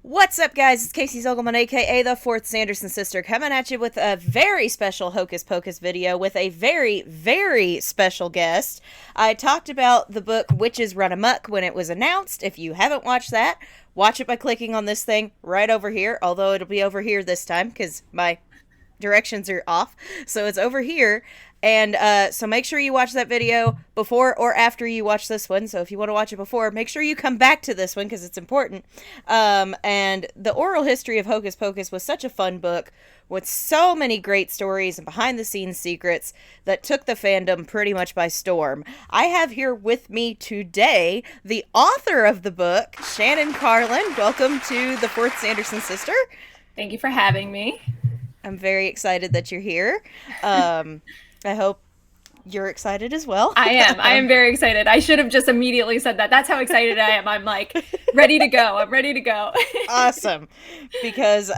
What's up, guys? It's Casey Zogelman, aka the Fourth Sanderson Sister, coming at you with a very special Hocus Pocus video with a very, very special guest. I talked about the book Witches Run Amok when it was announced. If you haven't watched that, watch it by clicking on this thing right over here, although it'll be over here this time because my directions are off. So it's over here. And so make sure you watch that video before or after you watch this one. So if you want to watch it before, make sure you come back to this one because it's important. And the oral history of Hocus Pocus was such a fun book with so many great stories and behind the scenes secrets that took the fandom pretty much by storm. I have here with me today the author of the book, Shannon Carlin. Welcome to the Fourth Sanderson Sister. Thank you for having me. I'm very excited that you're here. I hope you're excited as well. I am. I am very excited. I should have just immediately said that. That's how excited I am. I'm like, ready to go. I'm ready to go. Awesome. Because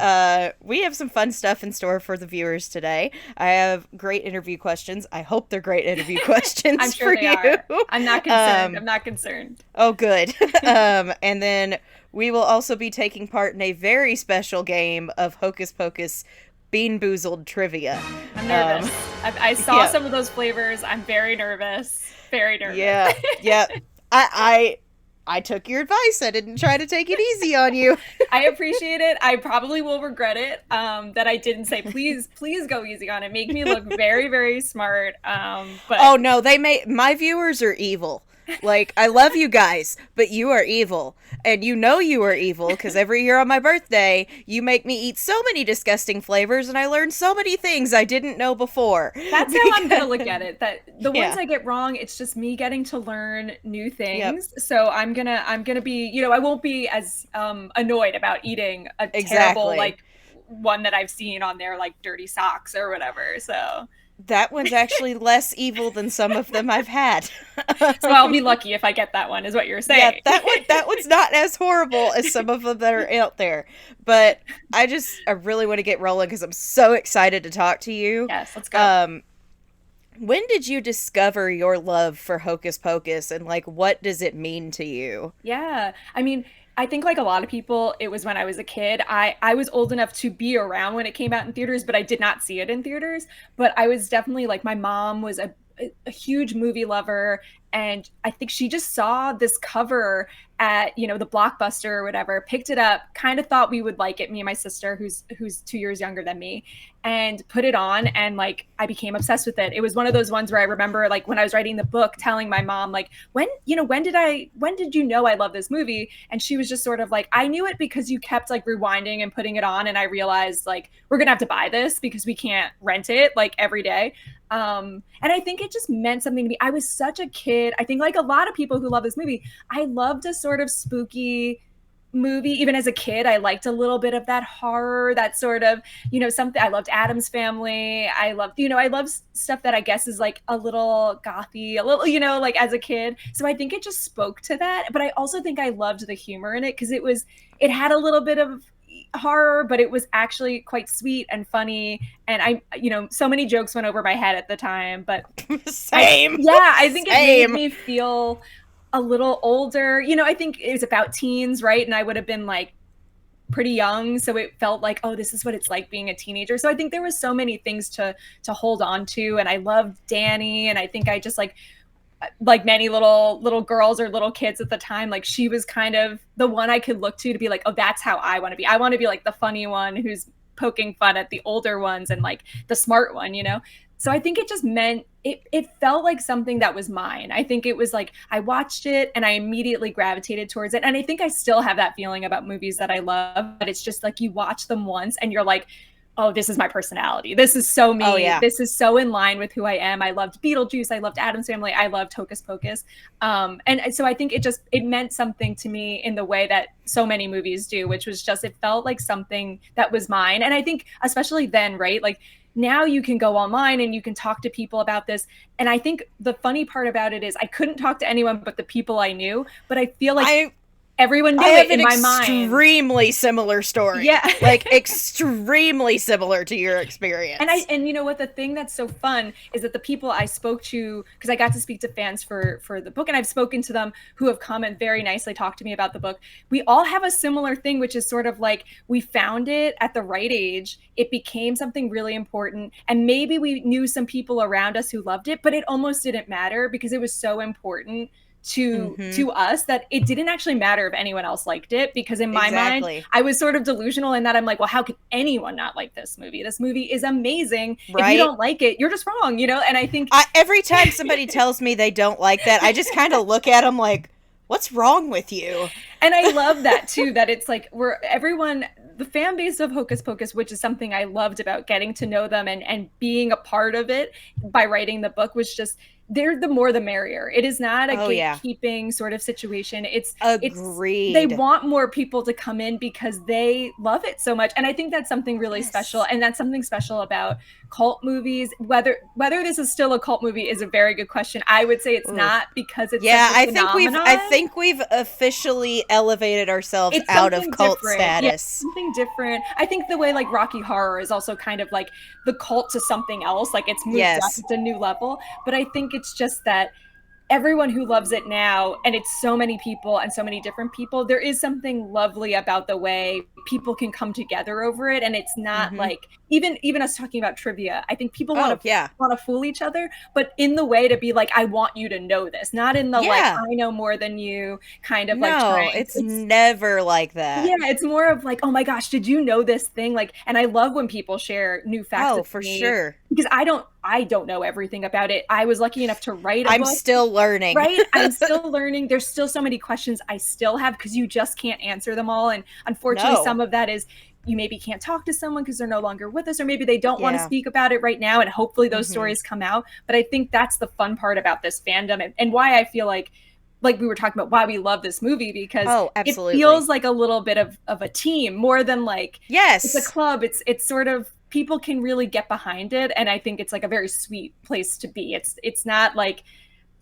we have some fun stuff in store for the viewers today. I have great interview questions. I hope they're great interview questions I'm sure for they you. are. I'm not concerned. I'm not concerned. Oh, good. And then we will also be taking part in a very special game of Hocus Pocus Bean Boozled trivia. I'm nervous. I saw some of those flavors. I'm very nervous. Very nervous. Yeah. I took your advice. I didn't try to take it easy on you. I appreciate it. I probably will regret it that I didn't say, please go easy on it. Make me look very, very smart. But oh no, my viewers are evil. Like, I love you guys, but you are evil. And you know you are evil, because every year on my birthday, you make me eat so many disgusting flavors, and I learn so many things I didn't know before. That's how I'm going to look at it. That the ones I get wrong, it's just me getting to learn new things. Yep. So I'm gonna be, I won't be as annoyed about eating a terrible, like, one that I've seen on there, like Dirty Socks or whatever, so... That one's actually less evil than some of them I've had. So I'll be lucky if I get that one, is what you're saying. Yeah, that one's not as horrible as some of them that are out there. But I really want to get rolling because I'm so excited to talk to you. Yes, let's go. When did you discover your love for Hocus Pocus, and like, what does it mean to you? Yeah, I mean, I think like a lot of people, it was when I was a kid. I was old enough to be around when it came out in theaters, but I did not see it in theaters. But I was definitely like, my mom was a huge movie lover, and I think she just saw this cover at, the Blockbuster or whatever, picked it up, kind of thought we would like it, me and my sister, who's 2 years younger than me, and put it on, and like I became obsessed with it. It was one of those ones where I remember, like, when I was writing the book, telling my mom, like, when did you know I love this movie? And she was just sort of like, I knew it because you kept like rewinding and putting it on, and I realized like we're gonna have to buy this because we can't rent it like every day. And I think it just meant something to me. I was such a kid. I think like a lot of people who love this movie, I loved a sort of spooky movie. Even as a kid, I liked a little bit of that horror, that sort of, something. I loved Addams Family. I loved stuff that I guess is like a little gothy, a little, like as a kid. So I think it just spoke to that. But I also think I loved the humor in it because it had a little bit of horror, but it was actually quite sweet and funny. And so many jokes went over my head at the time, but Same. I think it made me feel a little older. I think it was about teens, right? And I would have been like pretty young, so it felt like, oh, this is what it's like being a teenager. So I think there was so many things to hold on to, and I loved Danny, and I think I just like many little girls or little kids at the time, like she was kind of the one I could look to be like, oh, that's how I want to be. I want to be like the funny one who's poking fun at the older ones and like the smart one, So I think it just meant it felt like something that was mine. I think it was like I watched it and I immediately gravitated towards it. And I think I still have that feeling about movies that I love, but it's just like you watch them once and you're like, oh, this is my personality. This is so me. Oh, yeah. This is so in line with who I am. I loved Beetlejuice. I loved Addams Family. I loved Hocus Pocus. And so I think it meant something to me in the way that so many movies do, which was just, it felt like something that was mine. And I think especially then, right? Like now you can go online and you can talk to people about this. And I think the funny part about it is I couldn't talk to anyone but the people I knew, but I feel like everyone knew I it have in an my mind. extremely similar story. Yeah. Like, extremely similar to your experience. And you know what, the thing that's so fun is that the people I spoke to, because I got to speak to fans for the book, and I've spoken to them who have come and very nicely talked to me about the book, we all have a similar thing, which is sort of like, we found it at the right age, it became something really important, and maybe we knew some people around us who loved it, but it almost didn't matter because it was so important to us that it didn't actually matter if anyone else liked it, because in my mind I was sort of delusional in that I'm like, well, how could anyone not like this movie? This movie is amazing. Right? If you don't like it, you're just wrong, you know? And I think every time somebody tells me they don't like that, I just kind of look at them like, what's wrong with you? And I love that too, that it's like the fan base of Hocus Pocus, which is something I loved about getting to know them and being a part of it by writing the book, was just, they're the more the merrier. It is not a gatekeeping sort of situation. Agreed. They want more people to come in because they love it so much. And I think that's something really special. And that's something special about cult movies. Whether this is still a cult movie is a very good question. I would say it's not, because it's such a phenomenon. I think we've officially elevated ourselves out of cult status. Yeah, something different. I think the way like Rocky Horror is also kind of like the cult to something else. Like it's moved up, it's a new level. But I think it's just that everyone who loves it now, and it's so many people and so many different people, there is something lovely about the way people can come together over it. And it's not like, even us talking about trivia, I think people want to fool each other, but in the way to be like, I want you to know this, not in the like, I know more than you kind of like. No, it's never like that. Yeah, it's more of like, oh my gosh, did you know this thing? Like, and I love when people share new facts. Oh, for sure. Because I don't know everything about it. I was lucky enough to write a book. I'm still learning. Right? I'm still learning. There's still so many questions I still have because you just can't answer them all. And unfortunately, some of that is you maybe can't talk to someone because they're no longer with us, or maybe they don't want to speak about it right now. And hopefully those stories come out. But I think that's the fun part about this fandom, and why I feel like we were talking about why we love this movie, because it feels like a little bit of a team more than like, it's a club. It's sort of, people can really get behind it. And I think it's like a very sweet place to be. It's not like,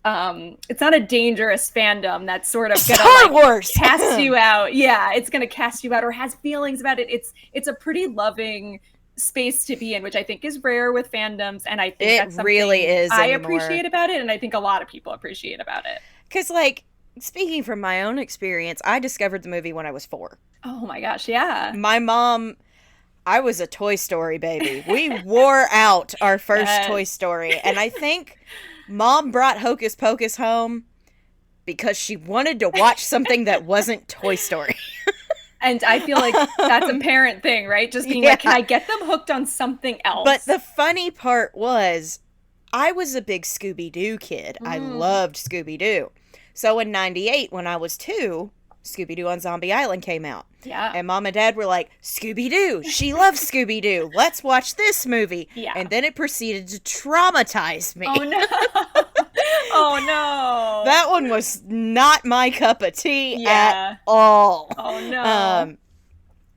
it's not a dangerous fandom that's sort of gonna cast you out. Yeah, it's gonna cast you out or has feelings about it. It's a pretty loving space to be in, which I think is rare with fandoms, and I think that's something really is I appreciate about it, and I think a lot of people appreciate about it. Because, like, speaking from my own experience, I discovered the movie when I was 4. Oh my gosh, yeah. My mom, I was a Toy Story baby. We wore out our first Toy Story, and I think Mom brought Hocus Pocus home because she wanted to watch something that wasn't Toy Story. And I feel like that's a parent thing, right? Just being like, can I get them hooked on something else? But the funny part was, I was a big Scooby-Doo kid. I loved Scooby-Doo. So in 98, when I was 2, Scooby-Doo on Zombie Island came out. Yeah. And Mom and Dad were like, Scooby-Doo. She loves Scooby-Doo. Let's watch this movie. Yeah. And then it proceeded to traumatize me. Oh, no. Oh, no. That one was not my cup of tea at all. Oh, no.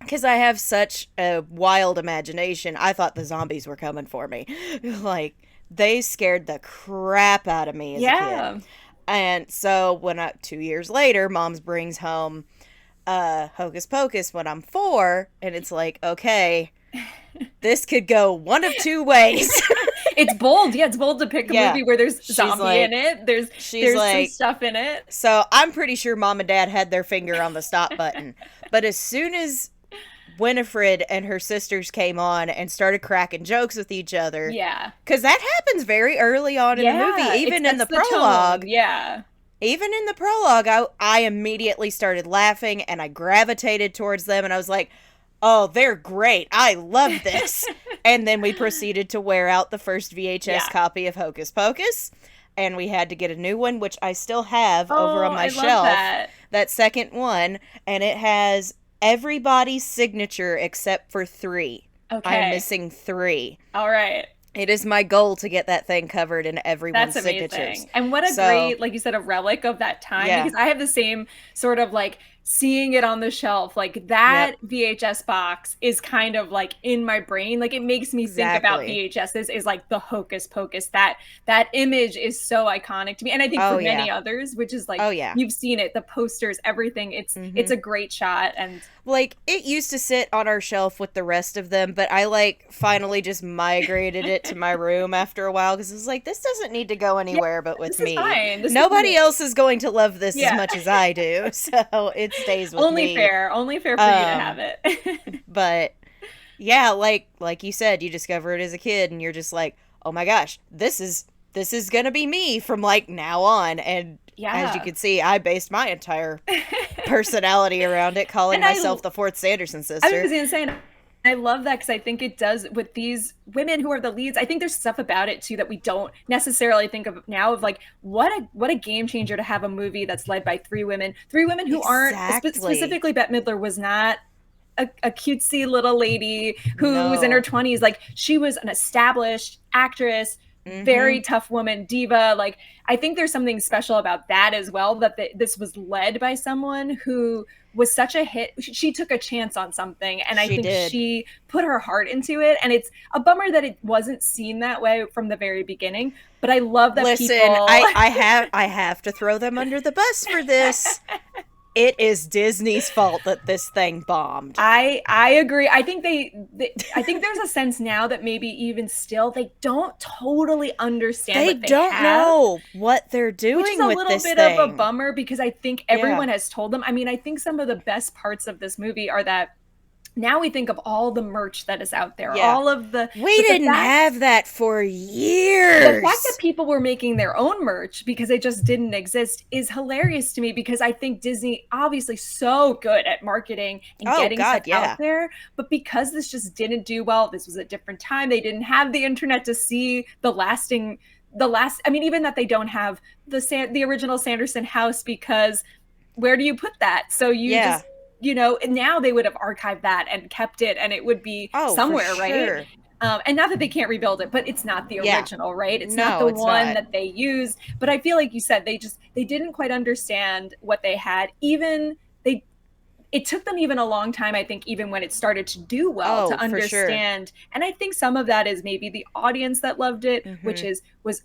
Because I have such a wild imagination. I thought the zombies were coming for me. Like, they scared the crap out of me as a kid. And so when 2 years later, Mom's brings home Hocus Pocus when I'm 4, and it's like, okay, this could go one of 2 ways. It's bold. Yeah, it's bold to pick a movie where there's zombie in it. There's some stuff in it. So I'm pretty sure Mom and Dad had their finger on the stop button. But as soon as Winifred and her sisters came on and started cracking jokes with each other. Yeah. Because that happens very early on in the movie, even in the prologue. Yeah. Even in the prologue, I immediately started laughing and I gravitated towards them and I was like, oh, they're great. I love this. And then we proceeded to wear out the first VHS copy of Hocus Pocus. And we had to get a new one, which I still have over on my shelf. That second one. And it has everybody's signature except for 3. Okay. I'm missing 3. All right. It is my goal to get that thing covered in everyone's signatures. And what a great, like you said, a relic of that time. Yeah. Because I have the same sort of like seeing it on the shelf, like that VHS box is kind of like in my brain. Like it makes me think about Exactly. VHSs is like the Hocus Pocus. That image is so iconic to me. And I think Oh for yeah. many others, which is like Oh yeah. you've seen it, the posters, everything. It's a great shot. And Like, it used to sit on our shelf with the rest of them, but I, like, finally just migrated it to my room after a while because it was like, this doesn't need to go yeah, anywhere but with this is me. fine. This is Nobody else is going to love this as yeah. much as I do, so it stays with me. Only fair for you to have it. But, yeah, like you said, you discover it as a kid, and you're just like, oh my gosh, this is gonna be me from, like, now on, and as you Yeah. can see, I based my entire personality around it, calling And myself the fourth Sanderson I sister. was gonna say, and I love that because I think it does with these women who are the leads. I think there's stuff about it too that we don't necessarily think of now. Of like, what a game changer to have a movie that's led by three women who aren't Exactly. specifically. Bette Midler was not a cutesy little lady who was in her No. 20s. Like she was an established actress, Mm-hmm. very tough woman, diva. Like I think there's something special about that as well, that this was led by someone who was such a hit. She took a chance on something, and I She think did. she put her heart into it. And it's a bummer that it wasn't seen that way from the very beginning, but I love that Listen, people I have to throw them under the bus for this. It is Disney's fault that this thing bombed. I agree. I think I think there's a sense now that maybe even still they don't totally understand They what they don't have, know what they're which is doing a with little this bit of a thing. bummer because I think Yeah. everyone has told them. I mean, I think some of the best parts of this movie are that now we think of all the merch that is out there, Yeah. all of the We but didn't have that for the fact that years. people were making their own merch because it just didn't exist is hilarious to me, because I think Disney obviously so good at marketing and Oh getting stuff God, out yeah. there, but because this just didn't do well, this was a different time. They didn't have the internet to see the last, I mean, even that they don't have the original Sanderson house, because where do you put that? So you Yeah. just, and now they would have archived that and kept it, and it would be Oh, for somewhere, right? sure. And not that they can't rebuild it, but it's not the Yeah. original, right? It's not No, the it's one not. that they used. But I feel like you said they didn't quite understand what they had. Even they it took them even a long time, I think, even when it started to do well, to Oh, for sure. understand. And I think some of that is maybe the audience that loved it, which Mm-hmm. was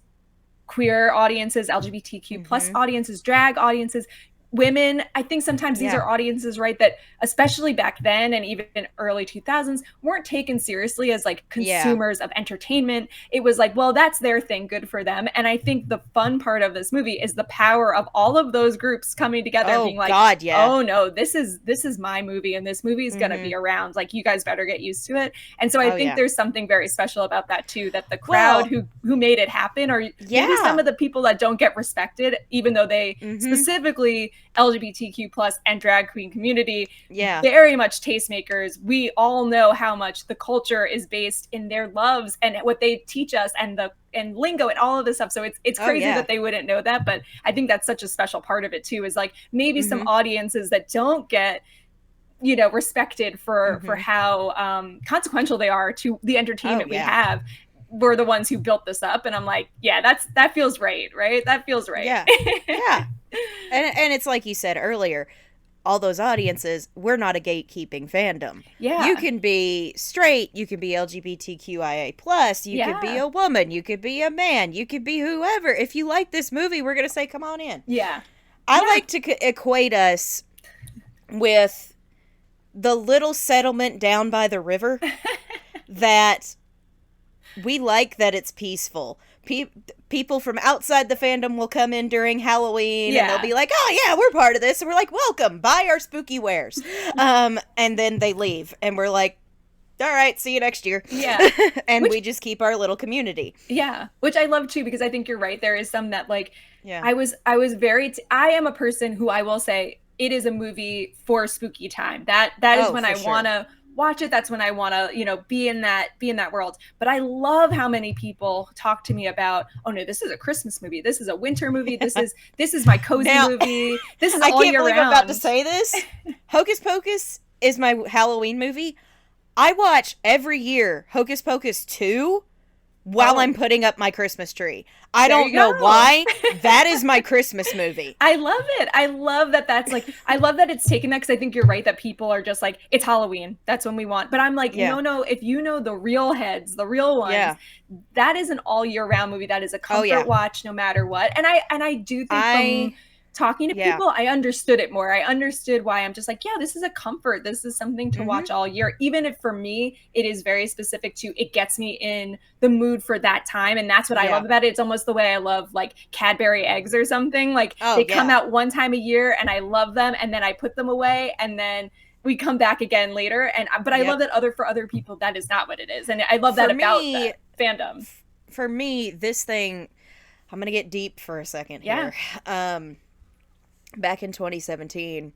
queer audiences, LGBTQ plus Mm-hmm. audiences, drag audiences, women. I think sometimes these Yeah. are audiences, right, that especially back then and even early 2000s weren't taken seriously as like Yeah. consumers of entertainment. It was like, well, that's their thing, good for them. And I think the fun part of this movie is the power of all of those groups coming together and being Oh like, God, yeah. oh no, this is my movie, and this movie is going to Mm-hmm. be around. Like, you guys better get used to it. And so I Oh think yeah. there's something very special about that too, that the crowd Well, who made it happen, or maybe some yeah. of the people that don't get respected, even though they Mm-hmm. specifically LGBTQ plus and drag queen community, Yeah. very much tastemakers. We all know how much the culture is based in their loves and what they teach us, and lingo and all of this stuff. So it's Oh crazy yeah. that they wouldn't know that, but I think that's such a special part of it too, is like maybe some Mm-hmm. audiences that don't get respected for Mm-hmm. how consequential they are to the Oh entertainment we yeah. have, were the ones who built this up. And I'm like, yeah, that feels right, that feels right. Yeah. Yeah. And it's like you said earlier, all those audiences, we're not a gatekeeping fandom. You Yeah, can be straight, you can be LGBTQIA plus, you could be yeah, a woman, you could be a man, you could be whoever. If you like this movie, we're gonna say, come on in. yeah, I yeah. like to equate us with the little settlement down by the river that we like, that it's peaceful. People from outside the fandom will come in during Halloween and they'll Yeah, be like, oh yeah, we're part of this. And we're like, welcome, buy our spooky wares. And then they leave and we're like, all right, see you next year. yeah. And Which we just keep our little community. Yeah, which I love too, because I think you're right. There is some that like Yeah. I was very I am a person who, I will say, it is a movie for spooky time. That is Oh, when for I want sure. to watch it. That's when I want to, be in that world. But I love how many people talk to me about, oh no, this is a Christmas movie. This is a winter movie. This is my cozy Now, movie. This is I all can't year believe I'm about to round. say this. Hocus Pocus is my Halloween movie. I watch every year Hocus Pocus 2 while Oh. I'm putting up my Christmas tree. I There don't you know go. why. That is my Christmas movie. I love it. I love that that's like, I love that it's taken that, because I think you're right that people are just like, it's Halloween. That's when we want. But I'm like, Yeah. no, if you know the real heads, the real ones, Yeah. that is an all year round movie. That is a comfort yeah. watch no matter what. And I do think from talking to Yeah. people, I understood it more. I understood why I'm just like, yeah, this is a comfort. This is something to watch all year. Even if for me, it is very specific to, it gets me in the mood for that time. And that's what I love about it. It's almost the way I love like Cadbury eggs or something. Like they come out one time a year and I love them, and then I put them away, and then we come back again later. And but I love that for other people, that is not what it is. And I love that about that fandom. For me, this thing, I'm gonna get deep for a second here. Back in 2017,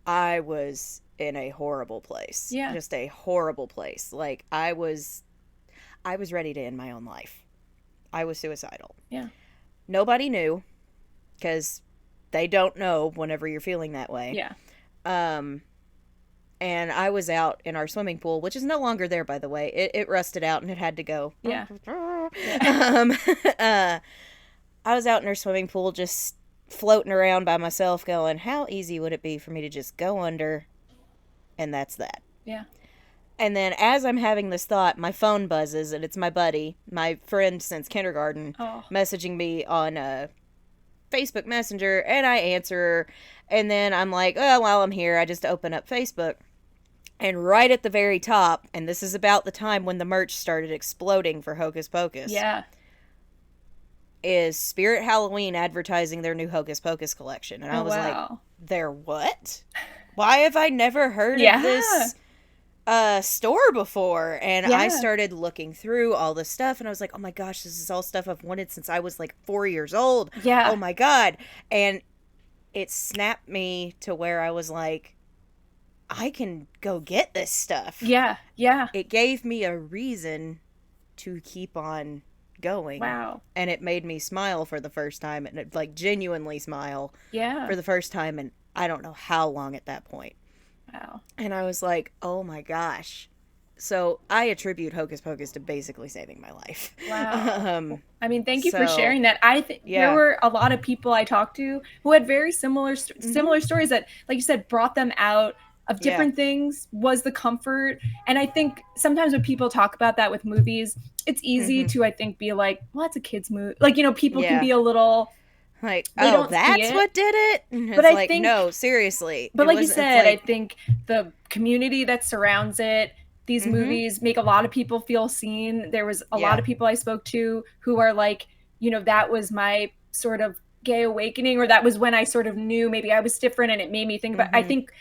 I was in a horrible place. Yeah. Just a horrible place. Like I was ready to end my own life. I was suicidal. Yeah. Nobody knew, because they don't know whenever you're feeling that way. Yeah. And I was out in our swimming pool, which is no longer there, by the way. It rusted out and it had to go. Yeah. I was out in our swimming pool just floating around by myself going, how easy would it be for me to just go under, and that's that. Yeah. And then as I'm having this thought, my phone buzzes, and it's my buddy, my friend since kindergarten, messaging me on Facebook Messenger, and I answer, and then I'm like, oh, while I'm here, I just open up Facebook, and right at the very top, and this is about the time when the merch started exploding for Hocus Pocus. Yeah. Is Spirit Halloween advertising their new Hocus Pocus collection. And I was like, their what? Why have I never heard of this store before? And I started looking through all this stuff, and I was like, oh my gosh, this is all stuff I've wanted since I was like 4 years old. Yeah. Oh my God. And it snapped me to where I was like, I can go get this stuff. Yeah. Yeah. It gave me a reason to keep on going. Wow. And it made me smile for the first time, and it, like, genuinely smile for the first time, and I don't know how long at that point. Wow. And I was like, oh my gosh. So I attribute Hocus Pocus to basically saving my life. Wow. I mean, thank you for sharing that. I think there were a lot of people I talked to who had very similar stories that, like you said, brought them out of different things, was the comfort. And I think sometimes when people talk about that with movies, it's easy to, I think, be like, well, that's a kid's movie. Like, you know, people can be a little like, oh, that's what did it? And but it's I like, think, no, seriously. But like you said, I think the community that surrounds it, these movies make a lot of people feel seen. There was a lot of people I spoke to who are like, you know, that was my sort of gay awakening, or that was when I sort of knew maybe I was different, and it made me think about, I think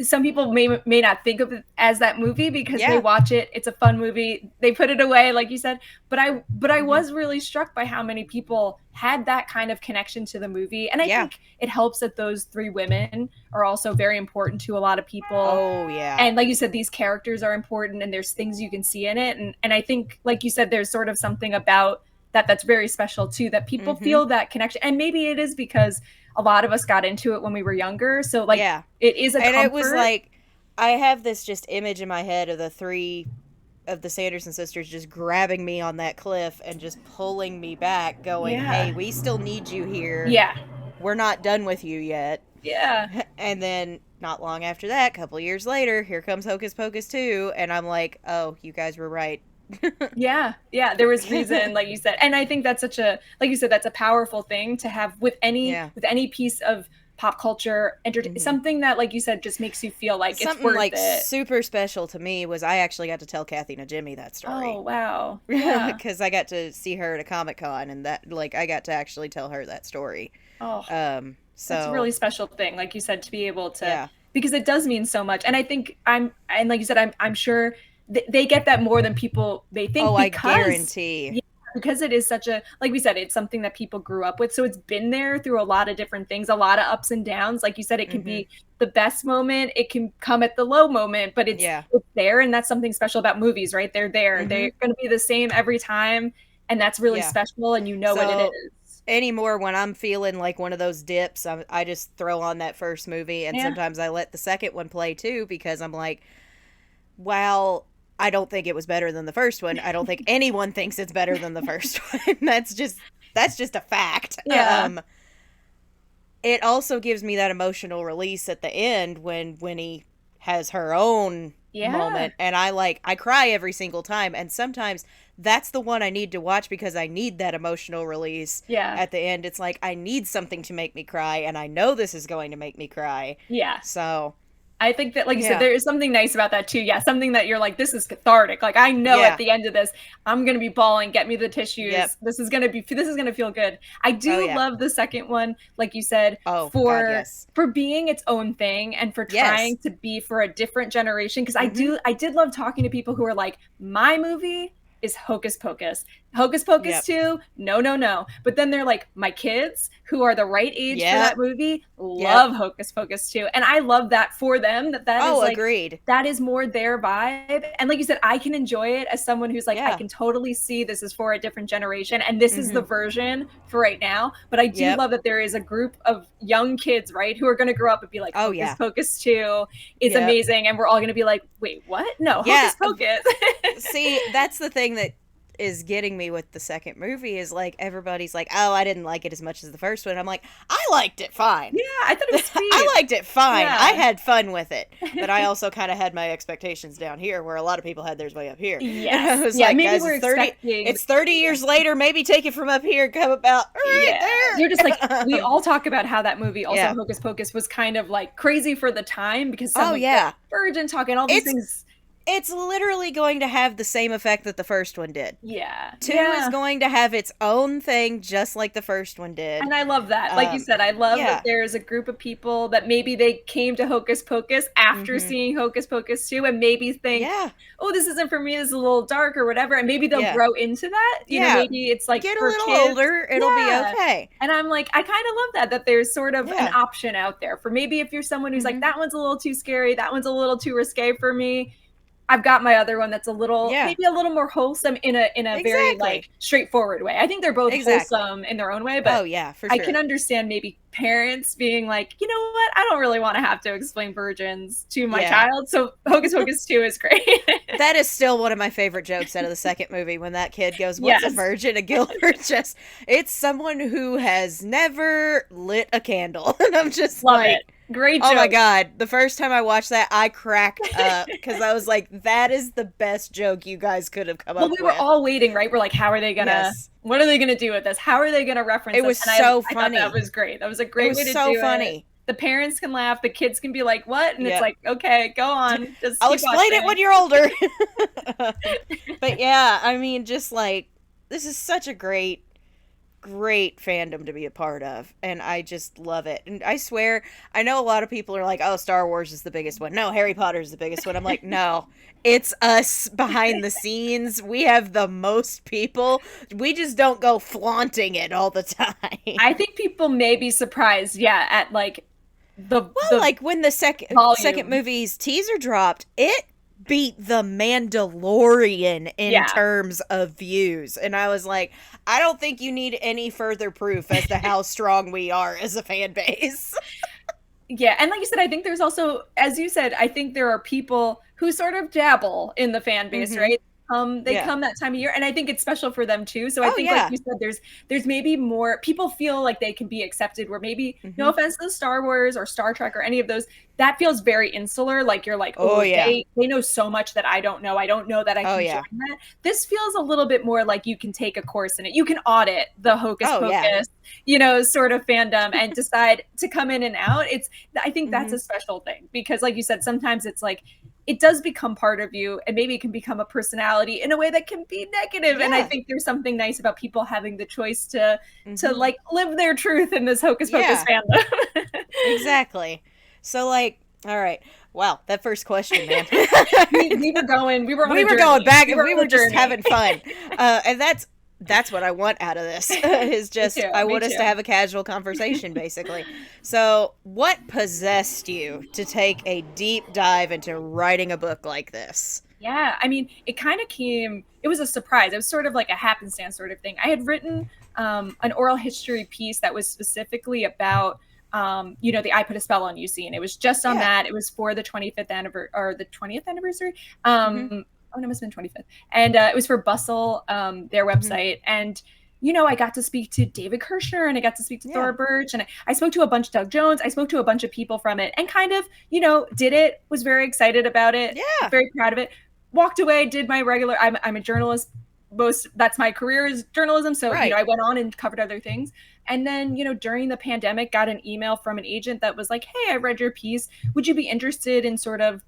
some people may not think of it as that movie because they watch it. It's a fun movie. They put it away, like you said. But I was really struck by how many people had that kind of connection to the movie. And I think it helps that those three women are also very important to a lot of people. Oh, yeah. And like you said, these characters are important, and there's things you can see in it. And I think, like you said, there's sort of something about that's very special too, that people feel that connection. And maybe it is because a lot of us got into it when we were younger. So like, it is a comfort. And it was like, I have this just image in my head of the three of the Sanderson sisters just grabbing me on that cliff and just pulling me back going, hey, we still need you here. Yeah. We're not done with you yet. Yeah. And then not long after that, a couple years later, here comes Hocus Pocus 2. And I'm like, oh, you guys were right. Yeah, there was reason, like you said. And I think that's such a, like you said, that's a powerful thing to have with any piece of pop culture, something that, like you said, just makes you feel like something it's worth like it. Super special to me was I actually got to tell Kathy Najimy that story. Oh, wow. Yeah. Because I got to see her at a Comic-Con, and that, like, I got to actually tell her that story. Oh, so it's a really special thing, like you said, to be able to, because it does mean so much. And I think and like you said, I'm sure they get that more than people may think. Oh, because, I guarantee. Yeah, because it is such a, like we said, it's something that people grew up with. So it's been there through a lot of different things, a lot of ups and downs. Like you said, it can be the best moment. It can come at the low moment, but it's there. And that's something special about movies, right? They're there. They're going to be the same every time. And that's really special. And you know what it is. Anymore, when I'm feeling like one of those dips, I just throw on that first movie. And sometimes I let the second one play too, because I'm like, wow. I don't think it was better than the first one. I don't think anyone thinks it's better than the first one. That's just a fact. Yeah. It also gives me that emotional release at the end when Winnie has her own Yeah. moment, and I cry every single time, and sometimes that's the one I need to watch because I need that emotional release Yeah. at the end. It's like I need something to make me cry, and I know this is going to make me cry. Yeah. So, I think that, like you said, yeah. there is something nice about that too. Yeah, something that you're like, this is cathartic. Like I know at Yeah. the end of this, I'm gonna be bawling. Get me the Yep. tissues. This is gonna feel good. I Oh, do yeah. love the second one, like you said, Oh, God, for yes. being its own thing and for Yes. trying to be for a different generation. Because Mhm. I did love talking to people who are like, my movie is Hocus Pocus. Hocus Pocus Yep. 2, no, no, no. But then they're like, my kids who are the right age for Yep. that movie Yep. love Hocus Pocus 2. And I love that for them, that is Oh, like, agreed. that is more their vibe. And like you said, I can enjoy it as someone who's like, I Yeah. can totally see this is for a different generation and this is the Mhm. version for right now. But I do Yep. love that there is a group of young kids, right, who are going to grow up and be like, Oh, Hocus yeah. Pocus 2 is Yep. amazing. And we're all going to be like, wait, what? No, Yeah. Hocus Pocus. See, that's the thing that is getting me with the second movie is like everybody's like, "Oh, I didn't like it as much as the first one." I'm like, "I liked it fine. Yeah, I thought it was I sweet. liked it fine. Yeah. I had fun with it." But I also kind of had my expectations down here where a lot of people had theirs way up here. Yes. And I was Yeah, like, maybe "Guys, we're expecting it's 30 years later, maybe take it from up here and come about right Yeah. there." You're just like, we all talk about how that movie, also Yeah. Hocus Pocus, was kind of like crazy for the time because some Oh, of the yeah. virgin talk and all these It's things. it's literally going to have the same effect that the first one did. Yeah. 2 Yeah. is going to have its own thing just like the first one did. And I love that. Like you said, I love Yeah. that there's a group of people that maybe they came to Hocus Pocus after Mhm. seeing Hocus Pocus 2 and maybe think, Yeah. oh, this isn't for me, this is a little dark or whatever. And maybe they'll Yeah. grow into that. You know, Yeah. maybe it's like Get a for little kids. older, it'll be Yeah. okay. And I'm like, I kind of love that there's sort of an Yeah. option out there for maybe if you're someone who's like, Mhm. that one's a little too scary, that one's a little too risque for me. I've got my other one that's a little, Yeah. maybe a little more wholesome in a very Exactly. like straightforward way. I think they're both Exactly. wholesome in their own way, Oh, but yeah, for I can sure. understand maybe parents being like, you know what, I don't really want to have to explain virgins to my Yeah. child. So Hocus Pocus 2 is great. That is still one of my favorite jokes out of the second movie when that kid goes, "What's a Yes. virgin?" And Gilbert just, "It's someone who has never lit a candle." And I'm just Love like, it. Great oh joke. my God. The first time I watched that, I cracked up because I was like, that is the best joke you guys could have come Well, up we were with. all waiting, right? We're like, how are they gonna, Yes. what are they gonna do with this? How are they gonna reference It this? was And so I thought that funny. was great. That was a It great was way to so do it. funny. The parents can laugh, the kids can be like, what? And it's Yep. like, okay, go on. Just I'll keep explain it watching. when you're older. But yeah, I mean, just like, this is such a great, great fandom to be a part of. And I just love it. And I swear, I know a lot of people are like, oh, Star Wars is the biggest one. No, Harry Potter is the biggest one. I'm like, no, it's us behind the scenes. We have the most people. We just don't go flaunting it all the time. I think people may be surprised, yeah, at like Well, the like when the second volume. movie's teaser dropped, it beat The Mandalorian in Yeah. terms of views. And I was like, I don't think you need any further proof as to how strong we are as a fan base. Yeah, and like you said, I think there's also, as you said, I think there are people who sort of dabble in the fan base, Mhm. right? They Yeah. come that time of year, and I think it's special for them too. So I Oh, think, yeah. like you said, there's maybe more people feel like they can be accepted. Where maybe, no Mhm. offense to Star Wars or Star Trek or any of those, that feels very insular. Like you're like, Oh, oh, yeah. they know so much that I don't know. I don't know that I Oh, can yeah. join that. This feels a little bit more like you can take a course in it. You can audit the Hocus Oh, yeah. Pocus, sort of fandom and decide to come in and out. I think that's Mhm. a special thing because, like you said, sometimes it's like it does become part of you and maybe it can become a personality in a way that can be negative. And I Yeah. think there's something nice about people having the choice to Mhm. like live their truth in this Hocus Pocus Yeah. fandom. Exactly. So, like, all right. Wow, that first question, man. we were going, we were on We a were journey. going back and were we on a were just journey. having fun. And that's what I want out of this is just too, I me want us to too. have a casual conversation basically. So what possessed you to take a deep dive into writing a book like this? Yeah, I mean, it kind of came, it was a surprise. It was sort of like a happenstance sort of thing. I had written an oral history piece that was specifically about, the I Put a Spell on You scene. It was just on Yeah. that. It was for the 25th anniversary or the 20th anniversary. Mhm. oh, no, it must have been 25th. And it was for Bustle, their Hmm. website. And, I got to speak to David Kirshner and I got to speak to Yeah. Thora Birch and I spoke to a bunch of Doug Jones. I spoke to a bunch of people from it and kind of, did it, was very excited about it, Yeah. very proud of it. Walked away, did my regular, I'm a journalist. That's my career is journalism. So, Right. I went on and covered other things. And then, during the pandemic, got an email from an agent that was like, hey, I read your piece. Would you be interested in sort of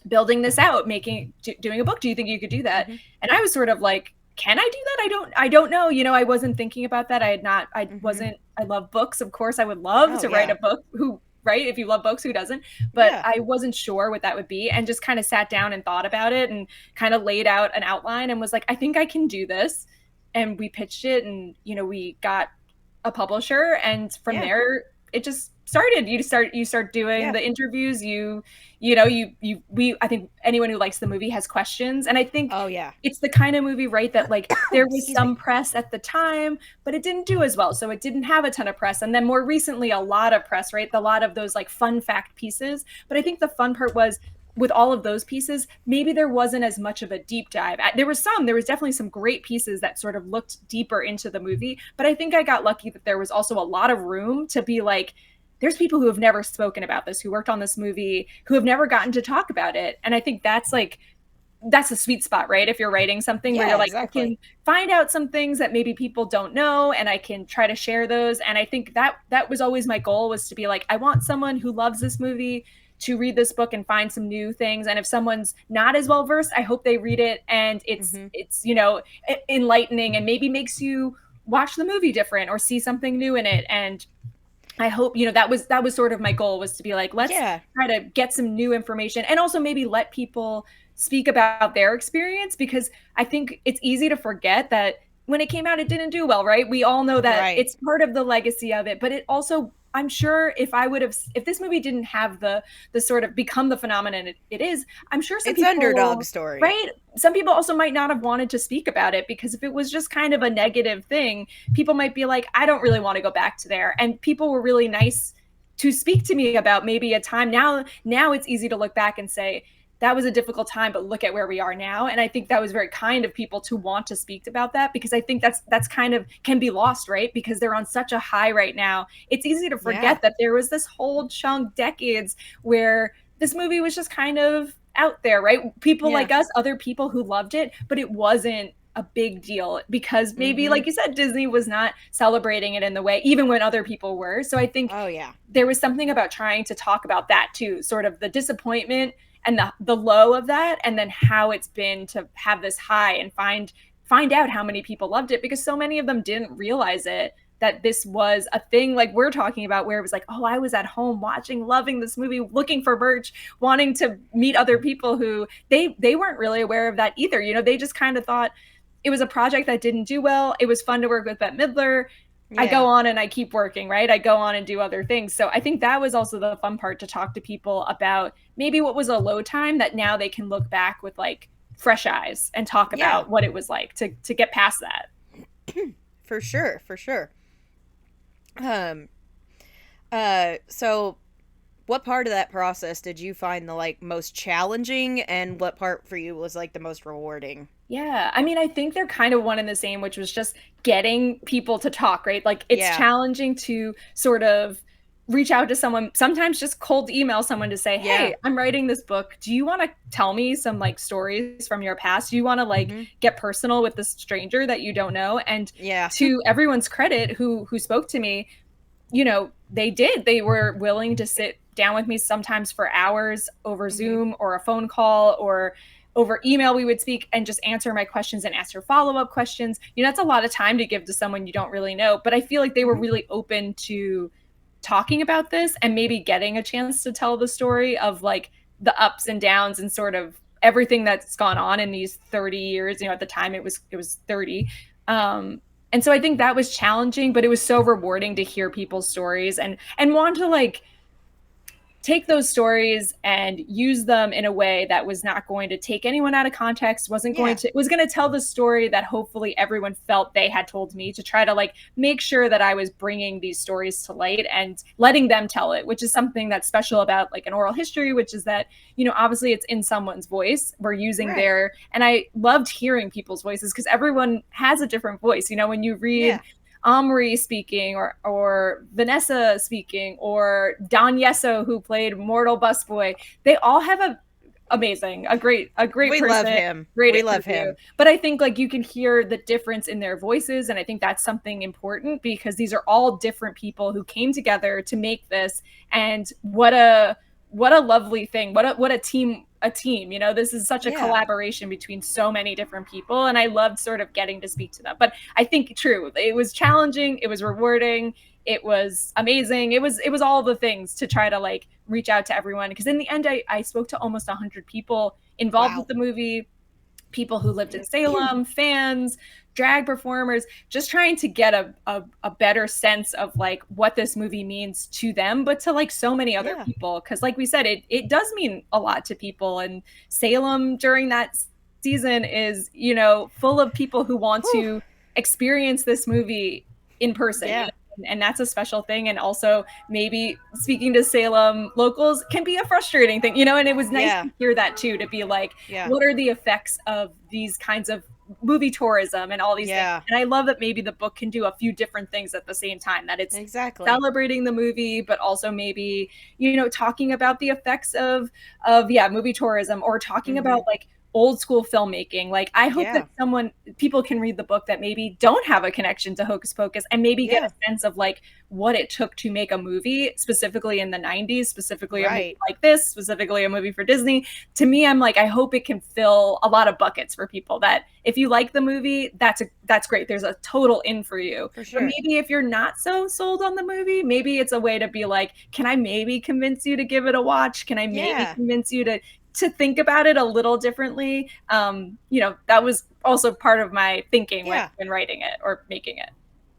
building this out, doing a book? Do you think you could do that? Hmm. And I was sort of like, can I do that? I don't know. I wasn't thinking about that. I Hmm. wasn't, I love books. Of course, I would love Oh to write yeah. a book. Right? If you love books, who doesn't? But Yeah. I wasn't sure what that would be and just kind of sat down and thought about it and kind of laid out an outline and was like, I think I can do this. And we pitched it and, we got a publisher and from Yeah. there it just started. You start doing Yeah. the interviews. I think anyone who likes the movie has questions. And I think Oh yeah. it's the kind of movie, right, that like there was Excuse me. some press at the time, but it didn't do as well. So it didn't have a ton of press. And then more recently, a lot of press, right? A lot of those like fun fact pieces. But I think the fun part was with all of those pieces, maybe there wasn't as much of a deep dive. There was definitely some great pieces that sort of looked deeper into the movie. But I think I got lucky that there was also a lot of room to be like, there's people who have never spoken about this, who worked on this movie, who have never gotten to talk about it. And I think that's a sweet spot, right? If you're writing something where you're Yeah. like, I Exactly. can find out some things that maybe people don't know and I can try to share those. And I think that was always my goal, was to be like, I want someone who loves this movie to read this book and find some new things. And if someone's not as well versed, I hope they read it and it's Hmm. it's enlightening and maybe makes you watch the movie different or see something new in it. And I hope, that was sort of my goal, was to be like, let's Yeah. try to get some new information and also maybe let people speak about their experience, because I think it's easy to forget that when it came out, it didn't do well, right? We all know that Right. it's part of the legacy of it, but it also, I'm sure if this movie didn't have the sort of become the phenomenon it is, I'm sure some It's underdog people, story. right? Some people also might not have wanted to speak about it, because if it was just kind of a negative thing, people might be like, I don't really want to go back to there. And people were really nice to speak to me about maybe a time. Now it's easy to look back and say, that was a difficult time, but look at where we are now. And I think that was very kind of people to want to speak about that, because I think that's kind of can be lost, right? Because they're on such a high right now. It's easy to Yeah. forget that there was this whole chunk, decades, where this movie was just kind of out there, right? People Yeah. like us, other people who loved it, but it wasn't a big deal because maybe, Hmm. like you said, Disney was not celebrating it in the way, even when other people were. So I think Oh yeah. there was something about trying to talk about that too, sort of the disappointment and the low of that, and then how it's been to have this high and find out how many people loved it, because so many of them didn't realize it, that this was a thing like we're talking about, where it was like, oh, I was at home watching, loving this movie, looking for merch, wanting to meet other people who they weren't really aware of that either. They just kind of thought it was a project that didn't do well. It was fun to work with Bette Midler. I go Yeah. on and I keep working, right? I go on and do other things. So I think that was also the fun part, to talk to people about maybe what was a low time that now they can look back with like fresh eyes and talk Yeah. about what it was like to get past that. For sure. For sure. Um. So what part of that process did you find the like most challenging, and what part for you was like the most rewarding? Yeah. I mean, I think they're kind of one and the same, which was just getting people to talk, right? Like it's Yeah. challenging to sort of reach out to someone, sometimes just cold email someone to say, Yeah. hey, I'm writing this book. Do you want to tell me some like stories from your past? Do you want to like Hmm. get personal with this stranger that you don't know? And Yeah. to everyone's credit who spoke to me, they did. They were willing to sit down with me sometimes for hours over Hmm. Zoom or a phone call or over email. We would speak and just answer my questions and answer follow-up questions. That's a lot of time to give to someone you don't really know, but I feel like they were Hmm. really open to talking about this and maybe getting a chance to tell the story of like the ups and downs and sort of everything that's gone on in these 30 years. At the time it was 30. And so I think that was challenging, but it was so rewarding to hear people's stories and want to like take those stories and use them in a way that was not going to take anyone out of context, wasn't going to, was going to tell the story that hopefully everyone felt they had told me, to try to like make sure that I was bringing these stories to light and letting them tell it, which is something that's special about like an oral history, which is that, you know, obviously it's in someone's voice. We're using their, and I loved hearing people's voices because everyone has a different voice. You know, when you read Omri speaking, or Vanessa speaking, or Don Yesso, who played Mortal Busboy, they all have a great we person. Love him. Great we love him. But I think like you can hear the difference in their voices, and I think that's something important because these are all different people who came together to make this. And what a lovely thing. What a team. You know, this is such a collaboration between so many different people, and I loved sort of getting to speak to them. But I think true, it was challenging, it was rewarding, it was amazing, it was all the things to try to like reach out to everyone, because in the end I spoke to almost 100 people involved with the movie, people who lived in Salem, fans, drag performers, just trying to get a better sense of like what this movie means to them, but to like so many other people. Because like we said, it does mean a lot to people. And Salem during that season is, you know, full of people who want to experience this movie in person. You know? And that's a special thing. And also maybe speaking to Salem locals can be a frustrating thing, you know, and it was nice to hear that too, to be like, what are the effects of these kinds of movie tourism and all these things. And I love that maybe the book can do a few different things at the same time, that it's celebrating the movie, but also maybe, you know, talking about the effects of movie tourism, or talking about like old school filmmaking. Like I hope that people can read the book that maybe don't have a connection to Hocus Pocus, and maybe get a sense of like what it took to make a movie specifically in the 90s, specifically a movie like this, specifically a movie for Disney. To me, I'm like, I hope it can fill a lot of buckets for people, that if you like the movie, that's great. There's a total in for you. For sure. But maybe if you're not so sold on the movie, maybe it's a way to be like, can I maybe convince you to give it a watch? Can I maybe convince you to think about it a little differently? You know, that was also part of my thinking when writing it or making it.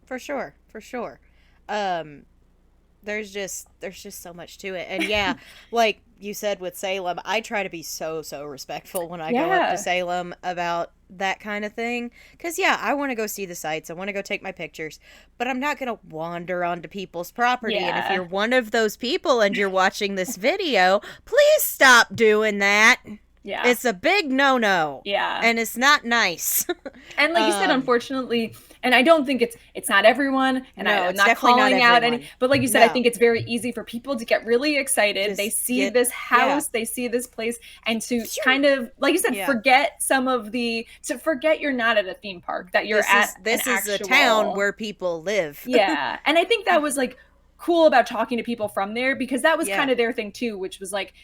For sure. There's just so much to it. And like you said with Salem, I try to be so respectful when I go up to Salem about that kind of thing, because I want to go see the sights, I want to go take my pictures, but I'm not going to wander onto people's property. And if you're one of those people and you're watching this video, please stop doing that. It's a big no-no. And it's not nice. And like you said, unfortunately, and I don't think it's not everyone, and I'm not calling out any, but like you said, I think it's very easy for people to get really excited. They see this house, they see this place, and to kind of, like you said, forget you're not at a theme park, that you're this is a town where people live. And I think that was like cool about talking to people from there, because that was kind of their thing too, which was like,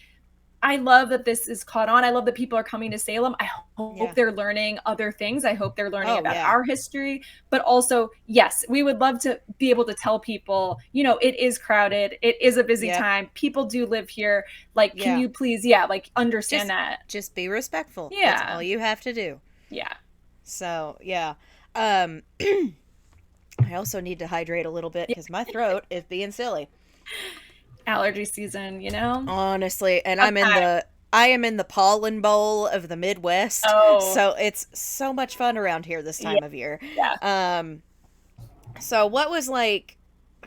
I love that this is caught on. I love that people are coming to Salem. I hope they're learning other things. I hope they're learning about our history. But also, yes, we would love to be able to tell people, you know, it is crowded. It is a busy time. People do live here. Like, can you please, like, understand that? Just be respectful. That's all you have to do. So, I also need to hydrate a little bit because my throat is being silly. Allergy season, you know, honestly. And I am in the pollen bowl of the Midwest, so it's so much fun around here this time of year. So what was like,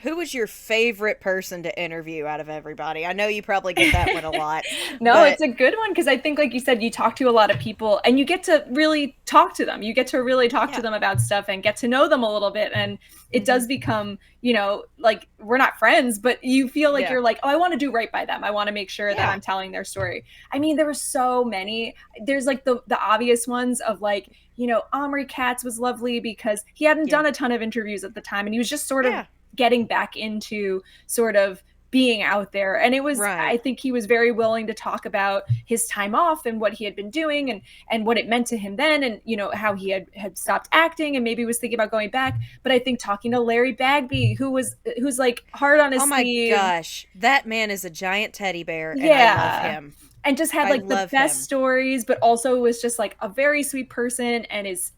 who was your favorite person to interview out of everybody? I know you probably get that one a lot. It's a good one, because I think, like you said, you talk to a lot of people and you get to really talk to them. You get to really talk to them about stuff and get to know them a little bit. And it does become, you know, like, we're not friends, but you feel like you're like, oh, I want to do right by them. I want to make sure that I'm telling their story. I mean, there were so many. There's like the obvious ones of like, you know, Omri Katz was lovely because he hadn't done a ton of interviews at the time, and he was just sort of getting back into sort of being out there. And it was, I think he was very willing to talk about his time off and what he had been doing and what it meant to him then, and, you know, how he had stopped acting and maybe was thinking about going back. But I think talking to Larry Bagby, who's like hard on his sleeve. Oh my gosh, that man is a giant teddy bear, and I love him. And just had like the best stories, but also was just like a very sweet person, and is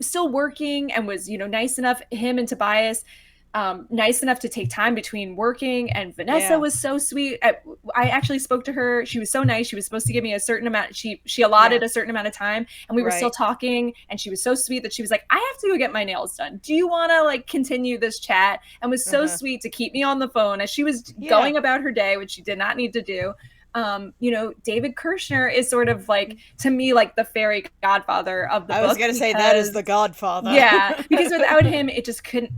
still working, and was, you know, nice enough, him and Tobias. nice enough to take time between working. And Vanessa Yeah. was so sweet. I actually spoke to her. She was so nice. She was supposed to give me a certain amount. She allotted Yeah. a certain amount of time, and we were still Right. talking. And she was so sweet that she was like, "I have to go get my nails done. Do you want to like continue this chat?" And was so Uh-huh. sweet to keep me on the phone as she was Yeah. going about her day, which she did not need to do. You know, David Kirshner is sort of like, to me, like the fairy godfather of the I was book, gonna say that is the because Godfather. yeah, because without him, it just couldn't.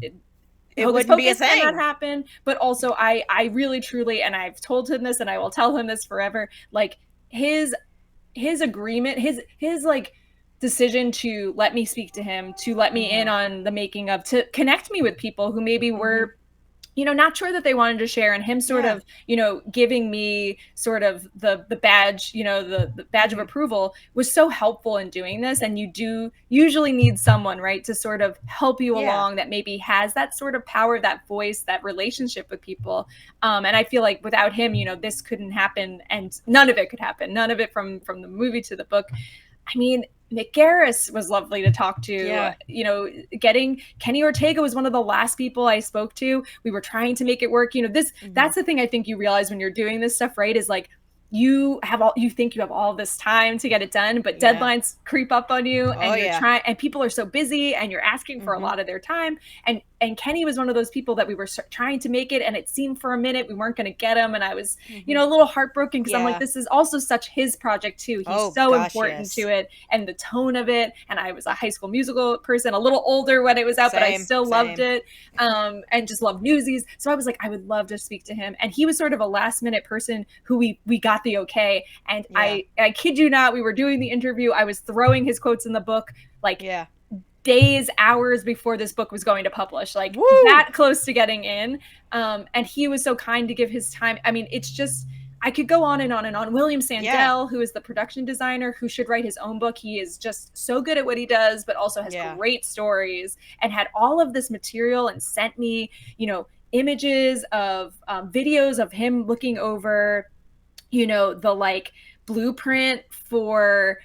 It Hocus wouldn't be a Pocus cannot thing. happen. But also, I really truly, and I've told him this, and I will tell him this forever. Like his agreement, his like decision to let me speak to him, to let me in Mm-hmm. on the making of, to connect me with people who maybe Mm-hmm. were, you know, not sure that they wanted to share, and him sort Yeah. of, you know, giving me sort of the badge, you know, the badge of Mm-hmm. approval, was so helpful in doing this. And you do usually need someone, right, to sort of help you Yeah. along, that maybe has that sort of power, that voice, that relationship with people. And I feel like without him, you know, this couldn't happen, and none of it could happen, none of it, from the movie to the book. I mean, Nick Garris was lovely to talk to. Yeah. You know, getting Kenny Ortega was one of the last people I spoke to. We were trying to make it work. You know, Mm-hmm. that's the thing I think you realize when you're doing this stuff, right? Is like, you think you have all this time to get it done, but Yeah. deadlines creep up on you, Oh and you're yeah. trying, and people are so busy, and you're asking for a Mm-hmm. lot of their time. And Kenny was one of those people that we were trying to make it, and it seemed for a minute we weren't going to get him, and I was, you Mm-hmm. know, a little heartbroken, because I'm like, Yeah. this is also such his project too. He's Oh so gosh, important to yes. it, and the tone of it. And I was a High School Musical person, a little older when it was out, but I Same. still loved Same. it, and just loved Newsies. So I was like, I would love to speak to him. And he was sort of a last minute person who we got the okay. And Yeah. I kid you not, we were doing the interview. I was throwing his quotes in the book like Yeah. days, hours before this book was going to publish, like Woo! that close to getting in. And he was so kind to give his time. I mean, it's just, I could go on and on and on. William Yeah. Sandell, who is the production designer, who should write his own book. He is just so good at what he does, but also has Yeah. great stories, and had all of this material and sent me, you know, images of videos of him looking over, you know, the like blueprint for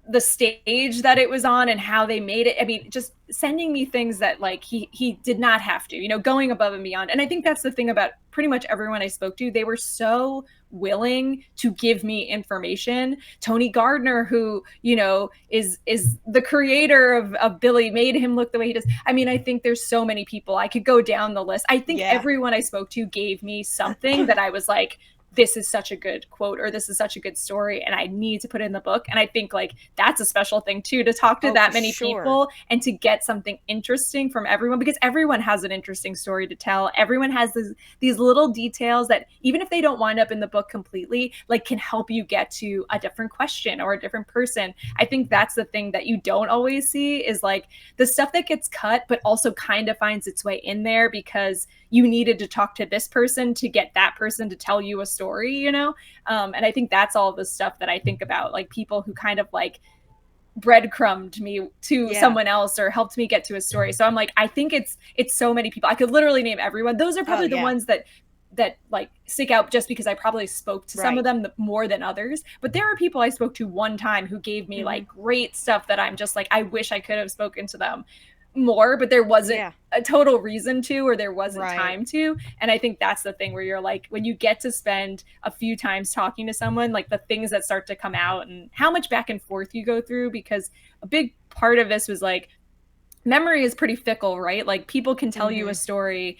the stage that it was on and how they made it. I mean, just sending me things that like he did not have to, you know, going above and beyond. And I think that's the thing about pretty much everyone I spoke to. They were so willing to give me information. Tony Gardner, who, you know, is the creator of Billy, made him look the way he does. I mean, I think there's so many people. I could go down the list. I think Yeah. everyone I spoke to gave me something that I was like, this is such a good quote, or this is such a good story, and I need to put it in the book. And I think like that's a special thing too, to talk to Oh, that for many sure. people and to get something interesting from everyone, because everyone has an interesting story to tell. Everyone has these little details that, even if they don't wind up in the book completely, like can help you get to a different question or a different person. I think that's the thing that you don't always see, is like the stuff that gets cut but also kind of finds its way in there because you needed to talk to this person to get that person to tell you a story, you know? And I think that's all the stuff that I think about, like people who kind of like breadcrumbed me to Yeah. someone else or helped me get to a story. So I'm like, I think it's so many people. I could literally name everyone. Those are Oh probably the yeah. ones that like stick out, just because I probably spoke to some Right. of them more than others. But there are people I spoke to one time who gave me Mm-hmm. like great stuff that I'm just like, I wish I could have spoken to them more, but there wasn't Yeah. a total reason to, or there wasn't Right. time to. And I think that's the thing where you're like, when you get to spend a few times talking to someone, like the things that start to come out and how much back and forth you go through. Because a big part of this was like, memory is pretty fickle, right? Like people can tell you a Mm-hmm. story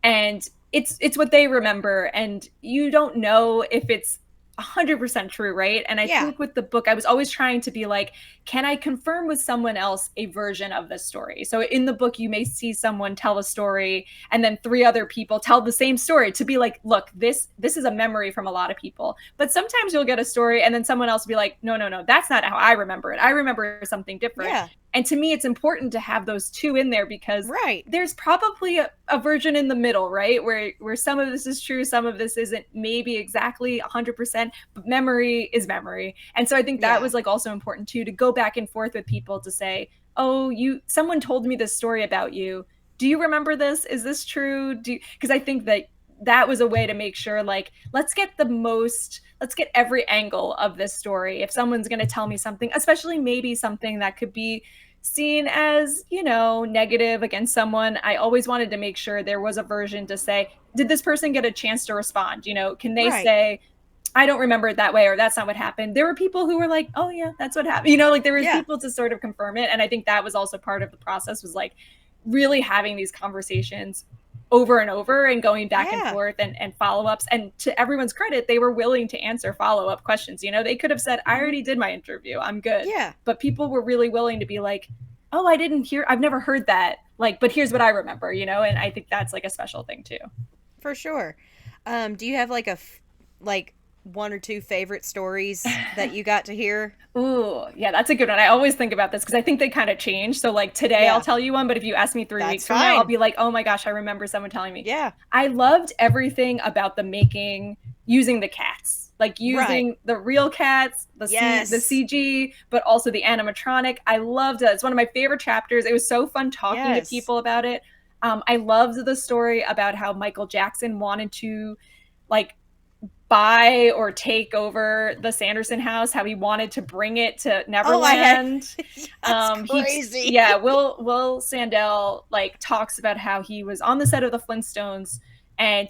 and it's what they remember, and you don't know if it's 100% true, right? And I Yeah. think with the book, I was always trying to be like, can I confirm with someone else a version of this story? So in the book, you may see someone tell a story and then three other people tell the same story, to be like, look, this is a memory from a lot of people. But sometimes you'll get a story and then someone else will be like, no, no, no, that's not how I remember it. I remember something different. Yeah. And to me, it's important to have those two in there, because Right. there's probably a version in the middle, right? Where some of this is true, some of this isn't, maybe exactly 100%, but memory is memory. And so I think that Yeah. was like also important too, to go back and forth with people to say, oh, someone told me this story about you. Do you remember this? Is this true? Because I think that was a way to make sure, like, let's get every angle of this story. If someone's going to tell me something, especially maybe something that could be seen as, you know, negative against someone, I always wanted to make sure there was a version to say, did this person get a chance to respond? You know, can they Right. say, I don't remember it that way, or that's not what happened. There were people who were like, oh yeah, that's what happened. You know, like there was Yeah. people to sort of confirm it. And I think that was also part of the process, was like really having these conversations over and over and going back and Yeah. forth, and follow-ups. And to everyone's credit, they were willing to answer follow-up questions. You know, they could have said, I already did my interview, I'm good. Yeah. But people were really willing to be like, oh, I've never heard that. Like, but here's what I remember, you know? And I think that's like a special thing too. For sure. Do you have like like one or two favorite stories that you got to hear? Ooh, yeah, that's a good one. I always think about this because I think they kind of change. So like today Yeah. I'll tell you one, but if you ask me 3 That's weeks from now, fine. I'll be like, oh my gosh, I remember someone telling me. Yeah. I loved everything about the making, using the cats, like using the real cats, the CG, but also the animatronic. I loved it. It's one of my favorite chapters. It was so fun talking to people about it. I loved the story about how Michael Jackson wanted to like buy or take over the Sanderson house, how he wanted to bring it to Neverland. That's crazy. Will Sandell like talks about how he was on the set of the Flintstones, and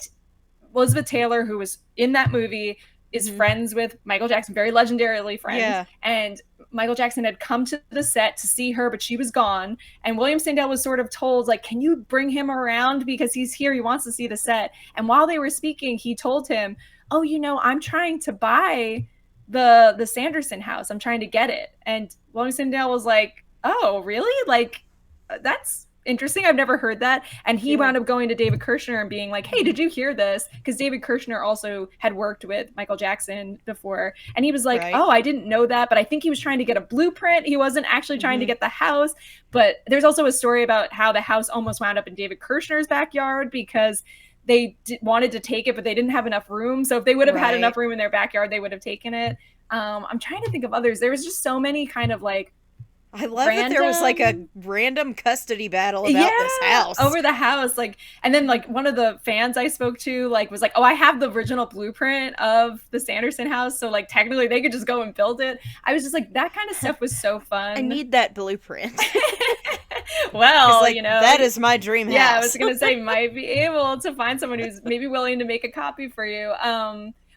Elizabeth Taylor, who was in that movie, is friends with Michael Jackson, very legendarily friends. Yeah. And Michael Jackson had come to the set to see her, but she was gone. And William Sandell was sort of told, like, can you bring him around because he's here, he wants to see the set. And while they were speaking, he told him, oh, you know, I'm trying to buy the Sanderson house. I'm trying to get it. And William Sandell was like, oh, really? Like, that's interesting. I've never heard that. And he wound up going to David Kirshner and being like, hey, did you hear this? Because David Kirshner also had worked with Michael Jackson before. And he was like, oh, I didn't know that. But I think he was trying to get a blueprint. He wasn't actually trying to get the house. But there's also a story about how the house almost wound up in David Kirshner's backyard because they wanted to take it, but they didn't have enough room. So if they would have had enough room in their backyard, they would have taken it. I'm trying to think of others. There was just so many kind of like, I love that there was like a random custody battle about this house. Over the house. Like, and then like one of the fans I spoke to like was like, oh, I have the original blueprint of the Sanderson house. So like technically they could just go and build it. I was just like, that kind of stuff was so fun. I need that blueprint. Well, like, you know, that is my dream house. Yeah, I was gonna say might be able to find someone who's maybe willing to make a copy for you.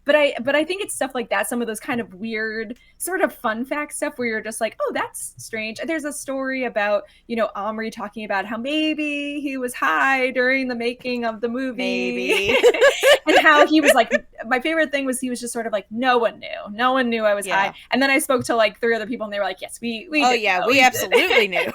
But I think it's stuff like that, some of those kind of weird sort of fun fact stuff where you're just like, oh, that's strange. There's a story about, you know, Omri talking about how maybe he was high during the making of the movie. And how he was like, my favorite thing was he was just sort of like, no one knew I was high. And then I spoke to like 3 other people and they were like, yes, we absolutely knew.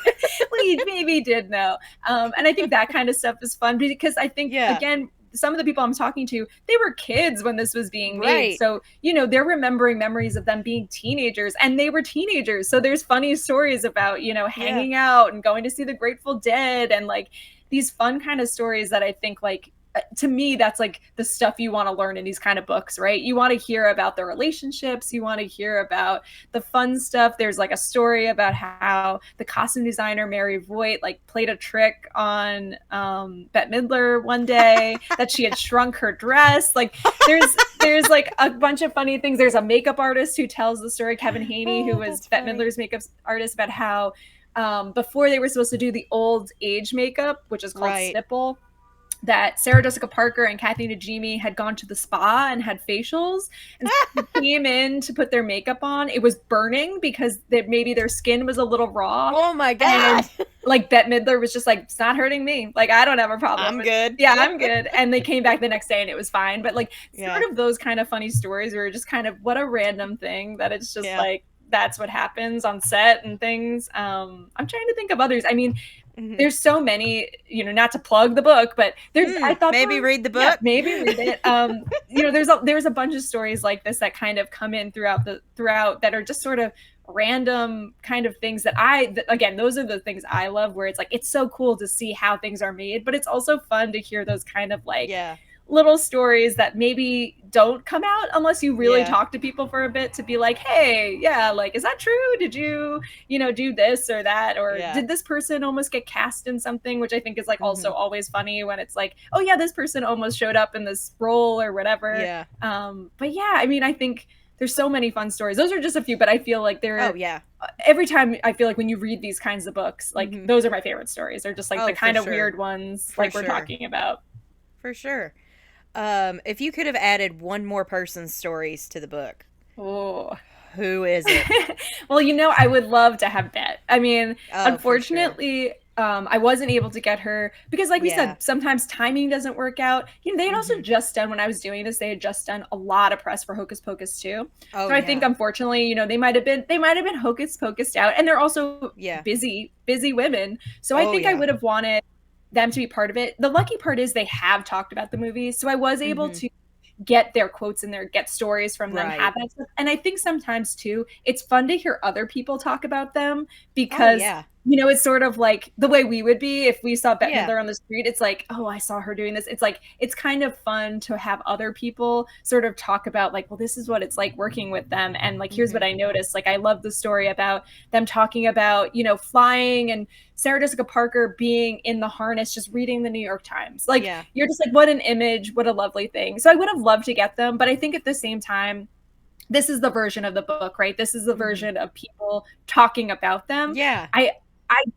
we did know. And I think that kind of stuff is fun because I think, again, some of the people I'm talking to, they were kids when this was being made. So, you know, they're remembering memories of them being teenagers, and they were teenagers. So there's funny stories about, you know, hanging out and going to see the Grateful Dead and like these fun kind of stories that I think like, to me, that's like the stuff you want to learn in these kind of books, right? You want to hear about the relationships. You want to hear about the fun stuff. There's like a story about how the costume designer, Mary Voigt, like played a trick on Bette Midler one day that she had shrunk her dress. Like there's like a bunch of funny things. There's a makeup artist who tells the story, Kevin Haney, who was Bette Midler's makeup artist, about how before they were supposed to do the old age makeup, which is called stipple, that Sarah Jessica Parker and Kathy Najimy had gone to the spa and had facials, and came in to put their makeup on. It was burning because maybe their skin was a little raw. Oh my God. And, like, Bette Midler was just like, it's not hurting me. Like, I don't have a problem. I'm good. Yeah, I'm good. And they came back the next day and it was fine. But like sort of those kind of funny stories were just kind of what a random thing that it's just like, that's what happens on set and things. I'm trying to think of others. I mean, there's so many, you know, not to plug the book, but there's, I thought maybe read the book. Yeah, maybe read it. You know, there's a bunch of stories like this that kind of come in throughout that are just sort of random kind of things that again, those are the things I love, where it's like, it's so cool to see how things are made, but it's also fun to hear those kind of like little stories that maybe don't come out unless you really talk to people for a bit to be like, hey, like, is that true? Did you know, do this or that? Or did this person almost get cast in something? Which I think is like also always funny when it's like, oh yeah, this person almost showed up in this role or whatever. But yeah, I mean, I think there's so many fun stories. Those are just a few, but I feel like they're every time I feel like when you read these kinds of books, like those are my favorite stories. They're just like the kind of weird ones like we're talking about. For sure. If you could have added one more person's stories to the book, who is it? Well, I would love to have Bet. I mean, unfortunately, I wasn't able to get her because, like we said, sometimes timing doesn't work out. They had also just done, when I was doing this, they had just done a lot of press for Hocus Pocus too. So I think, unfortunately, they might have been Hocus Pocused out, and they're also busy women. So I think I would have wanted them to be part of it. The lucky part is they have talked about the movie, so I was able to get their quotes in there, get stories from them, have that stuff. And I think sometimes too, it's fun to hear other people talk about them because it's sort of like the way we would be if we saw Bette Midler on the street. It's like, oh, I saw her doing this. It's like, it's kind of fun to have other people sort of talk about like, well, this is what it's like working with them. And like, here's what I noticed. Like, I love the story about them talking about, flying and Sarah Jessica Parker being in the harness, just reading the New York Times. Like, you're just like, what an image, what a lovely thing. So I would have loved to get them. But I think at the same time, this is the version of the book, right? This is the version of people talking about them. Yeah. I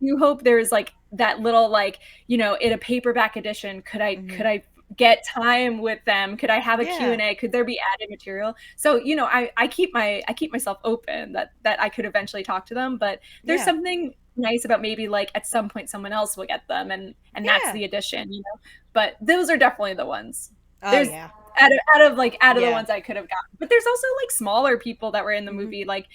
do hope there's like that little, like, in a paperback edition, could I get time with them? Could I have a Q&A? Could there be added material? So, I keep myself open that I could eventually talk to them, but there's something nice about maybe like at some point someone else will get them and that's the addition, but those are definitely the ones. There's out of the ones I could have gotten, but there's also like smaller people that were in the movie. Like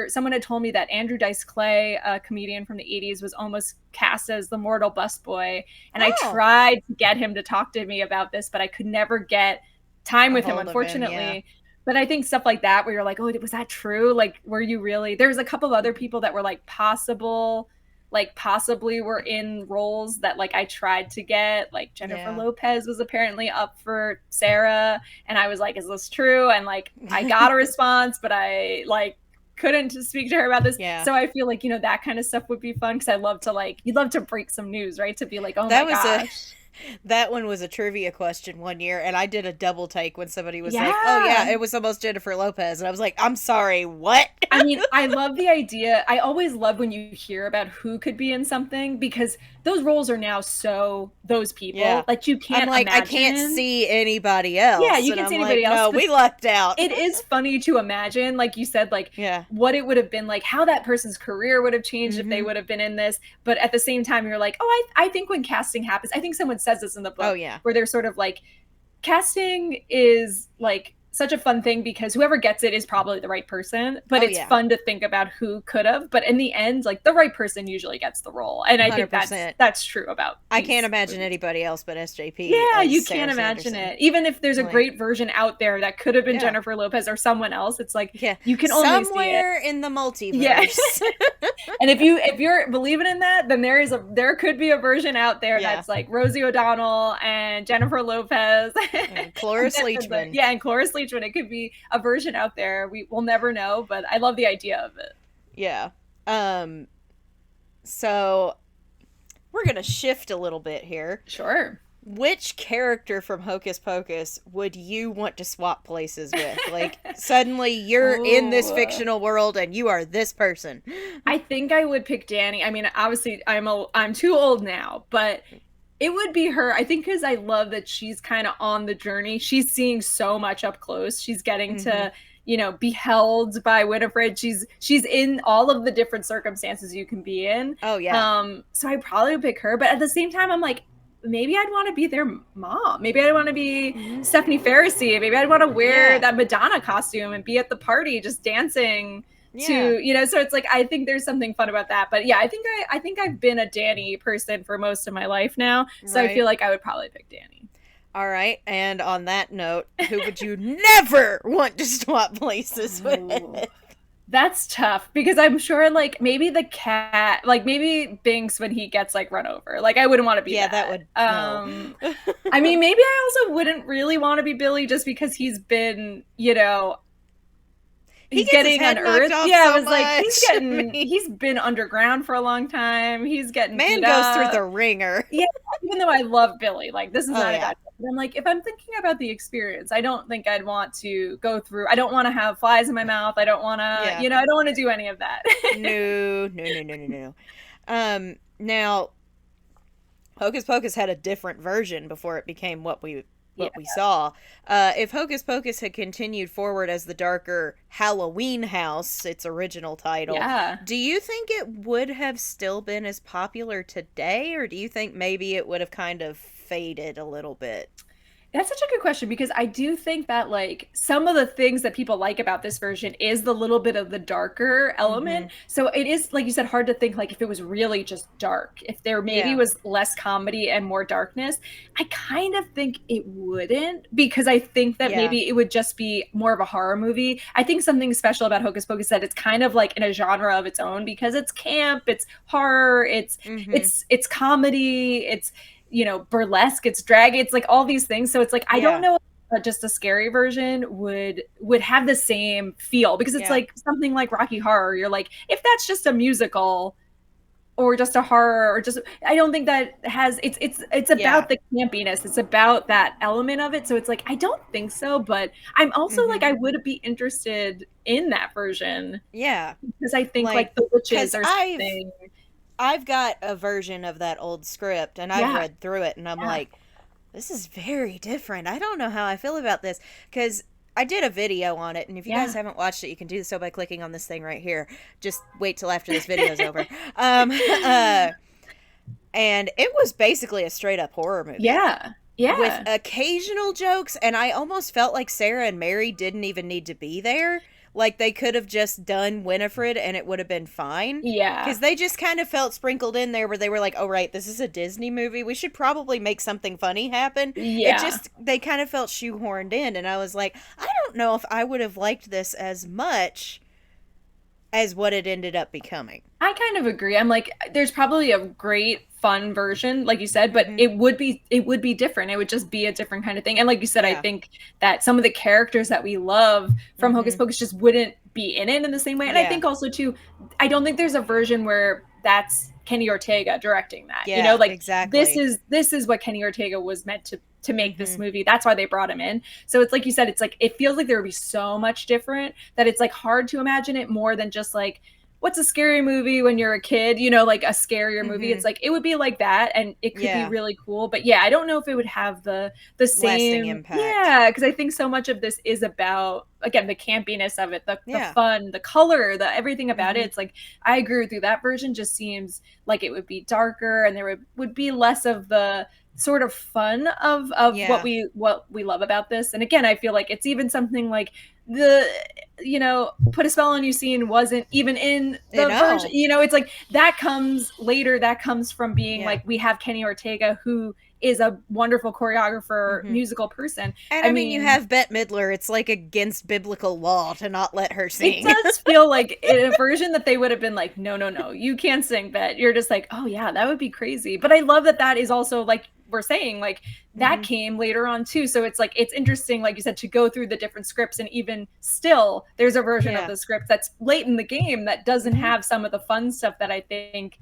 someone had told me that Andrew Dice Clay, a comedian from the 80s, was almost cast as the mortal busboy, and I tried to get him to talk to me about this, but I could never get time with him, unfortunately. But I think stuff like that, where you're like, oh, was that true? Like, were you really? There's a couple of other people that were like possibly were in roles that like I tried to get. Like Jennifer Lopez was apparently up for Sarah, and I was like, is this true? And like I got a response, but I like couldn't speak to her about this. So I feel like, that kind of stuff would be fun, because I love to you'd love to break some news, right? To be like, oh my gosh. That one was a trivia question one year, and I did a double take when somebody was like, oh yeah, it was almost Jennifer Lopez, and I was like, I'm sorry, what? I mean, I love the idea. I always love when you hear about who could be in something, because those roles are now so those people. Like, you can't imagine. I can't see anybody else. Yeah, you can't see anybody else. No, we lucked out. It is funny to imagine, like you said, like what it would have been like, how that person's career would have changed if they would have been in this. But at the same time, you're like, oh, I think when casting happens, I think someone says this in the book, where they're sort of like, casting is like such a fun thing, because whoever gets it is probably the right person, but it's fun to think about who could have. But in the end, like, the right person usually gets the role, and I 100%. Think that's true about I can't imagine anybody else but SJP. Yeah, you can't imagine it. Even if there's a great version out there that could have been Jennifer Lopez or someone else, it's like you can only somewhere see it in the multiverse. Yes. And if you're believing in that, then there could be a version out there that's like Rosie O'Donnell and Jennifer Lopez and Cloris Leachman. And Cloris Leachman. It could be a version out there. We'll never know, but I love the idea of it. Yeah. So we're gonna shift a little bit here. Sure. Which character from Hocus Pocus would you want to swap places with? Like, suddenly you're in this fictional world and you are this person. I think I would pick Danny. I mean, obviously I'm too old now, but it would be her. I think because I love that she's kind of on the journey. She's seeing so much up close. She's getting to, be held by Winifred. She's in all of the different circumstances you can be in. Oh, yeah. So I probably would pick her. But at the same time, I'm like, maybe I'd want to be their mom. Maybe I'd want to be Stephanie Pharisee. Maybe I'd want to wear that Madonna costume and be at the party just dancing to, so it's like, I think there's something fun about that. But yeah, I think I've been a Danny person for most of my life now. So I feel like I would probably pick Danny. All right. And on that note, who would you never want to swap places with? That's tough, because I'm sure like maybe the cat, like maybe Binks when he gets like run over. Like, I wouldn't want to be that would no. I mean, maybe I also wouldn't really want to be Billy, just because he's been, He he's gets his getting head knocked unearthed. off Yeah, so I was like, much. I mean, he's been underground for a long time. He's getting man beat goes through up. the ringer. Yeah, even though I love Billy, like this is Oh not a yeah. bad thing. But I'm like, if I'm thinking about the experience, I don't think I'd want to go through. I don't want to have flies in my mouth. I don't want to, Yeah. I don't want to do any of that. No, no, no, no, no, no. Now Hocus Pocus had a different version before it became Yeah. what we saw. If Hocus Pocus had continued forward as the darker Halloween House, its original title, Yeah. do you think it would have still been as popular today, or do you think maybe it would have kind of faded a little bit? That's such a good question because I do think that like some of the things that people like about this version is the little bit of the darker Mm-hmm. element. So it is, like you said, hard to think like if it was really just dark, if there maybe Yeah. was less comedy and more darkness. I kind of think it wouldn't because I think that Yeah. maybe it would just be more of a horror movie. I think something special about Hocus Pocus is that it's kind of like in a genre of its own because it's camp, it's horror, Mm-hmm. it's comedy, it's burlesque, it's drag, it's like all these things. So it's like I don't Yeah. know if just a scary version would have the same feel because it's Yeah. like something like Rocky Horror. You're like, if that's just a musical or just a horror or just I don't think that has it's Yeah. about the campiness. It's about that element of it. So it's like I don't think so, but I'm also Mm-hmm. like I would be interested in that version Yeah. because I think Like, like the witches because are I've something. I've got a version of that old script and I've Yeah, read through it and I'm yeah, like, this is very different. I don't know how I feel about this because I did a video on it, and if you guys yeah. haven't watched it, you can do so by clicking on this thing right here. Just wait till after this video's over. Um, uh, and it was basically a straight up horror movie Yeah. with Yeah. occasional jokes, and I almost felt like Sarah and Mary didn't even need to be there. Like they could have just done Winifred and it would have been fine. Yeah. Because they just kind of felt sprinkled in there where they were like, oh, right, this is a Disney movie. We should probably make something funny happen. It Yeah. just, they kind of felt shoehorned in. And I was like, I don't know if I would have liked this as much as what it ended up becoming. I kind of agree. I'm like, there's probably a great fun version, like you said, but Hmm. it would be different. It would just be a different kind of thing. And like you said, I Yeah. think that some of the characters that we love from Hocus Hmm. Pocus just wouldn't be in it in the same way. And I Yeah. think also too, I don't think there's a version where that's Kenny Ortega directing that. Yeah, Like exactly. this is what Kenny Ortega was meant to make this Hmm. movie. That's why they brought him in. So it's like you said, it's like it feels like there would be so much different that it's like hard to imagine it more than just like what's a scary movie when you're a kid, like a scarier movie. Hmm. It's like it would be like that and it could be Yeah. really cool. But yeah, I don't know if it would have the Lasting same. impact. Yeah, because I think so much of this is about again the campiness of it, the Yeah. fun, the color, the everything about Hmm. it. It's like I agree with you. That version just seems like it would be darker and there would be less of the sort of fun of Yeah. what we love about this. And again, I feel like it's even something like the put a spell on you scene wasn't even in I the version. know. It's like that comes later. That comes from being Yeah. like we have Kenny Ortega, who is a wonderful choreographer, Hmm. musical person. And I mean, you have Bette Midler. It's like against biblical law to not let her It sing. does feel like in a version that they would have been like, no, no, no, you can't sing, Bet. You're just like, oh yeah, that would be crazy. But I love that is also like we're saying, like that Mhm. came later on too. So it's like it's interesting, like you said, to go through the different scripts, and even still, there's a version of Yeah. the script that's late in the game that doesn't Mhm. have some of the fun stuff that I think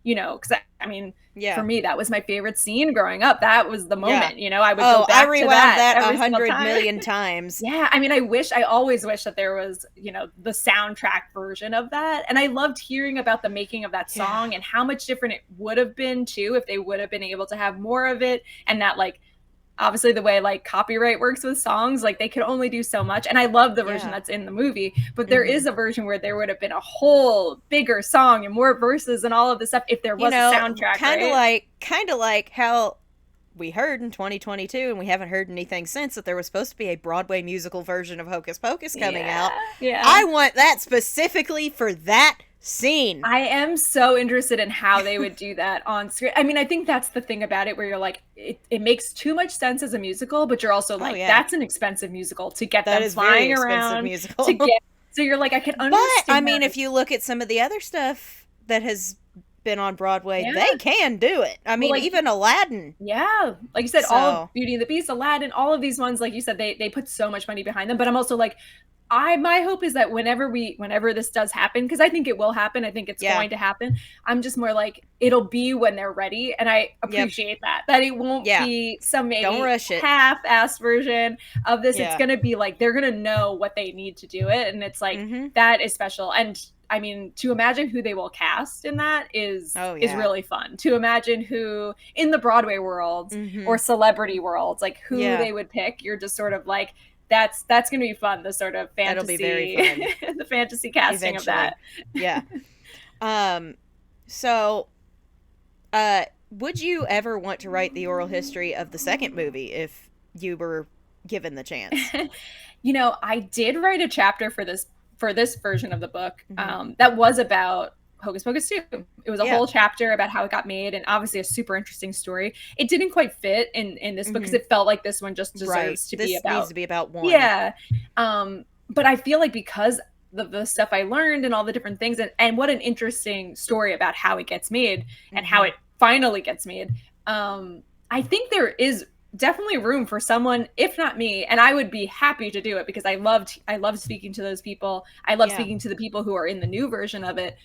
because I mean, for Yeah. me, that was my favorite scene growing up. That was the Yeah. moment, I would Oh, go I back to rewound that that every single 100 time. million times. Yeah, I mean, I always wish that there was, the soundtrack version of that. And I loved hearing about the making of that Yeah. song and how much different it would have been too if they would have been able to have more of it. And that, like, obviously the way like copyright works with songs, like they could only do so much. And I love the version Yeah. that's in the movie, but there Mhm. is a version where there would have been a whole bigger song and more verses and all of this stuff if there was a soundtrack, kind of right? like how we heard in 2022, and we haven't heard anything since, that there was supposed to be a Broadway musical version of Hocus Pocus coming out. Yeah. I want that specifically for that scene. I am so interested in how they would do that on screen. I mean, I think that's the thing about it where you're like, it makes too much sense as a musical, but you're also like, yeah. that's an expensive musical to get That them is very flying expensive around. musical. So you're like, I can understand. But I mean, if you look at some of the other stuff that has been on Broadway, Yeah. they can do it. I mean, like- even Aladdin. Yeah, like you said, all So- of Beauty and the Beast, Aladdin, all of these ones, like you said, they put so much money behind them. But I'm also like, my hope is that whenever this does happen, because I think it will happen, I think it's going to happen. I'm just more like, it'll be when they're ready, and I appreciate that it won't be some maybe half-assed version of this. It's gonna be like they're gonna know what they need to do it, and it's like that is special. And I mean, to imagine who they will cast in that is really fun. To imagine who in the Broadway world or celebrity worlds, like who they would pick. You're just sort of like, that's going to be fun. The sort of fantasy, that'll be very fun. The fantasy casting of that. Yeah. So, would you ever want to write the oral history of the second movie if you were given the chance? You know, I did write a chapter for this version of the book that was about Hocus Pocus 2. It was a whole chapter about how it got made, and obviously a super interesting story. It didn't quite fit in this book because it felt like this one just deserves to be about. Needs to be about one. Yeah. But I feel like because the stuff I learned and all the different things, and what an interesting story about how it gets made and how it finally gets made. I think there is definitely room for someone, if not me, and I would be happy to do it because I loved speaking to those people. I love speaking to the people who are in the new version of it.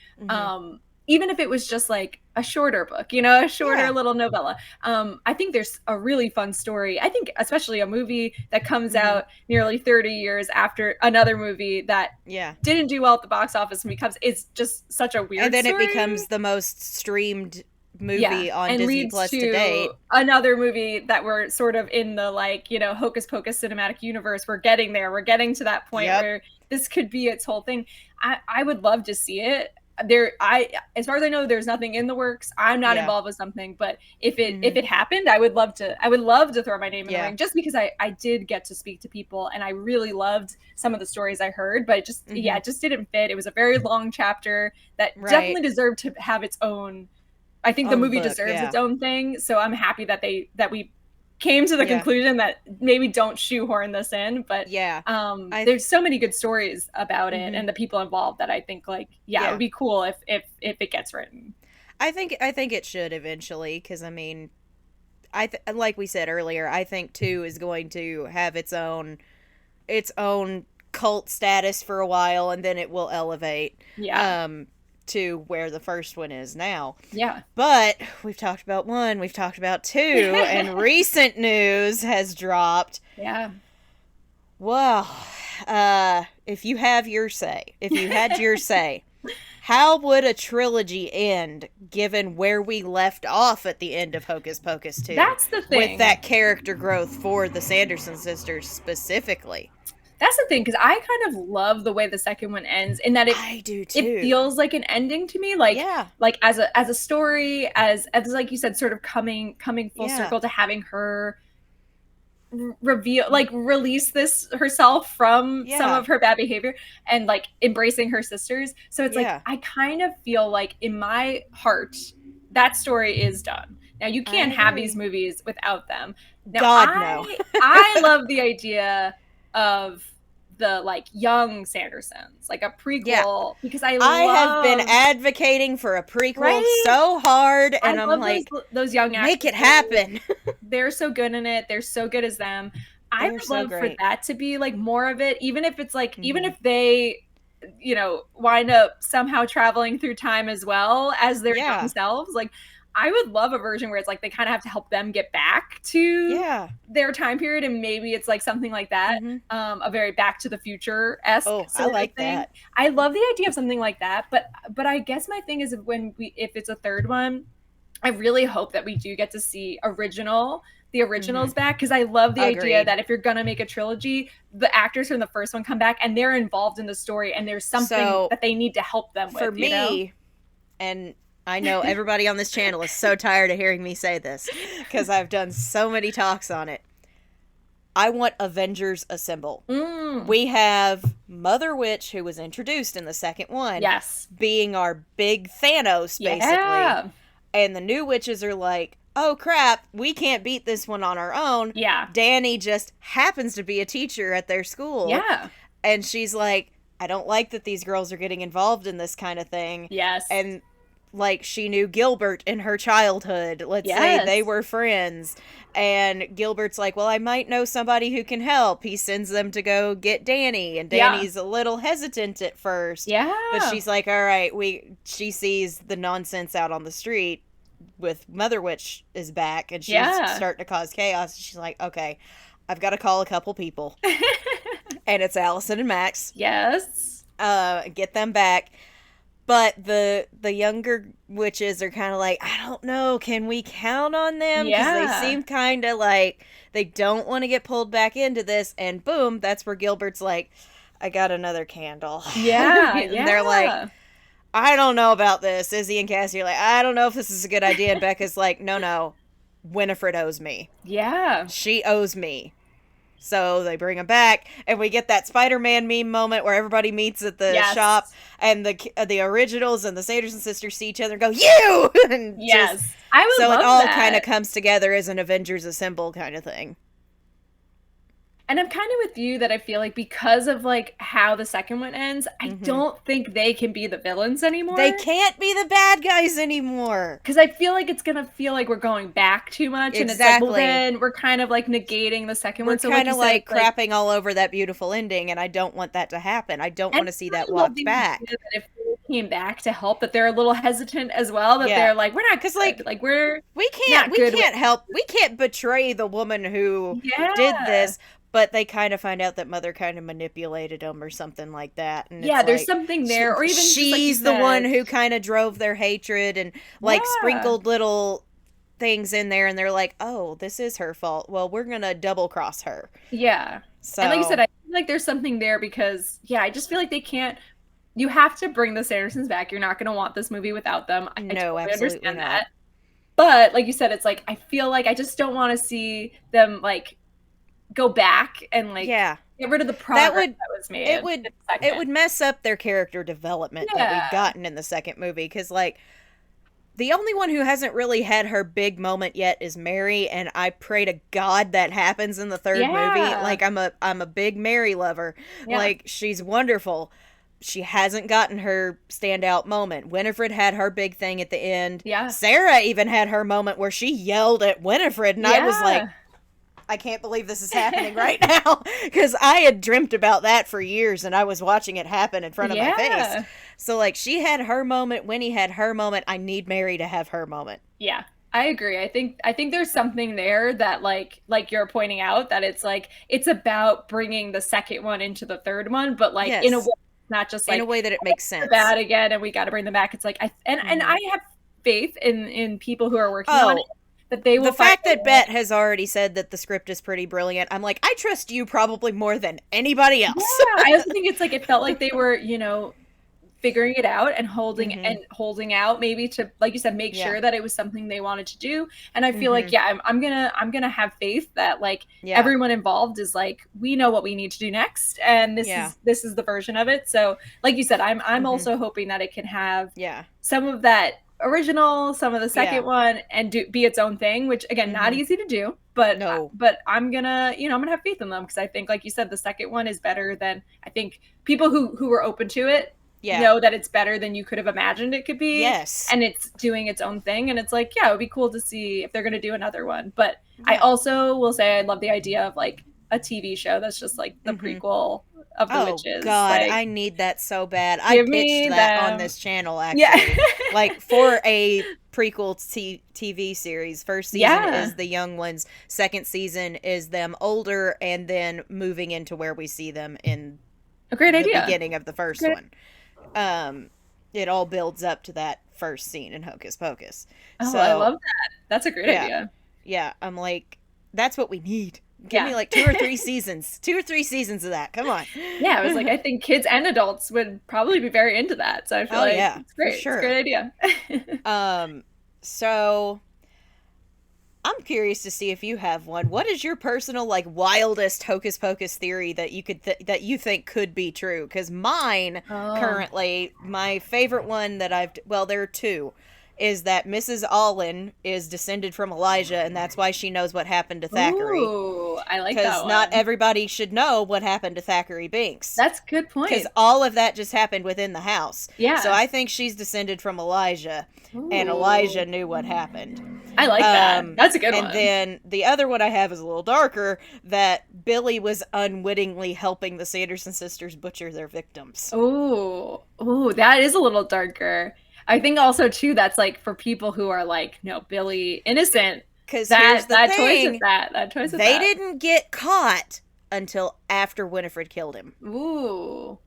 Even if it was just like a shorter book, you know, a shorter little novella. I think there's a really fun story. I think especially a movie that comes out nearly 30 years after another movie that didn't do well at the box office and it's just such a weird and then story. It becomes the most streamed movie on and Disney Plus to date. Another movie that we're sort of in the, like, you know, Hocus Pocus cinematic universe. We're getting there. We're getting to that point where this could be its whole thing. I would love to see it. As far as I know, there's nothing in the works. I'm not involved with something, but if it happened, I would love to throw my name in the ring, just because I did get to speak to people and I really loved some of the stories I heard, but it just it just didn't fit. It was a very long chapter that definitely deserved to have its own. I think the movie deserves its own thing, so I'm happy that we came to the conclusion that maybe don't shoehorn this in, but there's so many good stories about it and the people involved that I think, like, it would be cool if it gets written. I think it should eventually, because I mean, like we said earlier, I think 2 is going to have its own cult status for a while, and then it will elevate. To where the first one is now. Yeah. But we've talked about 1, we've talked about 2, and recent news has dropped. Yeah. Well, if you had your say, how would a trilogy end given where we left off at the end of Hocus Pocus 2? That's the thing. With that character growth for the Sanderson sisters specifically. That's the thing, because I kind of love the way the second one ends, in that I do too. It feels like an ending to me, like as a story, as like you said, sort of coming full circle to having her release this herself from some of her bad behavior and like embracing her sisters. So it's like I kind of feel like in my heart that story is done. Now you can't have these movies without them. Now, no. I love the idea of the, like, young Sandersons, like a prequel, because I have been advocating for a prequel so hard, and I'm like, those young actors, make it happen. They're so good in it. They're so good as them. I would love for that to be like more of it, even if it's like, even if they, you know, wind up somehow traveling through time as well as their young selves, like. I would love a version where it's like they kind of have to help them get back to their time period, and maybe it's like something like that, a very Back to the Future-esque sort of thing. That. I love the idea of something like that, but I guess my thing is if it's a third one, I really hope that we do get to see the originals back, because I love the idea that if you're gonna make a trilogy, the actors from the first one come back and they're involved in the story, and there's something that they need to help them with. For me, you know? And I know everybody on this channel is so tired of hearing me say this because I've done so many talks on it. I want Avengers Assemble. We have Mother Witch, who was introduced in the second one. Yes. Being our big Thanos, basically. Yeah. And the new witches are like, oh crap, we can't beat this one on our own. Yeah. Danny just happens to be a teacher at their school. Yeah. And she's like, I don't like that these girls are getting involved in this kind of thing. Yes. And like she knew Gilbert in her childhood. Let's say they were friends. And Gilbert's like, well, I might know somebody who can help. He sends them to go get Danny, and Danny's a little hesitant at first. Yeah. But she's like, all right, she sees the nonsense out on the street with Mother Witch is back, and she's starting to cause chaos. She's like, okay, I've got to call a couple people. And it's Allison and Max. Yes. Get them back. But the younger witches are kind of like, I don't know, can we count on them? Because they seem kind of like they don't want to get pulled back into this. And boom, that's where Gilbert's like, I got another candle. Yeah. And they're like, I don't know about this. Izzy and Cassie are like, I don't know if this is a good idea. And Becca's like, no, Winifred owes me. Yeah. She owes me. So they bring him back, and we get that Spider-Man meme moment where everybody meets at the shop, and the originals and the Sanderson sisters see each other and go, "You!" And I would so love it all that. kind of comes together as an Avengers Assemble kind of thing. And I'm kind of with you that I feel like because of like how the second one ends, I don't think they can be the villains anymore. They can't be the bad guys anymore. Because I feel like it's going to feel like we're going back too much. And it's like, well, then we're kind of like negating the second one. So kind of like crapping all over that beautiful ending, and I don't want that to happen. I don't want to see that walked back. That if they came back to help, that they're a little hesitant as well. That they're like, we're not, because like we can't betray the woman who did this. But they kind of find out that Mother kind of manipulated them or something like that. And there's something there. Or even she's the one who kind of drove their hatred and like sprinkled little things in there. And they're like, oh, this is her fault. Well, we're going to double cross her. Yeah. So, and like you said, I feel like there's something there because, I just feel like they can't. You have to bring the Sandersons back. You're not going to want this movie without them. I totally understand that. But like you said, it's like, I feel like I just don't want to see them like go back and like get rid of the progress that was made. It would mess up their character development that we've gotten in the second movie, because like the only one who hasn't really had her big moment yet is Mary, and I pray to God that happens in the third movie. Like I'm a big Mary lover. Like she's wonderful. She hasn't gotten her standout moment. Winifred had her big thing at the end. Sarah even had her moment where she yelled at Winifred, and I was like, I can't believe this is happening right now, because I had dreamt about that for years and I was watching it happen in front of my face. So like she had her moment, Winnie had her moment. I need Mary to have her moment. Yeah, I agree. I think there's something there that like you're pointing out, that it's like it's about bringing the second one into the third one, but like in a way, not just like in a way that it makes sense. Bad again, and we got to bring them back. It's like and I have faith in people who are working on it. That they will. The fact that Bet has already said that the script is pretty brilliant, I'm like, I trust you probably more than anybody else. Yeah, I also think it's like it felt like they were, figuring it out and holding out, maybe to, like you said, make sure that it was something they wanted to do. And I feel like I'm gonna have faith that like everyone involved is like, we know what we need to do next, and this is the version of it. So like you said, I'm also hoping that it can have some of that original, some of the second one, and be its own thing, which again, not easy to do, but but I'm gonna have faith in them, because I think, like you said, the second one is better than, I think people who were open to it know that it's better than you could have imagined it could be. And it's doing its own thing, and it's like, it would be cool to see if they're gonna do another one. But I also will say I love the idea of like a TV show that's just like the prequel of the witches. God, like, I need that so bad. I pitched that on this channel, actually. Like for a prequel TV series. First season is the young ones. Second season is them older, and then moving into where we see them in the beginning of the first one. It all builds up to that first scene in Hocus Pocus. So I love that. That's a great idea. Yeah, I'm like, that's what we need. Give me like 2 or 3 seasons. 2 or 3 seasons of that. Come on. Yeah, I was like, I think kids and adults would probably be very into that. So I feel it's great. Sure. It's a great idea. So I'm curious to see if you have one. What is your personal like wildest Hocus Pocus theory that you could that you think could be true? Because mine currently, my favorite one that there are 2, is that Mrs. Allen is descended from Elijah, and that's why she knows what happened to Thackeray. Ooh, I like that Because one. not everybody should know what happened to Thackeray Binks. That's a good point. Because all of that just happened within the house. Yeah. So I think she's descended from Elijah, and Elijah knew what happened. I like that. That's a good one. And then the other one I have is a little darker, that Billy was unwittingly helping the Sanderson sisters butcher their victims. Ooh, that is a little darker. I think also too that's like for people who are like, no, Billy innocent. Because here's the thing, that choice of they didn't get caught until after Winifred killed him. Ooh,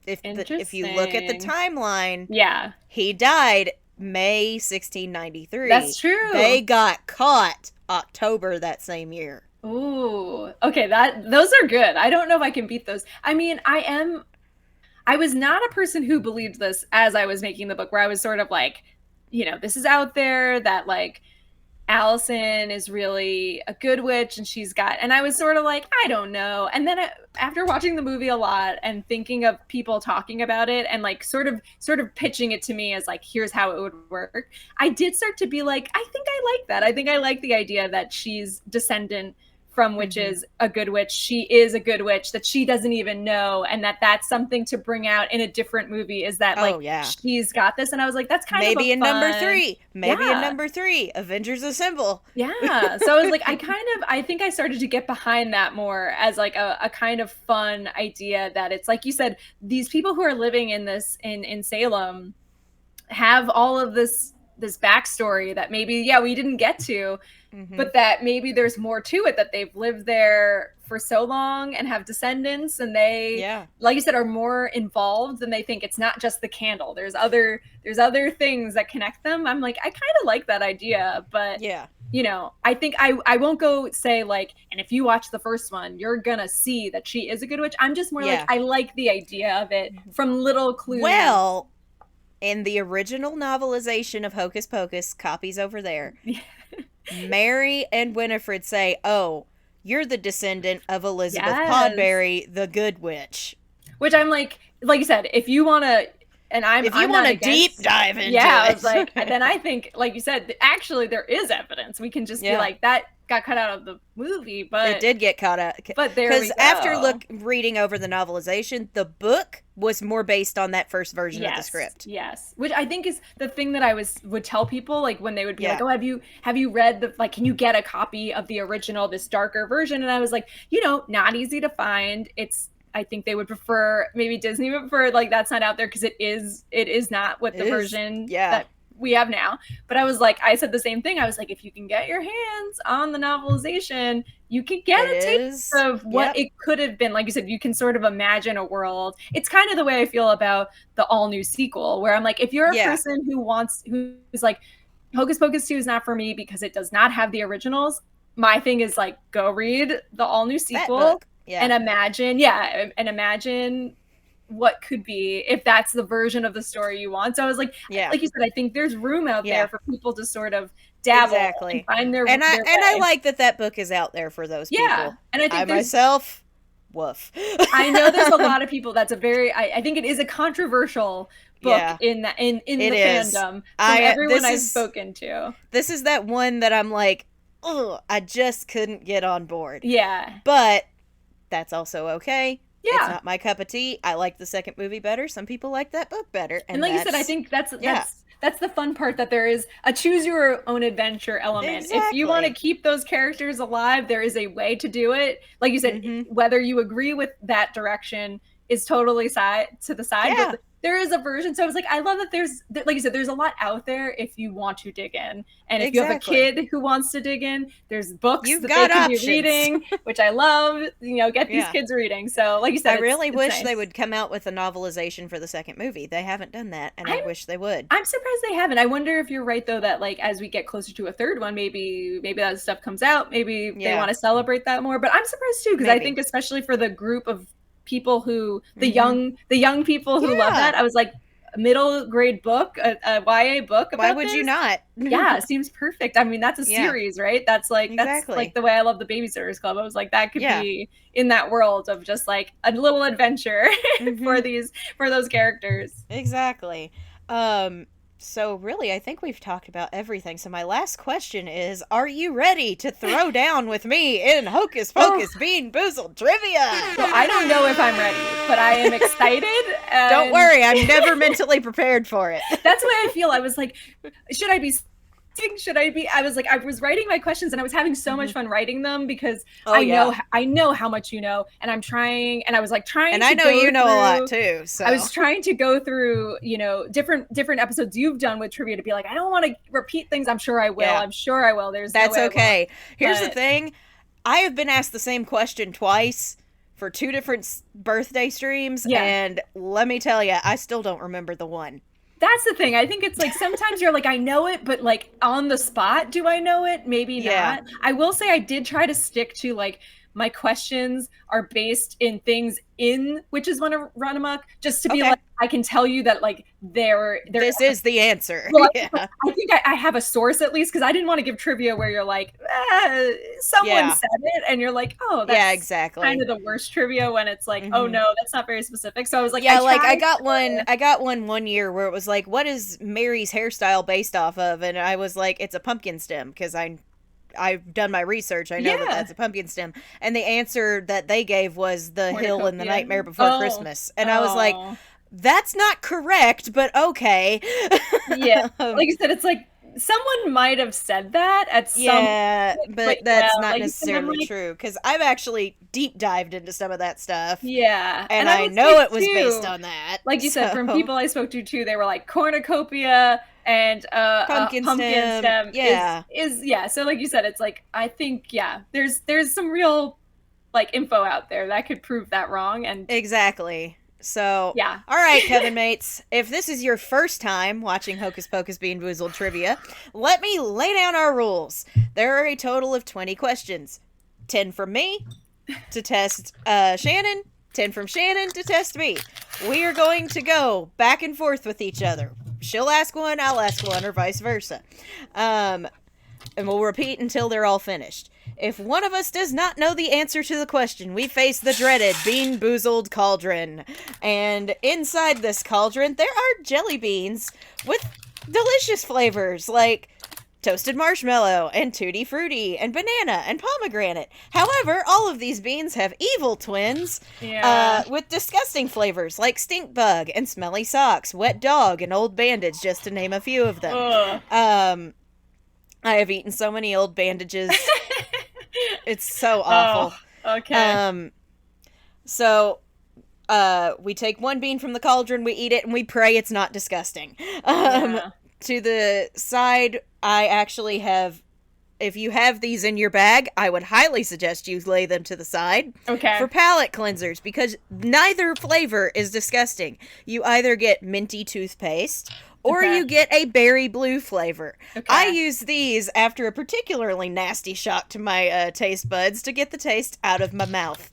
if you look at the timeline, yeah, he died May 1693. That's true. They got caught October that same year. Ooh, okay, those are good. I don't know if I can beat those. I mean, I was not a person who believed this as I was making the book, where I was sort of like, this is out there that like Allison is really a good witch and I was sort of like, I don't know. And then after watching the movie a lot and thinking of people talking about it and like sort of pitching it to me as like, here's how it would work, I did start to be like, I think I like that. I think I like the idea that she's descendant from witches, a good witch. She is a good witch that she doesn't even know, and that's something to bring out in a different movie, is that she's got this. And I was like, that's kind of maybe in number 3. Maybe in number 3, Avengers Assemble. Yeah. So I was like, I think I started to get behind that more as like a kind of fun idea, that it's like you said, these people who are living in this in Salem have all of this backstory that maybe we didn't get to, but that maybe there's more to it, that they've lived there for so long and have descendants, and they like you said, are more involved than they think. It's not just the candle, there's other things that connect them. I'm like, I kind of like that idea, but I think I won't go say like, and if you watch the first one you're gonna see that she is a good witch. I'm just more like, I like the idea of it from little clues. Well, in the original novelization of Hocus Pocus, copies over there, Mary and Winifred say, oh, you're the descendant of Elizabeth Podberry, the good witch. Which I'm like you said, if you want to, and I'm want to deep dive into it. I was like, then I think, like you said, actually there is evidence. We can just be like, that got cut out of the movie, but it did get cut out. But there we go. Because after reading over the novelization, the book was more based on that first version of the script. Yes, which I think is the thing that I would tell people, like when they would be like, oh, have you read can you get a copy of the original, this darker version? And I was like, not easy to find. I think they would prefer, maybe Disney would prefer, like, that's not out there because it is not what the version that we have now. But I said the same thing. I was like, if you can get your hands on the novelization, you can get a taste of what it could have been. Like you said, you can sort of imagine a world. It's kind of the way I feel about the all new sequel, where I'm like, if you're a person who's like, Hocus Pocus 2 is not for me because it does not have the originals, my thing is like, go read the all new sequel and imagine what could be if that's the version of the story you want. So I was like, like you said, I think there's room out there for people to sort of dabble and find their and their I like that book is out there for those people. And I think myself, woof. I know there's a lot of people that's a very I think it is a controversial book in the fandom from everyone I've spoken to. This is that one that I'm like, oh, I just couldn't get on board. Yeah. But that's also okay. Yeah. It's not my cup of tea. I like the second movie better. Some people like that book better. And like you said, I think that's the fun part, that there is a choose your own adventure element. Exactly. If you want to keep those characters alive, there is a way to do it. Like you said, whether you agree with that direction is totally to the side. Yeah. But there is a version. So I was like, I love that there's, like you said, there's a lot out there if you want to dig in. And if you have a kid who wants to dig in, there's books that they can be reading, which I love. Get these kids reading. So like you said, I really wish they would come out with a novelization for the second movie. They haven't done that, and I wish they would. I'm surprised they haven't. I wonder if you're right, though, that like as we get closer to a third one, maybe that stuff comes out. Maybe they want to celebrate that more. But I'm surprised too, because I think especially for the group of people who the young people who love that, I was like, a middle grade book, a YA book about why would you not? It seems perfect. I mean, that's a series, right? That's like that's like the way I love the Babysitters Club. I was like, that could be in that world of just like a little adventure for those characters. Exactly. So really, I think we've talked about everything. So my last question is, are you ready to throw down with me in Hocus Pocus Bean Boozled trivia? So I don't know if I'm ready, but I am excited. And Don't worry, I'm never mentally prepared for it. that's the way I feel. I was like, should I be should I be? I was like, I was writing my questions and I was having so much fun writing them because I know how much you know, and I'm trying, and I was like trying. And to I know you know a lot too. So I was trying to go through, different episodes you've done with trivia to be like, I don't want to repeat things. I'm sure I will. Yeah. I'm sure I will. That's okay. Here's the thing: I have been asked the same question twice for 2 different birthday streams, and let me tell you, I still don't remember the one. That's the thing. I think it's like sometimes you're like, I know it, but like on the spot, do I know it? Maybe not. I will say I did try to stick to like my questions are based in things in Witches Run Amok, just to be like, I can tell you that like this is the answer. Well, I think I have a source at least, because I didn't want to give trivia where you're like, someone said it, and you're like, oh, that's exactly kind of the worst trivia when it's like, oh no, that's not very specific. So I was like, I got one year where it was like, what is Mary's hairstyle based off of? And I was like, it's a pumpkin stem, because I've done my research. I know that that's a pumpkin stem. And the answer that they gave was the hill in The Nightmare Before Christmas. And I was like, that's not correct, but okay. Yeah. Like you said, it's like someone might have said that at some point, but that's not necessarily true, because I've actually deep dived into some of that stuff. Yeah. And I know it was based on that. Like you said, from people I spoke to too, they were like cornucopia and pumpkin stem is so like you said, it's like, I think there's some real like info out there that could prove that wrong. And exactly. So all right, Coven mates, if this is your first time watching Hocus Pocus Bean Boozled trivia, let me lay down our rules. There are a total of 20 questions. 10 from me to test Shannon, 10 from Shannon to test me. We are going to go back and forth with each other. She'll ask one, I'll ask one, or vice versa. And we'll repeat until they're all finished. If one of us does not know the answer to the question, we face the dreaded Bean Boozled Cauldron. And inside this cauldron, there are jelly beans with delicious flavors like toasted marshmallow and tutti frutti and banana and pomegranate. However, all of these beans have evil twins with disgusting flavors like stink bug and smelly socks, wet dog, and old bandage, just to name a few of them. I have eaten so many old bandages. It's so awful. Okay. So we take one bean from the cauldron, we eat it, and we pray it's not disgusting. To the side, I actually have, if you have these in your bag, I would highly suggest you lay them to the side. Okay. For palate cleansers, because neither flavor is disgusting. You either get minty toothpaste or you get a berry blue flavor. I use these after a particularly nasty shock to my taste buds to get the taste out of my mouth.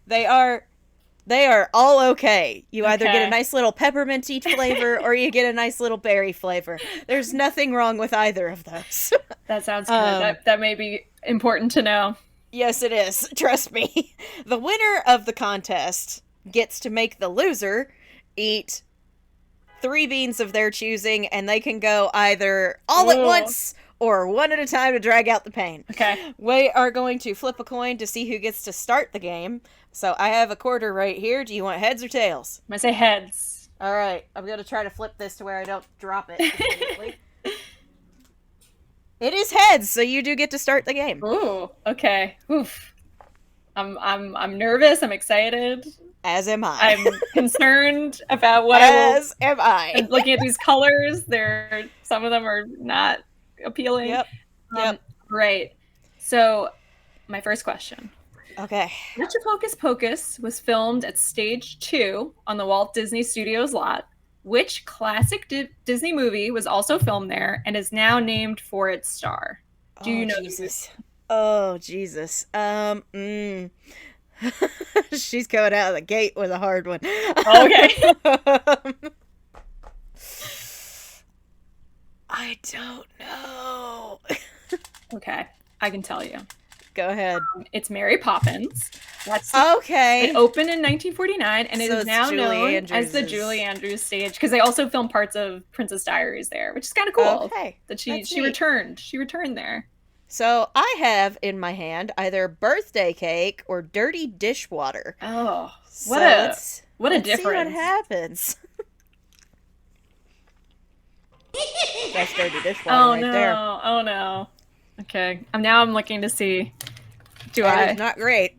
They are all okay. You either get a nice little pepperminty flavor or you get a nice little berry flavor. There's nothing wrong with either of those. That sounds good. That may be important to know. Yes, it is. Trust me. The winner of the contest gets to make the loser eat 3 beans of their choosing, and they can go either all at once or one at a time to drag out the pain. Okay. We are going to flip a coin to see who gets to start the game. So I have a quarter right here. Do you want heads or tails? I'm going to say heads. All right. I'm going to try to flip this to where I don't drop it. It is heads, so you do get to start the game. Ooh, okay. Oof. I'm nervous. I'm excited. As am I. I'm concerned about what As am I. And looking at these colors, some of them are not appealing. Yep. Great. So, my first question. Okay. Which of Hocus Pocus was filmed at Stage 2 on the Walt Disney Studios lot? Which classic Disney movie was also filmed there and is now named for its star? Do you know Jesus? Oh, Jesus. She's going out of the gate with a hard one. Okay. I don't know. Okay, I can tell you. Go ahead. It's Mary Poppins. Okay. It opened in 1949, and it So is it's now Julie known as the Andrews' Julie Andrews stage, because they also filmed parts of Princess Diaries there, which is kind of cool. Okay. That she That's neat. returned. She returned there. So I have in my hand either birthday cake or dirty dishwater. Oh, So let's difference. see what happens. That's dirty dishwater Oh right no! there. Oh no! Okay, now I'm looking to see. That is not great.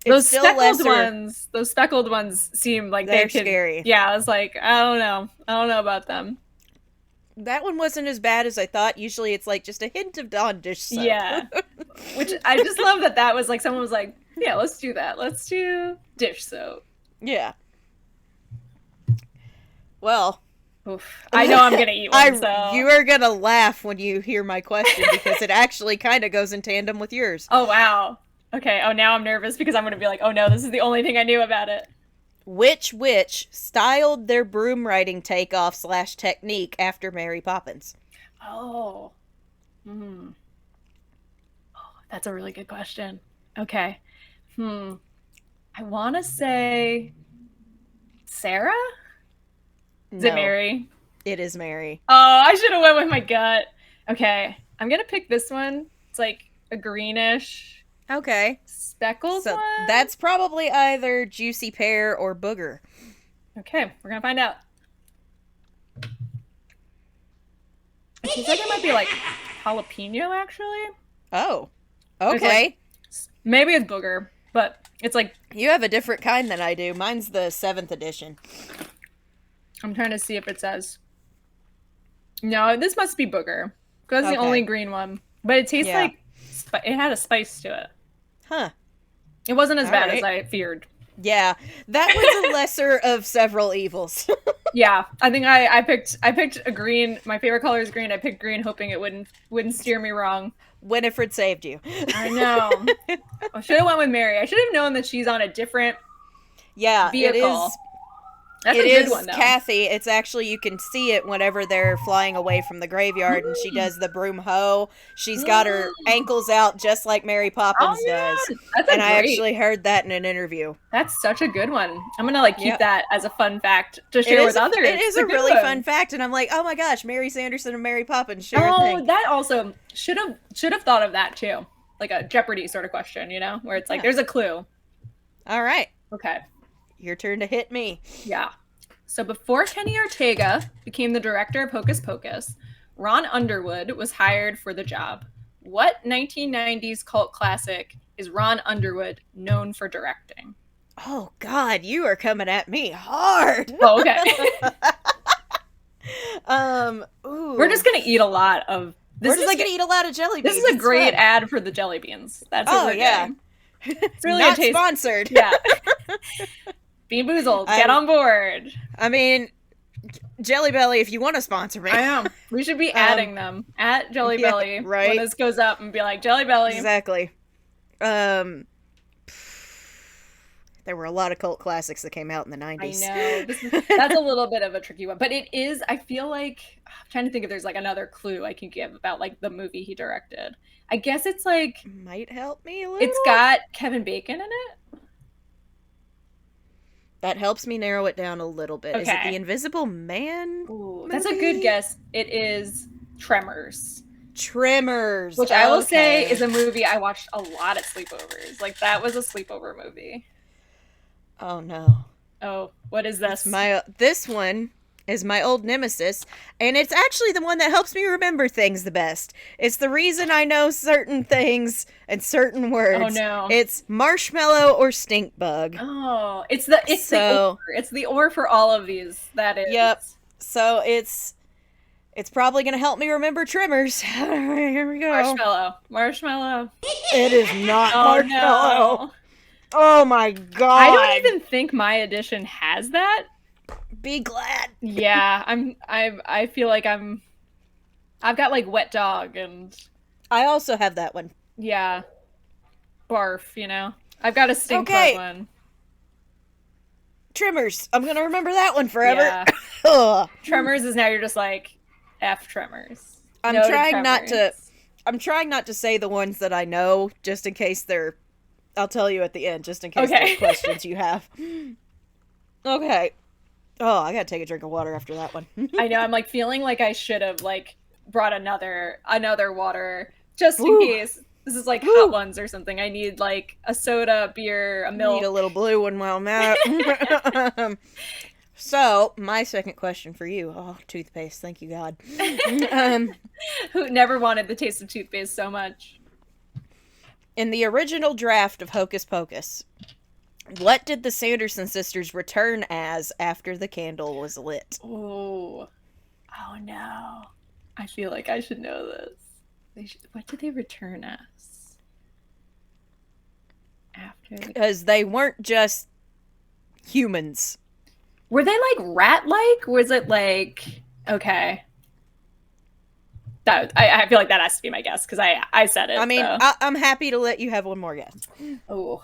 Those speckled ones seem like they're scary. Yeah, I was like, I don't know about them. That one wasn't as bad as I thought. Usually it's like just a hint of Dawn dish soap. Yeah. Which I just love that was like, someone was like, yeah, let's do that. Let's do dish soap. Yeah. Well. Oof. I know I'm going to eat one, so. You are going to laugh when you hear my question because it actually kind of goes in tandem with yours. Oh, wow. Okay. Oh, now I'm nervous because I'm going to be like, oh no, this is the only thing I knew about it. Which witch styled their broom riding takeoff / technique after Mary Poppins? Oh. Oh, that's a really good question. Okay. I want to say Sarah? Is it Mary? It is Mary. Oh, I should have went with my gut. Okay. I'm going to pick this one. It's like a greenish. Okay. Speckled one? That's probably either Juicy Pear or Booger. Okay, we're gonna find out. It seems like it might be like jalapeno, actually. Oh. Okay. Maybe it's Booger, but it's like... You have a different kind than I do. Mine's the 7th edition. I'm trying to see if it says... No, this must be Booger. Because that's the only green one. But it tastes like... It had a spice to it. Huh. It wasn't as bad as I feared. Yeah, that was a lesser of several evils. Yeah, I think I picked a green. My favorite color is green. I picked green, hoping it wouldn't steer me wrong. Winifred saved you. I know. I should have went with Mary. I should have known that she's on a different vehicle. It is. That's it a good is one, though. Kathy. It's actually, you can see it whenever they're flying away from the graveyard and she does the broom hoe. She's got her ankles out just like Mary Poppins does. I actually heard that in an interview. That's such a good one. I'm going to keep that as a fun fact to share with others. It is a really fun fact. And I'm like, oh my gosh, Mary Sanderson and Mary Poppins share a thing. That also should have thought of that too. Like a Jeopardy sort of question, where it's like, there's a clue. All right. Okay. Your turn to hit me. Yeah. So before Kenny Ortega became the director of Hocus Pocus, Ron Underwood was hired for the job. What 1990s cult classic is Ron Underwood known for directing? Oh, God, you are coming at me hard. Oh, okay. We're just going to eat a lot of... We're just going to eat a lot of jelly beans. This is a great ad for the jelly beans. That's what we're getting. It's really not sponsored. Yeah. Bean Boozled, get on board. I mean, Jelly Belly, if you want to sponsor me. I am. We should be adding them at Jelly Belly when this goes up and be like, Jelly Belly. Exactly. There were a lot of cult classics that came out in the 90s. I know. That's a little bit of a tricky one. But it is, I feel like, I'm trying to think if there's another clue I can give about the movie he directed. I guess it's might help me a little. It's got Kevin Bacon in it. That helps me narrow it down a little bit. Okay. Is it The Invisible Man? Ooh, that's a good guess. It is Tremors. Which I will say is a movie I watched a lot at sleepovers. That was a sleepover movie. Oh, no. Oh, what is this? This one is my old nemesis, and it's actually the one that helps me remember things the best. It's the reason I know certain things and certain words. Oh no! It's marshmallow or stink bug. Oh, it's the or for all of these. That is. Yep. So it's probably gonna help me remember Tremors. Here we go. Marshmallow. It is not marshmallow. No. Oh my god! I don't even think my edition has that. Be glad. Yeah, I feel like I've got wet dog and I also have that one. Yeah. Barf, I've got a stink bug one. Tremors. I'm gonna remember that one forever. Yeah. Tremors is now you're just F Tremors. I'm trying not to I'm trying not to say the ones that I know, just in case they're... I'll tell you at the end, just in case there's questions you have. Okay. Oh, I gotta take a drink of water after that one. I know, I'm like feeling like I should have like brought another water just in case. This is like hot ones or something. I need like a soda, beer, a milk. Need a little blue one while I'm out. So, my second question for you. Oh, toothpaste. Thank you, God. Who never wanted the taste of toothpaste so much? In the original draft of Hocus Pocus, what did the Sanderson sisters return as after the candle was lit? Oh no. I feel like I should know this. What did they return as? Because they weren't just humans. Were they like rat-like? Was it like... Okay. I feel like that has to be my guess, because I said it. I mean, so. I'm happy to let you have one more guess. Oh.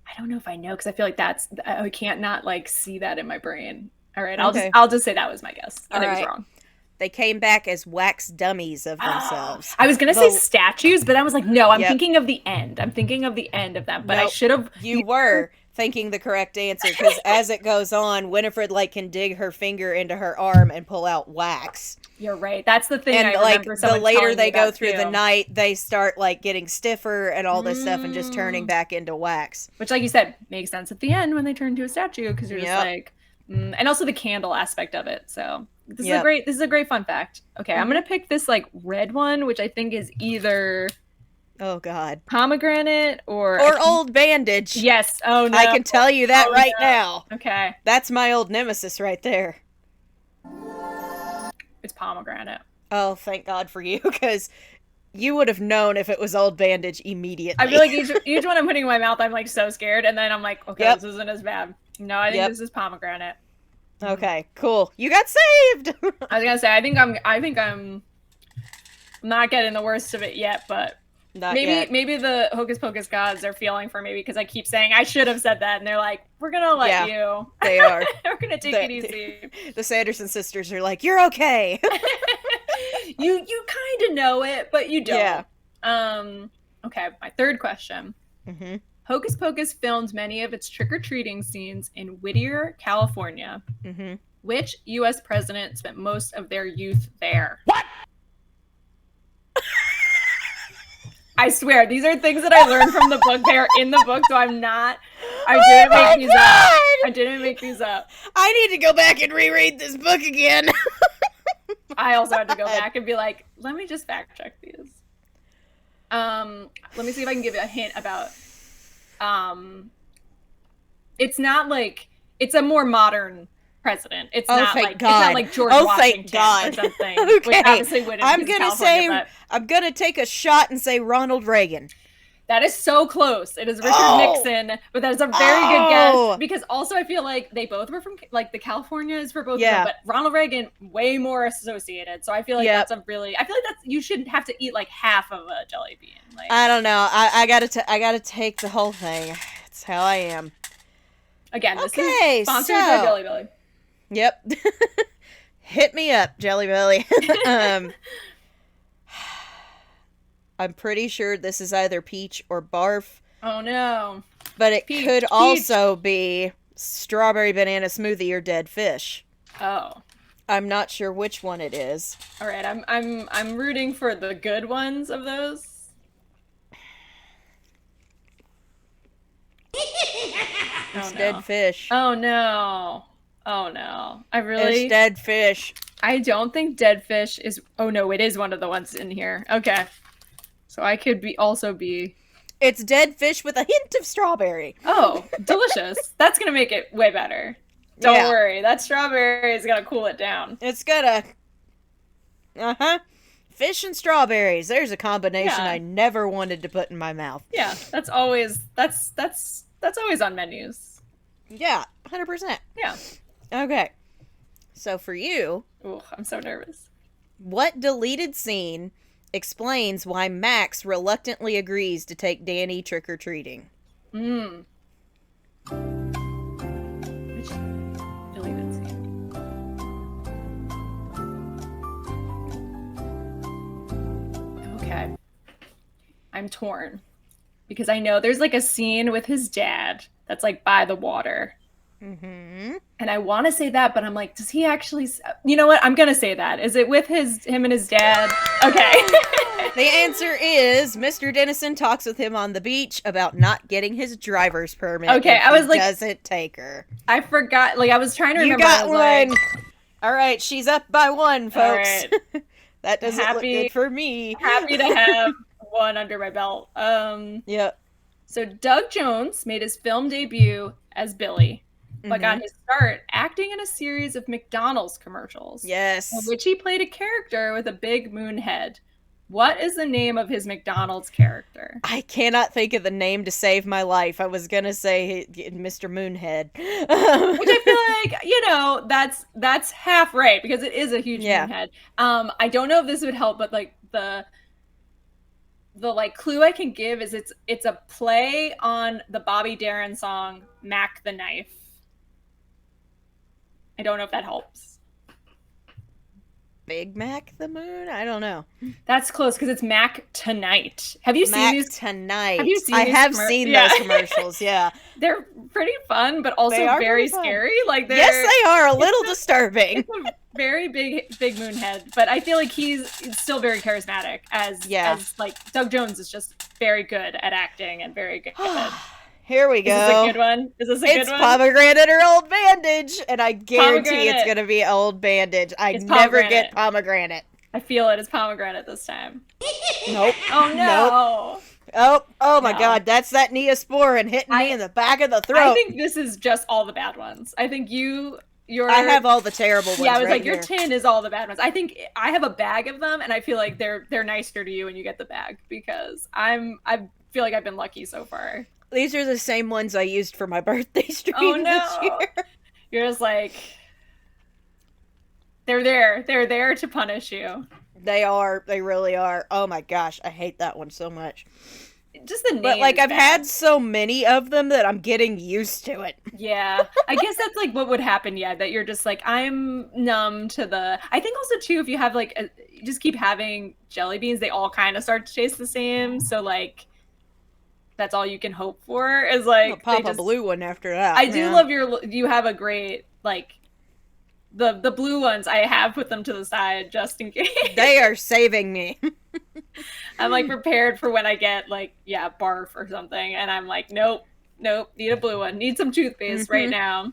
I don't know if I know, because I feel like I can't not like see that in my brain. All right, I'll just say that was my guess. I think it was wrong. They came back as wax dummies of themselves. I was gonna say statues, but I was like, no, I'm thinking of the end. I'm thinking of the end of them, but I should have. You were thinking the correct answer, because as it goes on, Winifred like can dig her finger into her arm and pull out wax. You're right. That's the thing. And I like remember the later they go through too. the night, they start like getting stiffer and all this stuff, and just turning back into wax. Which, like you said, makes sense at the end when they turn into a statue, because you're just like, and also the candle aspect of it. So this is a great fun fact. Okay, I'm gonna pick this like red one, which I think is either. Oh God. Pomegranate or old bandage. Yes. Oh no. I can tell you that now. Okay. That's my old nemesis right there. It's pomegranate. Oh, thank God for you, because you would have known if it was old bandage immediately. I feel like each one I'm putting in my mouth, I'm like so scared, and then I'm like, okay, this isn't as bad. No, I think this is pomegranate. Okay, cool. You got saved. I was gonna say, I think I'm not getting the worst of it yet, but maybe the Hocus Pocus gods are feeling for me, because I keep saying I should have said that, and they're like, we're gonna let you. They are. We're gonna take it easy. The Sanderson sisters are like, you're okay. You kind of know it, but you don't. Yeah. Okay, my third question. Mm-hmm. Hocus Pocus filmed many of its trick-or-treating scenes in Whittier, California. Mm-hmm. Which U.S. president spent most of their youth there? What? I swear, these are things that I learned from the book. They are in the book, so I didn't make these up. I didn't make these up. I need to go back and reread this book again. I also had to go back and be like, let me just fact check these. Let me see if I can give you a hint about, it's not like, it's a more modern president. It's not like George Washington or something. Okay. Which obviously wouldn't. I'm gonna take a shot and say Ronald Reagan. That is so close. It is Richard Nixon, but that is a very good guess, because also I feel like they both were from, like, the California is for both of them, but Ronald Reagan way more associated. So I feel like I feel like you shouldn't have to eat like half of a jelly bean. Like, I don't know. I gotta take the whole thing. It's how I am. Again, this is sponsored by Jelly Belly. Yep. Hit me up, Jelly Belly. I'm pretty sure this is either peach or barf. Oh no. But it could also be strawberry banana smoothie or dead fish. Oh. I'm not sure which one it is. All right, I'm rooting for the good ones of those. It's dead fish. Oh no. Oh no. It's dead fish. I don't think dead fish is... Oh no, it is one of the ones in here. Okay. So I could also be... It's dead fish with a hint of strawberry. Oh, delicious. That's going to make it way better. Don't worry. That strawberry is going to cool it down. It's going to... Fish and strawberries. There's a combination I never wanted to put in my mouth. Yeah, that's always on menus. Yeah, 100%. Yeah. Okay. So for you... Ooh, I'm so nervous. What deleted scene explains why Max reluctantly agrees to take Danny trick-or-treating? Which deleted scene? Okay. I'm torn because I know there's like a scene with his dad that's like by the water. Mm-hmm. And I want to say that, but I'm like, does he actually? You know what? I'm gonna say that. Is it with him and his dad? Okay. The answer is Mr. Dennison talks with him on the beach about not getting his driver's permit. Okay, I was like, doesn't take her. I forgot. Like I was trying to remember. You got one. Like, all right, she's up by one, folks. Right. That doesn't look good for me. Happy to have one under my belt. Yep. So Doug Jones made his film debut as Billy, but got his start acting in a series of McDonald's commercials. Yes. In which he played a character with a big moon head. What is the name of his McDonald's character? I cannot think of the name to save my life. I was gonna say Mr. Moonhead. Which I feel like, you know, that's half right because it is a huge moonhead. I don't know if this would help, but like the like clue I can give is it's a play on the Bobby Darin song Mac the Knife. I don't know if that helps. Big Mac the Moon? I don't know. That's close because it's Mac Tonight. Have you seen these? Tonight. Have you seen I have seen those commercials, yeah. They're pretty fun, but also very scary. Like yes, they are a little disturbing. It's a very big moonhead, but I feel like he's still very charismatic as like Doug Jones is just very good at acting and very good. Here we go. Is this a good one? Is this a good one? It's pomegranate or old bandage, and I guarantee it's going to be old bandage. I never get pomegranate. I feel it is pomegranate this time. Nope. Oh no. Nope. Oh my God, that's that Neosporin hitting me in the back of the throat. I think this is just all the bad ones. I think I have all the terrible ones. Yeah, I was right like, here. Your tin is all the bad ones. I think I have a bag of them, and I feel like they're nicer to you when you get the bag because I feel like I've been lucky so far. These are the same ones I used for my birthday stream this year. You're just like, they're there. They're there to punish you. They are. They really are. Oh my gosh, I hate that one so much. Just the name. But like I've had so many of them that I'm getting used to it. Yeah. I guess that's like what would happen, that you're just like, I'm numb to the I think also too, if you have like you just keep having jelly beans, they all kind of start to taste the same. So like that's all you can hope for is like I'll pop a blue one after that. I do love you have a great like the blue ones. I have put them to the side just in case. They are saving me. I'm like prepared for when I get like barf or something, and I'm like nope, need a blue one, need some toothpaste right now.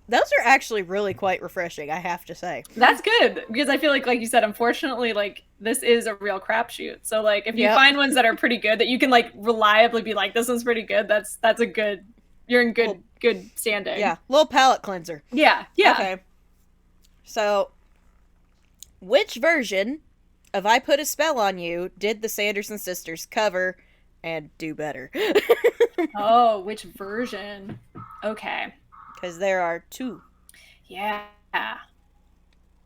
Those are actually really quite refreshing, I have to say. That's good because I feel like you said, unfortunately, like this is a real crapshoot. So like if you find ones that are pretty good that you can like reliably be like, this one's pretty good, that's a good. You're in good standing. Yeah, little palate cleanser. Yeah. Okay. So, which version of "I Put a Spell on You" did the Sanderson sisters cover and do better? Oh, which version? Okay. Because there are two. Yeah.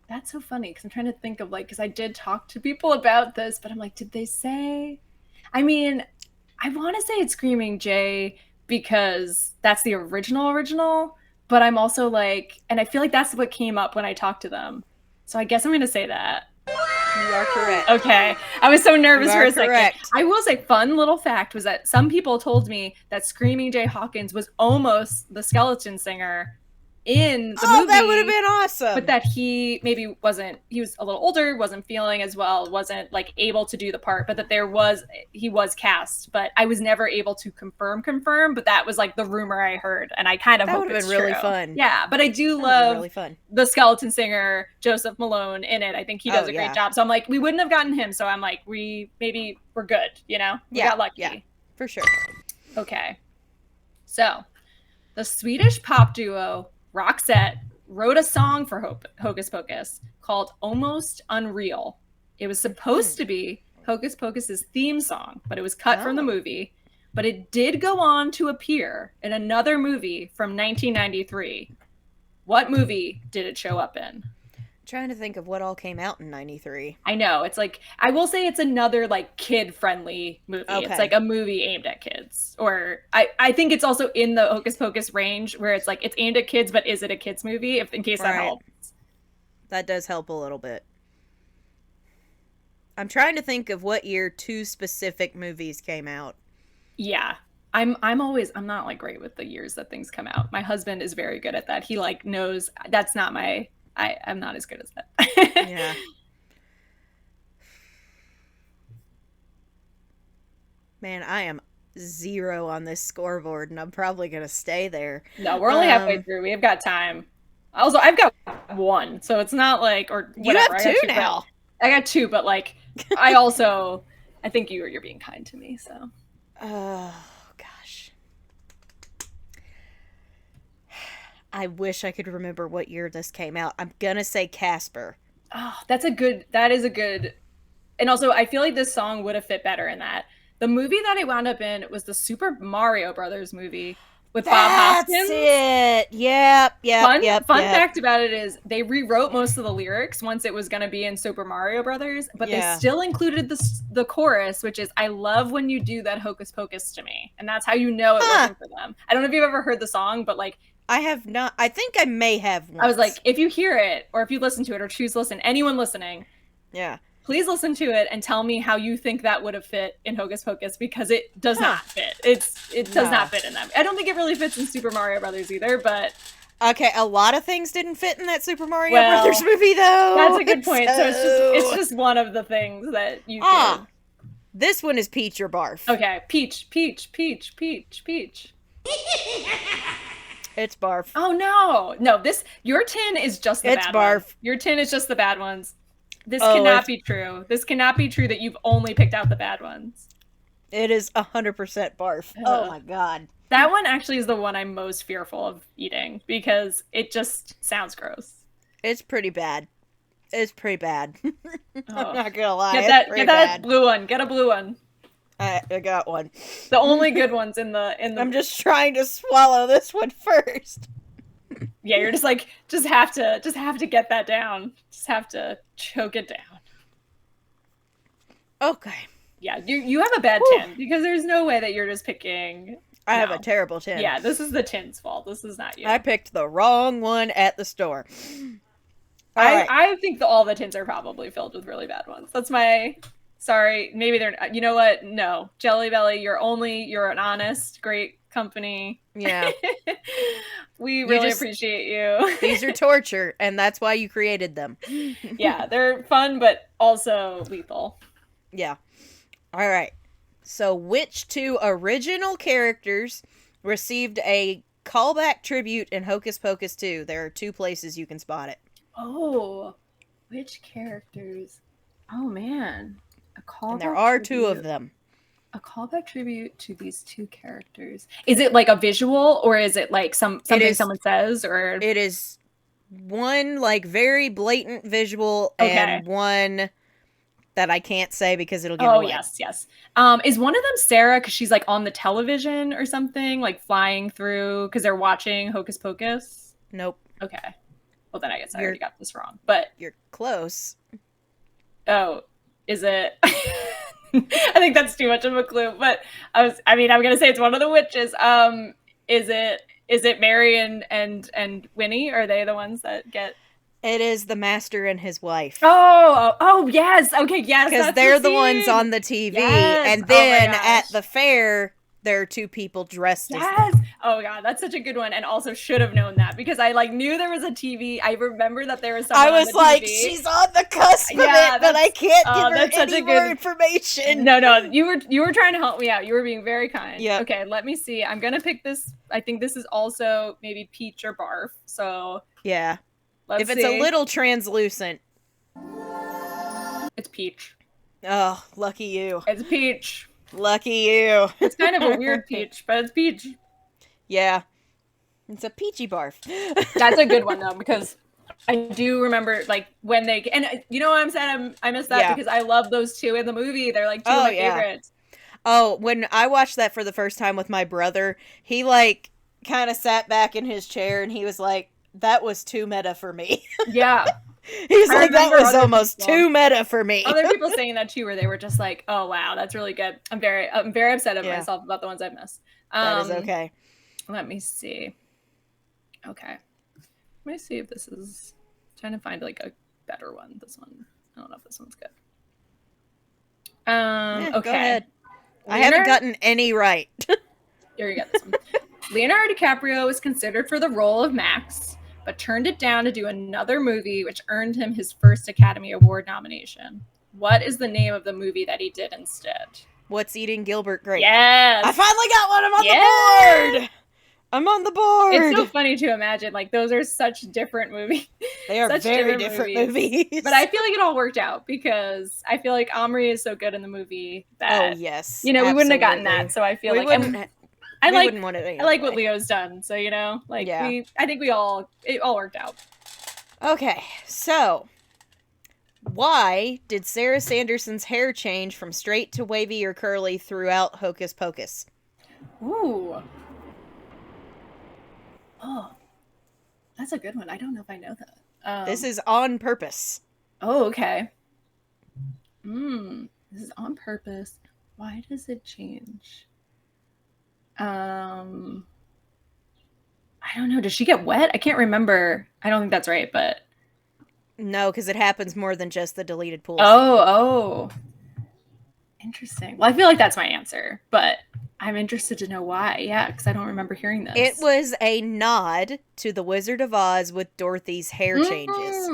That's so funny because I'm trying to think of because I did talk to people about this, but I'm like, did they say? I mean, I want to say it's Screaming Jay because that's the original, but I'm also like, and I feel like that's what came up when I talked to them. So I guess I'm going to say that. You are correct. Okay. I was so nervous for a correct. second. I will say, fun little fact was that some people told me that Screaming Jay Hawkins was almost the skeleton singer in the movie. Oh, that would have been awesome. But that he maybe wasn't, he was a little older, wasn't feeling as well, wasn't like able to do the part, but that he was cast. But I was never able to confirm, but that was like the rumor I heard. And I kind of hope it's true. That would have been really fun. Yeah, but I do love the skeleton singer, Joseph Malone, in it. I think he does a great job. So I'm like, we wouldn't have gotten him. So I'm like, we're good, We got lucky. Yeah, for sure. Okay. So the Swedish pop duo Roxette wrote a song for Hocus Pocus called Almost Unreal. It was supposed to be Hocus Pocus's theme song, but it was cut from the movie. But it did go on to appear in another movie from 1993. What movie did it show up in? Trying to think of what all came out in 93. I know. It's like, I will say it's another like kid-friendly movie. Okay. It's like a movie aimed at kids. Or I think it's also in the Hocus Pocus range where it's like it's aimed at kids, but is it a kids movie? In case that helps. That does help a little bit. I'm trying to think of what year two specific movies came out. Yeah. I'm not like great with the years that things come out. My husband is very good at that. He like knows that's not my I'm not as good as that. Yeah. Man, I am 0 on this scoreboard, and I'm probably gonna stay there. No, we're only halfway through. We've got time. Also, I've got one, so it's not like or You whatever. have I got two now. I got two, but like I think you're being kind to me, so. Oh gosh. I wish I could remember what year this came out. I'm gonna say Casper. Oh, that is a good, and also I feel like this song would have fit better in that. The movie that it wound up in was the Super Mario Brothers movie with Bob Hoskins. That's it. Yep. Fun fact about it is they rewrote most of the lyrics once it was going to be in Super Mario Brothers, but they still included the chorus, which is "I love when you do that hocus pocus to me," and that's how you know it wasn't for them. I don't know if you've ever heard the song, but like I have not. I think I may have once. I was like, if you hear it or if you listen to it or choose to listen, anyone listening, yeah, please listen to it and tell me how you think that would have fit in Hocus Pocus, because it does not fit. It does not fit in that. I don't think it really fits in Super Mario Brothers either, but okay, a lot of things didn't fit in that Super Mario Brothers movie though. That's a good point. So it's just one of the things that you could. This one is peach or barf. Okay, peach. It's barf. Oh no, your tin is just the bad barf. Ones. Your tin is just the bad ones. This cannot be true. This cannot be true that you've only picked out the bad ones. It is 100% barf. Oh my god. That one actually is the one I'm most fearful of eating because it just sounds gross. It's pretty bad. I'm not gonna lie. Get that blue one. Get a blue one. I got one. The only good ones in the. I'm just trying to swallow this one first. Yeah, you're just have to get that down. Just have to choke it down. Okay. Yeah, you have a bad tin because there's no way that you're just picking. I have a terrible tin. Yeah, this is the tin's fault. This is not you. I picked the wrong one at the store. I think all the tins are probably filled with really bad ones. That's my. Sorry, maybe they're. You know what? No, Jelly Belly, you're an honest, great company. Yeah. We really appreciate you. These are torture, and that's why you created them. Yeah, they're fun, but also lethal. Yeah. All right. So, which two original characters received a callback tribute in Hocus Pocus 2? There are 2 places you can spot it. Oh, which characters? Oh, man. And there are 2 of them. A callback tribute to these 2 characters. Is it like a visual, or is it like something someone says, or it is one like very blatant visual and one that I can't say because it'll give away. Yes. Is one of them Sarah because she's like on the television or something, like flying through because they're watching Hocus Pocus? Nope. Okay. Well, then I guess I already got this wrong. But you're close. Oh, is it? I think that's too much of a clue. But I'm gonna say it's one of the witches. Is it Mary and Winnie? Are they the ones that get? It is the master and his wife. Oh, yes. Okay, yes. Because they're the ones on the TV. Yes. And then at the fair, there are 2 people dressed as them. Oh, God, that's such a good one. And also should have known that because I knew there was a TV. I remember that there was someone I was on the like, TV. She's on the cusp of it, but I can't give her any more information. No, you were trying to help me out. You were being very kind. Yeah. Okay, let me see. I'm going to pick this. I think this is also maybe peach or barf. So yeah. Let's see. It's a little translucent. It's peach. Oh, lucky you. It's peach. Lucky you. It's kind of a weird peach, but it's peach. Yeah. It's a peachy barf. That's a good one, though, because I do remember, like, when they... And you know what I'm saying? I missed that because I love those 2 in the movie. They're, like, 2 of my favorites. Oh, when I watched that for the first time with my brother, he, like, kind of sat back in his chair and he was like, that was too meta for me. Yeah. He's like, that was almost too meta for me. Other people saying that too, where they were just like, oh, wow, that's really good. I'm very upset at myself about the ones I've missed. That is okay. Let me see. Okay. Let me see if this is... I'm trying to find, like, a better one. This one. I don't know if this one's good. Okay. Go ahead. I haven't gotten any right. Here you go. This one. Leonardo DiCaprio was considered for the role of Max, but turned it down to do another movie, which earned him his first Academy Award nomination. What is the name of the movie that he did instead? What's Eating Gilbert Grape? Yes. I finally got one. I'm on the board. I'm on the board. It's so funny to imagine. Like, those are such different movies. They are very different movies. But I feel like it all worked out because I feel like Omri is so good in the movie that, yes, we wouldn't have gotten that. So I feel I like what Leo's done. So, like, I think it all worked out. Okay, so why did Sarah Sanderson's hair change from straight to wavy or curly throughout Hocus Pocus? Ooh. Oh, that's a good one. I don't know if I know that. This is on purpose. Oh, okay. This is on purpose. Why does it change? I don't know. Does she get wet? I can't remember. I don't think that's right, but... No, because it happens more than just the deleted pools. Oh. Interesting. Well, I feel like that's my answer, but I'm interested to know why. Yeah, because I don't remember hearing this. It was a nod to The Wizard of Oz with Dorothy's hair changes.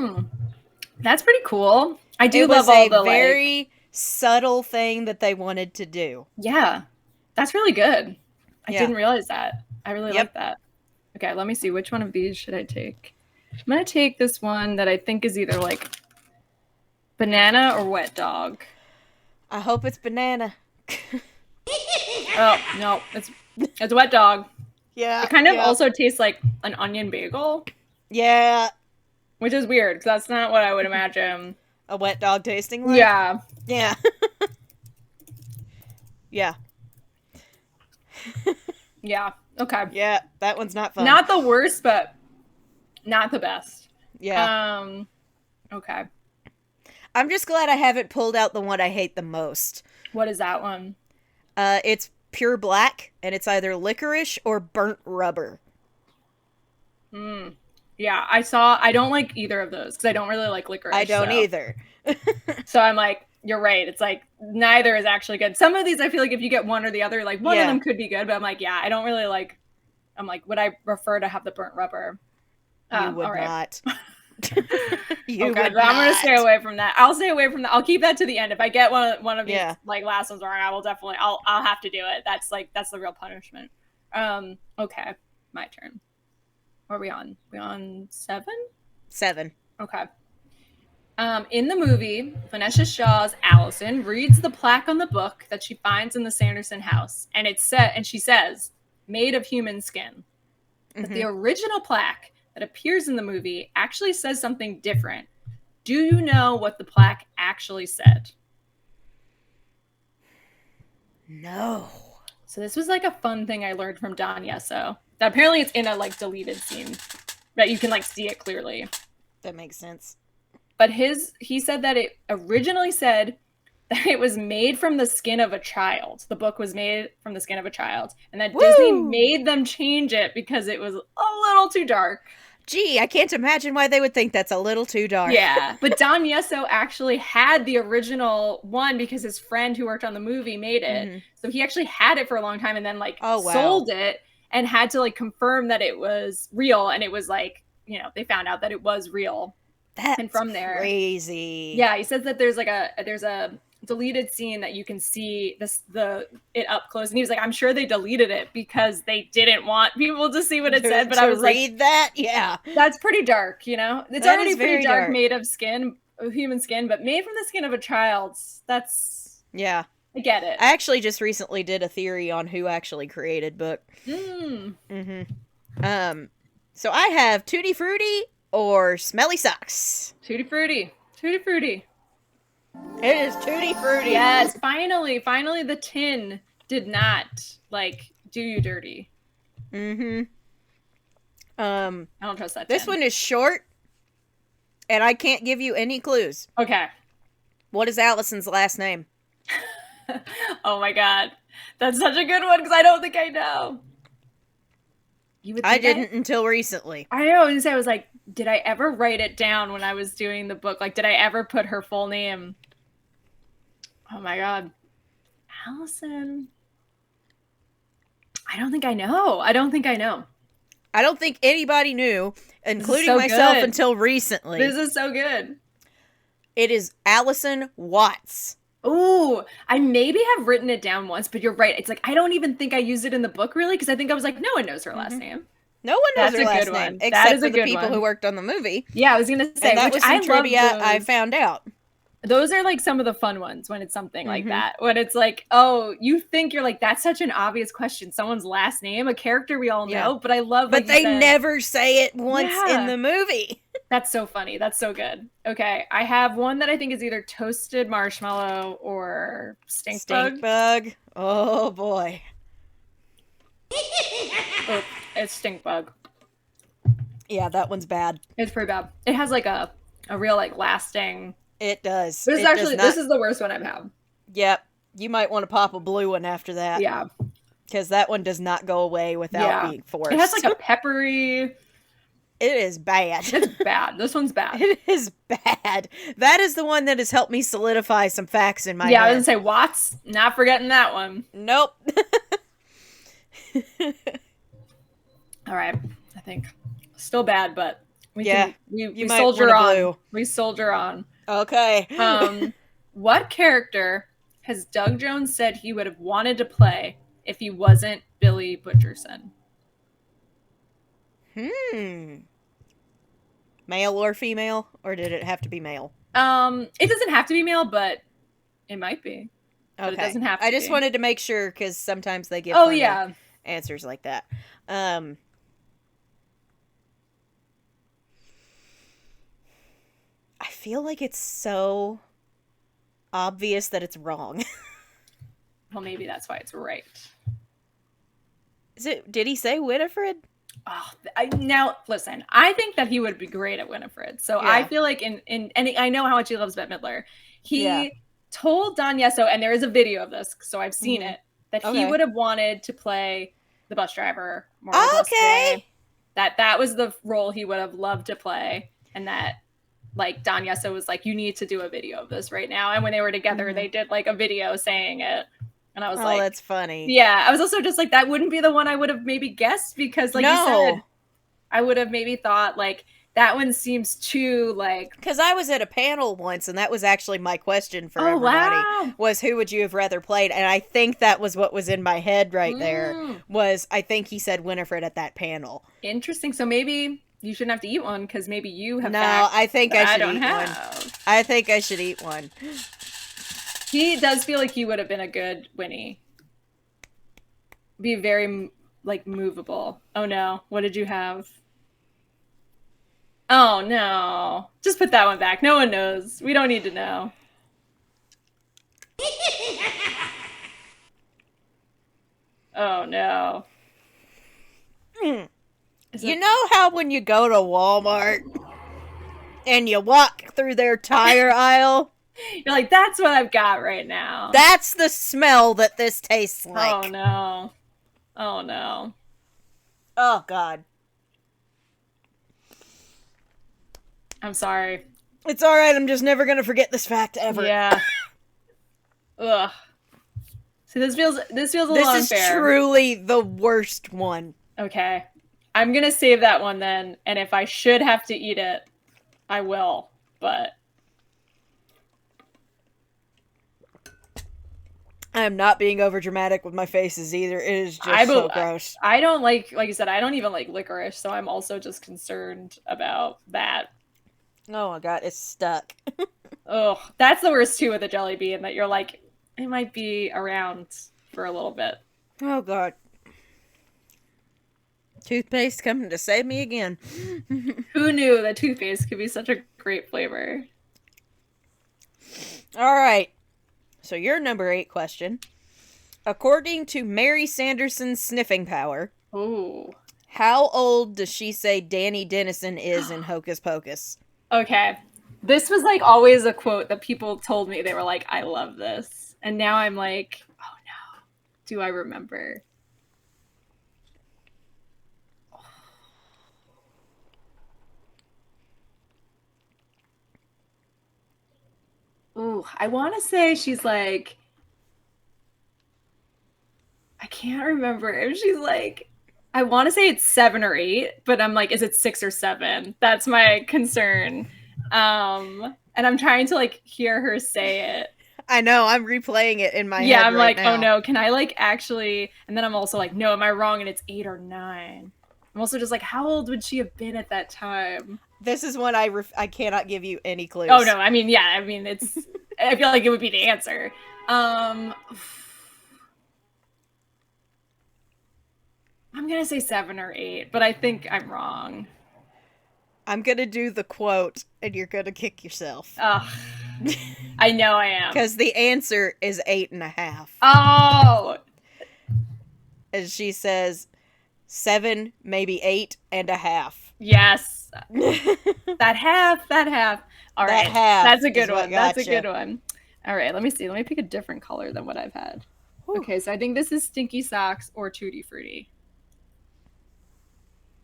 That's pretty cool. I do love all the very subtle thing that they wanted to do. Yeah, that's really good. I didn't realize that. I really like that. Okay, let me see. Which one of these should I take? I'm going to take this one that I think is either like banana or wet dog. I hope it's banana. Oh, no. It's wet dog. Yeah. It kind of also tastes like an onion bagel. Yeah. Which is weird, because that's not what I would imagine. A wet dog tasting like? Yeah. Yeah. Yeah. Yeah. Okay. Yeah, that one's not fun. Not the worst, but not the best. Yeah. Okay. I'm just glad I haven't pulled out the one I hate the most. What is that one? It's pure black, and it's either licorice or burnt rubber. Yeah, I don't like either of those, because I don't really like licorice. I don't either. So I'm like, you're right. It's like, neither is actually good. Some of these, I feel like if you get one or the other, like, one of them could be good, but I'm like, I don't really like, I'm like, would I prefer to have the burnt rubber? You would not. You would not. I'm going to stay away from that. I'll stay away from that. I'll keep that to the end. If I get one of these like last ones wrong, I will definitely, I'll have to do it. That's the real punishment. Okay. My turn. What are we on? We on 7? 7. Okay. In the movie, Vanessa Shaw's Allison reads the plaque on the book that she finds in the Sanderson house, and she says, "Made of human skin." But the original plaque that appears in the movie actually says something different. Do you know what the plaque actually said? No. So this was like a fun thing I learned from Don Yesso. That apparently it's in a like deleted scene that you can like see it clearly. That makes sense. But he said that it originally said that it was made from the skin of a child. The book was made from the skin of a child. And that Disney made them change it because it was a little too dark. Gee, I can't imagine why they would think that's a little too dark. Yeah, but Don Yesso actually had the original one because his friend who worked on the movie made it. So he actually had it for a long time and then like sold it and had to like confirm that it was real. And it was like, they found out that it was real. And from there, crazy. Yeah, he says that there's a deleted scene that you can see it up close, and he was like, I'm sure they deleted it because they didn't want people to see what it said. But I was read that, yeah, that's pretty dark. It's already pretty dark, made of human skin, but made from the skin of a child. That's I get it. I actually just recently did a theory on who actually created book. So I have Tutti Frutti or Smelly Socks. Tutti Frutti. Tutti Frutti. It is Tutti Frutti. Yes, finally the tin did not do you dirty. I don't trust that tin. This one is short, and I can't give you any clues. Okay. What is Allison's last name? Oh my god, that's such a good one because I don't think I know. I didn't until recently. I know. I was like, did I ever write it down when I was doing the book? Like, did I ever put her full name? Oh my god. Allison. I don't think I know. I don't think I know. I don't think anybody knew, This is including so myself good. until recently. This is so good. It is Allison Watts. Ooh, I maybe have written it down once, but you're right. It's like I don't even think I used it in the book really because I think I was like, no one knows her last name. No one knows That's her a last good name one. That except is for a the good people one. who worked on the movie. Yeah, I was gonna say, And that which was some I love trivia I those. found out. Those are like some of the fun ones when it's something like that. When it's like, oh, you think you're like, that's such an obvious question. Someone's last name, a character we all know. But I love, like But you they said, never say it once in yeah. the movie. That's so funny. That's so good. Okay, I have one that I think is either toasted marshmallow or stink bug. Stink bug. Oh boy. Oh, it's stink bug. Yeah, that one's bad. It's pretty bad. It has like a real like lasting. It does. This is It actually does not... this is the worst one I've had. Yep. You might want to pop a blue one after that. Yeah. Because that one does not go away without being forced. It has like a peppery. It is bad. It's bad. This one's bad. It is bad. That is the one that has helped me solidify some facts in my head. Yeah, I was gonna say Watts. Not forgetting that one. Nope. All right. I think still bad, but we you might soldier want a on. blue. We soldier on. Okay. What character has Doug Jones said he would have wanted to play if he wasn't Billy Butcherson? Male or female, or did it have to be male? It doesn't have to be male, but it might be. Okay. But it doesn't have to I just be. wanted to make sure because sometimes they give answers like that. I feel like it's so obvious that it's wrong. Well, maybe that's why it's right. Did he say Winifred? Oh, now listen. I think that he would be great at Winifred. So I feel like and I know how much he loves Bette Midler. He told Don Yesso, and there is a video of this, so I've seen it, that he would have wanted to play the bus driver. Okay. That was the role he would have loved to play, and that like Don Yesso was like, you need to do a video of this right now. And when they were together, they did like a video saying it. And I was like, that's funny. Yeah. I was also just like, that wouldn't be the one I would have maybe guessed because like you said, I would have maybe thought like that one seems too like. Because I was at a panel once and that was actually my question for everybody was who would you have rather played? And I think that was what was in my head right there was I think he said Winifred at that panel. Interesting. So maybe you shouldn't have to eat one because maybe you have. No, I think I should eat one. I think I should eat one. He does feel like he would have been a good Winnie. Be very like movable. Oh no, what did you have? Oh no, just put that one back. No one knows. We don't need to know. Oh no. You know how when you go to Walmart and you walk through their tire aisle? You're like, that's what I've got right now. That's the smell that this tastes like. Oh no. Oh no. Oh God. I'm sorry. It's alright, I'm just never gonna forget this fact ever. Yeah. Ugh. So this feels a little unfair. This is truly the worst one. Okay. I'm gonna save that one then, and if I should have to eat it, I will, but I am not being over dramatic with my faces either. It is just so gross. I don't like you said, I don't even like licorice, so I'm also just concerned about that. Oh my God, it's stuck. Oh, that's the worst too with a jelly bean, that you're like, it might be around for a little bit. Oh God. Toothpaste coming to save me again. Who knew that toothpaste could be such a great flavor? All right. So your number 8 question. According to Mary Sanderson's sniffing power, how old does she say Danny Dennison is in Hocus Pocus? Okay. This was like always a quote that people told me. They were like, I love this. And now I'm like, oh no. Do I remember? Ooh. Ooh, I want to say she's like, I can't remember if she's like, I want to say it's 7 or 8, but I'm like, is it 6 or 7? That's my concern. And I'm trying to like hear her say it. I know, I'm replaying it in my Yeah, head I'm right like, now. oh no, can I like actually? And then I'm also like, no, am I wrong? And it's 8 or 9. I'm also just like, how old would she have been at that time? This is one I cannot give you any clues. Oh no, I mean, yeah, I mean, it's. I feel like it would be the answer. I'm gonna say 7 or 8, but I think I'm wrong. I'm gonna do the quote, and you're gonna kick yourself. Ugh. I know I am. Because the answer is 8.5. Oh! And she says 7, maybe 8.5. Yes. that half. All right. That half. That's a good is what one. That's a gotcha. good one. All right, let me see. Let me pick a different color than what I've had. Whew. Okay, so I think this is Stinky Socks or Tutti Frutti.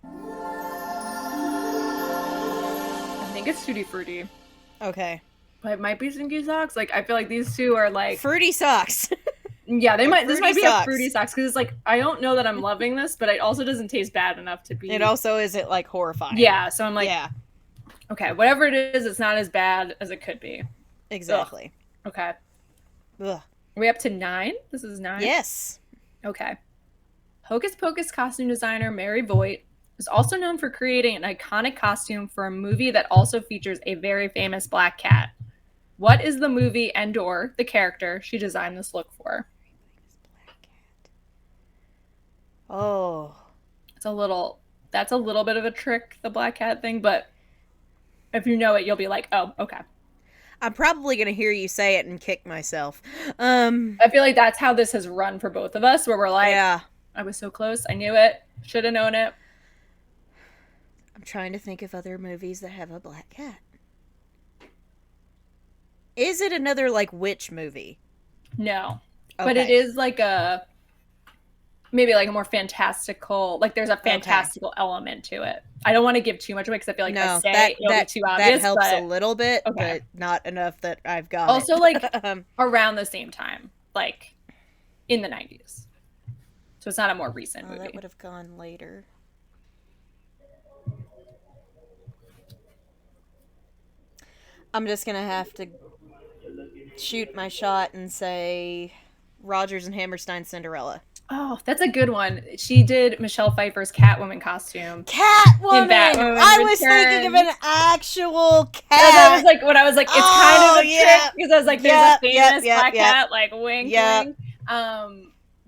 I think it's Tutti Frutti. Okay. But it might be Stinky Socks. Like, I feel like these two are like Fruity socks. yeah, they might. This might be Fruity a Fruity Socks because it's like I don't know that I'm loving this, but it also doesn't taste bad enough to be. It also isn't like horrifying. Yeah, so I'm like, yeah, okay, whatever it is, it's not as bad as it could be. exactly. Ugh. Okay. Ugh. Are we up to 9? This is 9? Yes. Okay. Hocus Pocus costume designer Mary Voigt is also known for creating an iconic costume for a movie that also features a very famous black cat. What is the movie and/or the character she designed this look for? Oh. That's a little bit of a trick, the black cat thing, but if you know it, you'll be like, oh, okay. I'm probably going to hear you say it and kick myself. I feel like that's how this has run for both of us, where we're like, yeah. I was so close. I knew it. Should have known it. I'm trying to think of other movies that have a black cat. Is it another, like, witch movie? No. Okay. But it is like maybe like a more fantastical, like there's a fantastical element to it. I don't want to give too much away because I feel like if I say it'll be too obvious. That helps a little bit, but not enough that I've got also, like, around the same time, like in the 90s. So it's not a more recent movie. That would have gone later. I'm just going to have to shoot my shot and say Rodgers and Hammerstein's Cinderella. Oh, that's a good one. She did Michelle Pfeiffer's Catwoman costume. Catwoman! I was thinking of an actual cat. That was like when I was like, it's kind of a trick because I was like, there's a famous black cat, like wink, wink.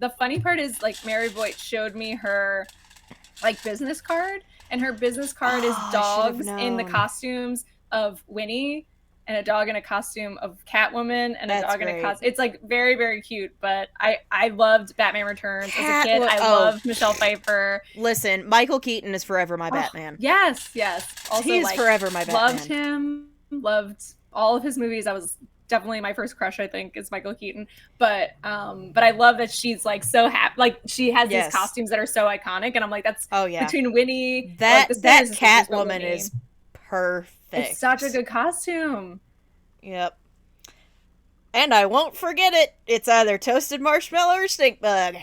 The funny part is like Mary Voigt showed me her like business card, and her business card is dogs in the costumes of Winnie, and a dog in a costume of Catwoman, and a dog in a costume. It's like very, very cute. But I loved Batman Returns as a kid. I loved Michelle Pfeiffer. Listen, Michael Keaton is forever my Batman. Yes, yes. Also, he's like, forever my Batman. Loved him. Loved all of his movies. I was definitely my first crush, I think, is Michael Keaton. But I love that she's like so happy. Like she has these costumes that are so iconic, and I'm like, that's between Winnie. That Catwoman is perfect. It's such a good costume. Yep. And I won't forget it. It's either toasted marshmallow or stink bug.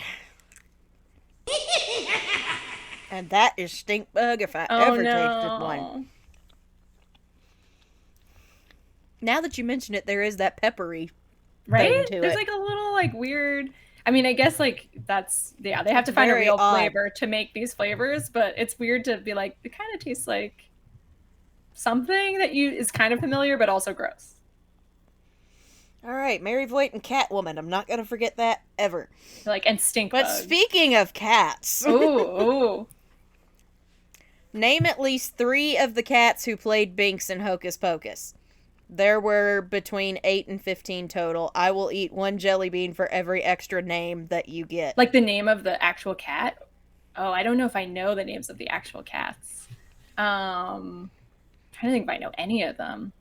And that is stink bug if I ever tasted one. Now that you mention it, there is that peppery thing to There's it. like a little like weird. I mean, I guess like that's they have to find a real flavor to make these flavors, but it's weird to be like it kind of tastes like something that is kind of familiar but also gross. All right, Mary Voigt and Catwoman. I'm not gonna forget that ever. Like and stink But bug. speaking of cats, ooh. Name at least 3 of the cats who played Binks in Hocus Pocus. There were between 8 and 15 total. I will eat 1 jelly bean for every extra name that you get. Like the name of the actual cat? Oh, I don't know if I know the names of the actual cats. I'm trying to think if I know any of them.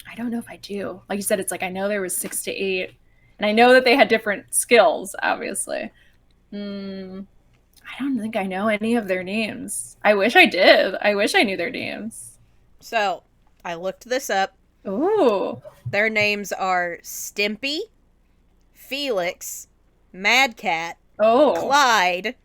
I don't know if I do. Like you said, it's like I know there was 6 to 8. And I know that they had different skills, obviously. I don't think I know any of their names. I wish I did. I wish I knew their names. So, I looked this up. Ooh. Their names are Stimpy, Felix, Mad Cat, Oh. Clyde,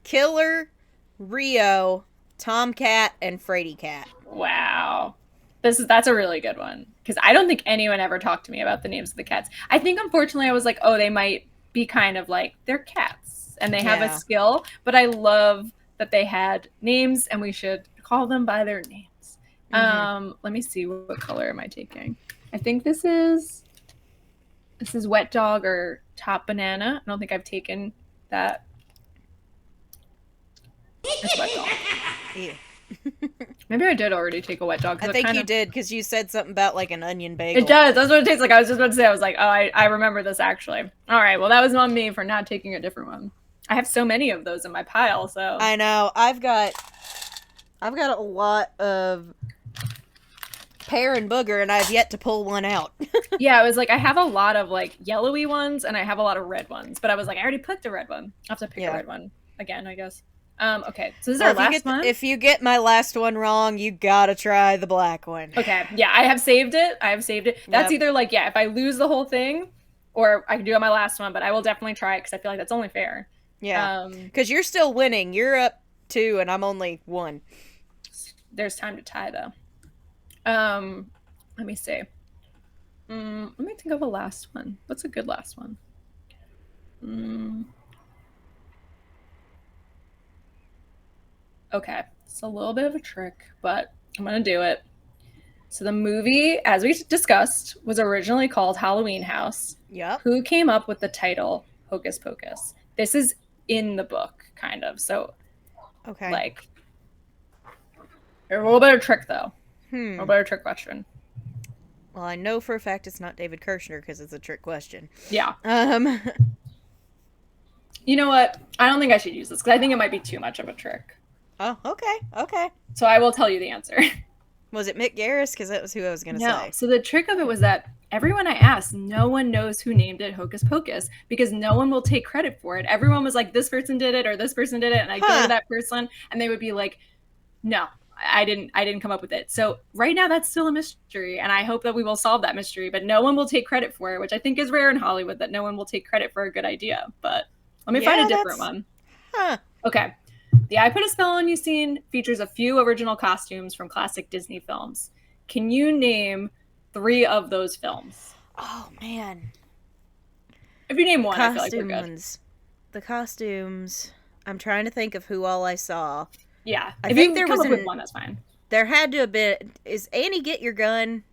Killer, Rio, Tomcat, and Frady Cat. Wow. That's a really good one because I don't think anyone ever talked to me about the names of the cats. I think unfortunately I was like, oh, they might be kind of like they're cats and they have a Yeah. skill, but I love that they had names and we should call them by their names. Let me see, what color am I taking? I think this is Wet Dog or Top Banana. I don't think I've taken that. It's Wet Dog. Ew. Maybe I did already take a Wet Dog. I think you did because you said something about like an onion bagel. It does. That's what it tastes like. I was just about to say. I was like, oh, I remember this actually. All right. Well, that was on me for not taking a different one. I have so many of those in my pile. So I know. I've got a lot of pear and booger, and I've yet to pull one out. yeah, I was like, I have a lot of like yellowy ones, and I have a lot of red ones. But I was like, I already picked a red one. I have to pick a red one again, I guess. Okay, so this is our last one. If you get my last one wrong, you gotta try the black one. Okay, yeah, I have saved it. That's either like, yeah, if I lose the whole thing, or I can do it on my last one, but I will definitely try it because I feel like that's only fair. Yeah, because you're still winning. You're up 2, and I'm only 1. There's time to tie, though. Let me see. Let me think of a last one. What's a good last one? Okay, it's a little bit of a trick, but I'm gonna do it. So the movie, as we discussed, was originally called Halloween House. Yep. Who came up with the title Hocus Pocus? This is in the book, kind of. So, okay, like, a little bit of trick, though. A little bit of trick question. Well, I know for a fact it's not David Kirshner because it's a trick question. Yeah. You know what? I don't think I should use this because I think it might be too much of a trick. Oh, okay, okay. So I will tell you the answer. Was it Mick Garris? Because that was who I was going to say. So the trick of it was that everyone I asked, no one knows who named it Hocus Pocus because no one will take credit for it. Everyone was like, this person did it or this person did it. And I go to that person and they would be like, no, I didn't come up with it. So right now that's still a mystery. And I hope that we will solve that mystery, but no one will take credit for it, which I think is rare in Hollywood that no one will take credit for a good idea. But let me find a different one. Okay. The I Put a Spell on You scene features a few original costumes from classic Disney films. Can you name 3 of those films? Oh, man. If you name one, I feel like we're good. The costumes. I'm trying to think of who all I saw. Yeah. I think there was one, that's fine. There had to have been... Is Annie Get Your Gun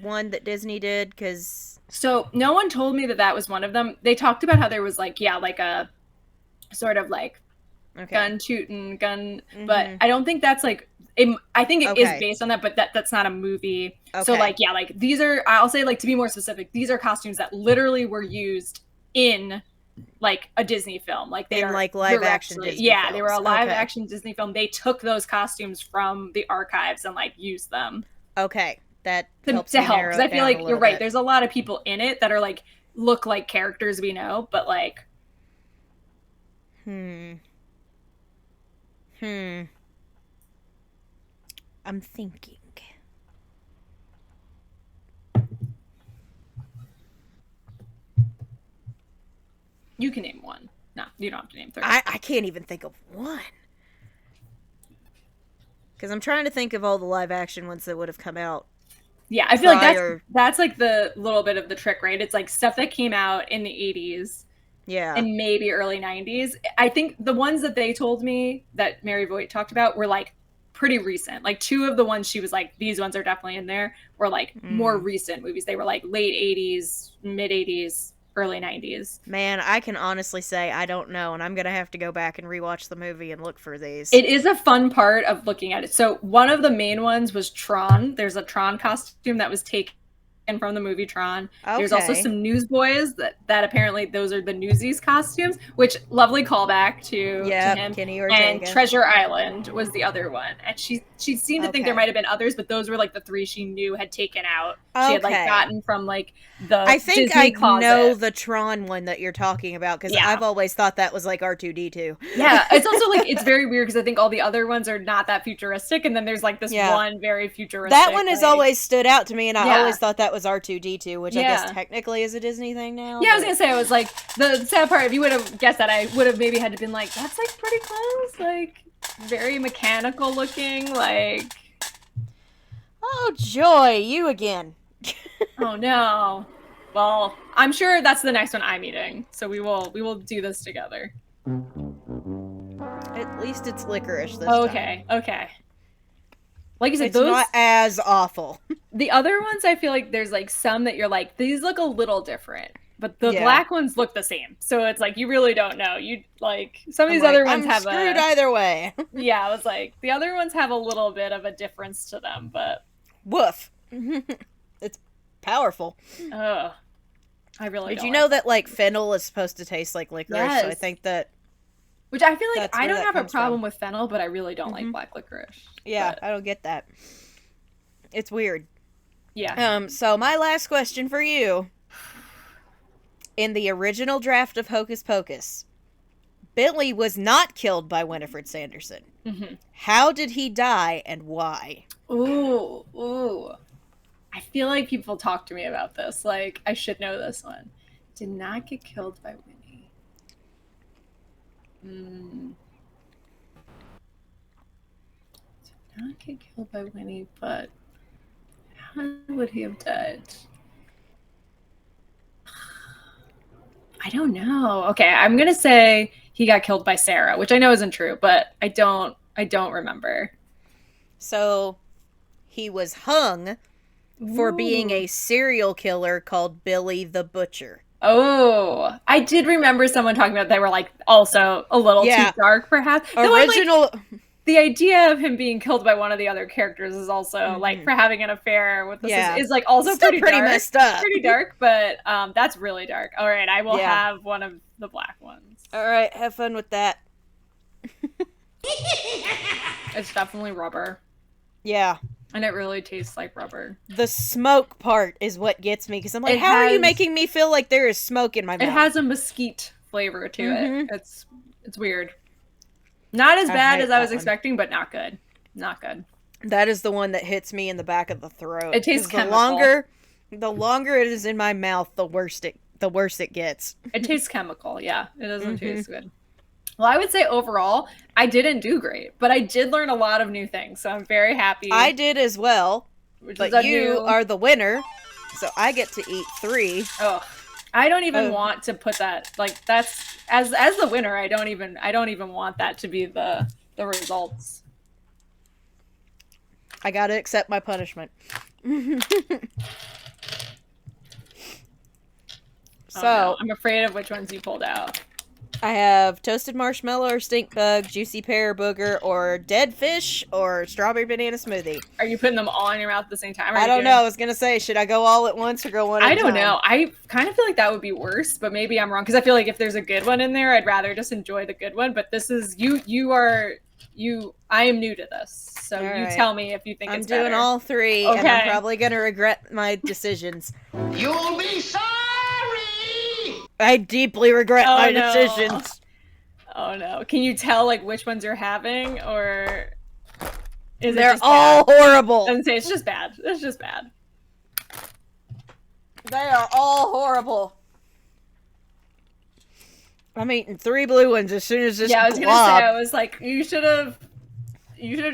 one that Disney did? Because... So, no one told me that was one of them. They talked about how there was, like, yeah, like a sort of, like, gun tootin' gun, but I don't think that's like I think it is based on that, but that's not a movie. So like, yeah, like these are, I'll say, like, to be more specific, these are costumes that literally were used in like a Disney film, like they are like live action Disney films. They were a live action Disney film. They took those costumes from the archives and like used them that helps to help, because I feel like you're right, there's a lot of people in it that are like look like characters we know, but like I'm thinking. You can name one. No, you don't have to name 3. I can't even think of one. Because I'm trying to think of all the live action ones that would have come out. Yeah, I feel like that's like the little bit of the trick, right? It's like stuff that came out in the 80s. Yeah. And maybe early 90s. I think the ones that they told me that Mary Voigt talked about were like pretty recent. Like 2 of the ones she was like, these ones are definitely in there, were like more recent movies. They were like late 80s, mid 80s, early 90s. Man, I can honestly say I don't know, and I'm going to have to go back and rewatch the movie and look for these. It is a fun part of looking at it. So one of the main ones was Tron. There's a Tron costume that was taken and from the movie Tron. There's also Okay. some newsboys that apparently those are the Newsies costumes, which lovely callback to Yep, him. Kenny And Ortega. Treasure Island was the other one. And she seemed to think there Okay. might have been others, but those were like the three she knew had taken out. She had like Okay. gotten from like the I think Disney I closet. know the Tron one that you're talking about, because Yeah. I've always thought that was like R2-D2. Yeah, it's also like it's very weird because I think all the other ones are not that futuristic, and then there's like this Yeah. one very futuristic. That one has like, always stood out to me, and I Yeah. always thought that was R2-D2, which I guess Yeah. technically is a Disney thing now. Yeah, I was but- gonna say, I was like, the sad part, if you would have guessed that, I would have maybe had to been like, that's like pretty close, like very mechanical looking, like, Oh, joy, you again. oh no. Well, I'm sure that's the next one I'm eating, so we will do this together. At least it's licorice this time. Okay. Like you said, It's those not as awful. the other ones, I feel like there's like some that you're like, these look a little different. But the Yeah. black ones look the same. So it's like you really don't know. You like some of I'm these like, other ones I'm have screwed a either way. yeah, I was like, the other ones have a little bit of a difference to them, but Woof. It's powerful. ugh. I really Did don't you like know that like fennel is supposed to taste like licorice? So I Yes. think that which I feel like That's I where don't that have a comes problem from. with fennel, but I really don't like Mhm. black licorice. yeah, But, I don't get that. It's weird. yeah. So my last question for you. In the original draft of Hocus Pocus, Billy was not killed by Winifred Sanderson. Mhm. How did he die and why? Ooh. I feel like people talk to me about this. Like, I should know this one. Did not get killed by Winnie. Did not get killed by Winnie, but how would he have died? I don't know. Okay, I'm gonna say he got killed by Sarah, which I know isn't true, but I don't remember. So he was hung for being Ooh. a serial killer called Billy the Butcher. Oh, I did remember someone talking about they were like also a little Yeah. too dark, perhaps. Though I'm, like, Original the idea of him being killed by one of the other characters is also like Mhm. for having an affair with this Yeah. is like also still pretty dark. messed up. Pretty dark, but that's really dark. All right, I will Yeah. have one of the black ones. All right, have fun with that. It's definitely rubber, Yeah. and it really tastes like rubber. The smoke part is what gets me, because I'm like, It how are you has- making me feel like there is smoke in my mouth? It has a mesquite flavor to Mhm. it. It's weird. Not as I bad hate as I was that one. expecting, but not good. Not good. That is the one that hits me in the back of the throat. It tastes 'Cause the chemical. longer it is in my mouth, the worse it gets. It tastes chemical. Yeah, it doesn't Mhm. taste good. Well, I would say overall, I didn't do great, but I did learn a lot of new things, so I'm very happy. I did as well, which is but a you new- are the winner, so I get to eat 3. Oh, I don't even Oh. want to put that like that's as the winner. I don't even want that to be the results. I gotta accept my punishment. Oh, So, no. I'm afraid of which ones you pulled out. I have toasted marshmallow or stink bug, juicy pear booger, or dead fish, or strawberry banana smoothie. Are you putting them all in your mouth at the same time? Or are I you don't doing- know. I was gonna say, should I go all at once or go one at I a don't time? know. I kind of feel like that would be worse, but maybe I'm wrong because I feel like if there's a good one in there, I'd rather just enjoy the good one. But this is I am new to this, so All you right. tell me if you think I'm it's doing better. all 3, and I'm Okay. probably gonna regret my decisions. You'll be sorry! I deeply regret Oh, my no. decisions. Oh no! Can you tell like which ones you're having, or is it They're just all bad? horrible. I would say it's just bad. It's just bad. They are all horrible. I'm eating 3 blue ones as soon as this Yeah, I was gonna blob. say I was like you should have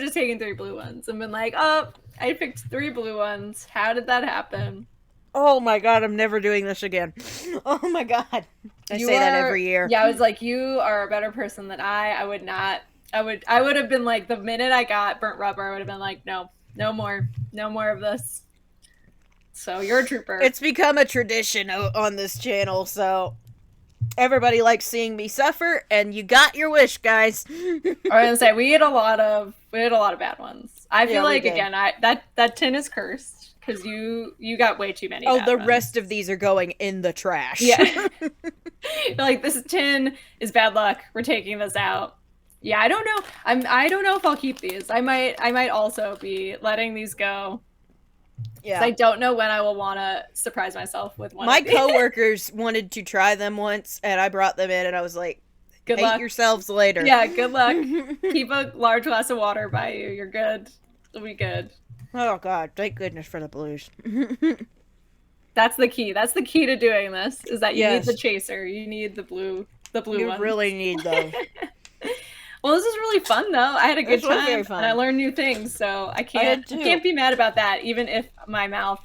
just taken 3 blue ones and been like, oh, I picked 3 blue ones. How did that happen? Oh my god, I'm never doing this again. Oh my god. I You say that are- every year. Yeah, I was like, you are a better person than I would not. I would have been like, the minute I got burnt rubber, I would have been like, no more of this. So you're a trooper. It's become a tradition on this channel, so everybody likes seeing me suffer, and you got your wish, guys. I was gonna say we had a lot of bad ones. I Yeah, feel we like did. again, that tin is cursed because you got way too many. Oh, the ones. rest of these are going in the trash. Yeah. Like, this tin is bad luck. We're taking this out. Yeah, I don't know. I don't know if I'll keep these. I might also be letting these go. Yeah. I don't know when I will want to surprise myself with one. My coworkers wanted to try them once, and I brought them in, and I was like, "Good luck. Yourselves later." Yeah, good luck. Keep a large glass of water by you. You're good. It'll be good. Oh God! Thank goodness for the blues. That's the key. That's the key to doing this. Is that you need the chaser. You need the blue. The blue one. You really need those. Well, this is really fun, though. I had a good time, and I learned new things, so I can't be mad about that, even if my mouth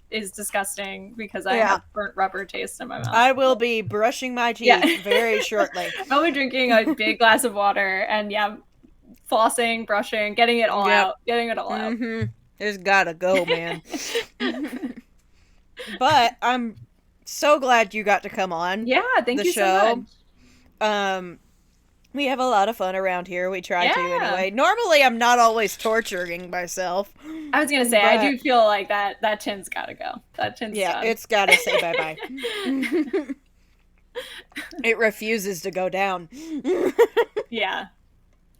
is disgusting because I have burnt rubber taste in my mouth. I will be brushing my teeth very shortly. I'll be drinking a big glass of water and, flossing, brushing, getting it all out. Getting it all out. It's gotta go, man. But I'm so glad you got to come on. Yeah, thank you so much. We have a lot of fun around here. We try to anyway. Normally, I'm not always torturing myself. I was gonna say, I do feel like that tin's gotta go. That tin's done. It's gotta say bye-bye. It refuses to go down. Yeah.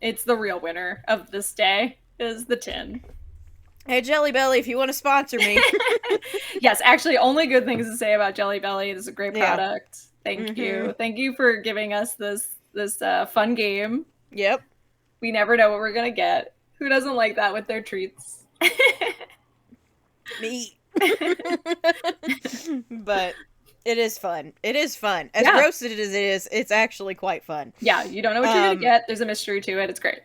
It's the real winner of this day, is the tin. Hey, Jelly Belly, if you want to sponsor me. Yes, actually, only good things to say about Jelly Belly. This is a great product. Thank you. Thank you for giving us this fun game. Yep. We never know what we're gonna get. Who doesn't like that with their treats? Me. But it is fun. It is fun. As gross as it is, it's actually quite fun. Yeah, you don't know what you're gonna get. There's a mystery to it. It's great.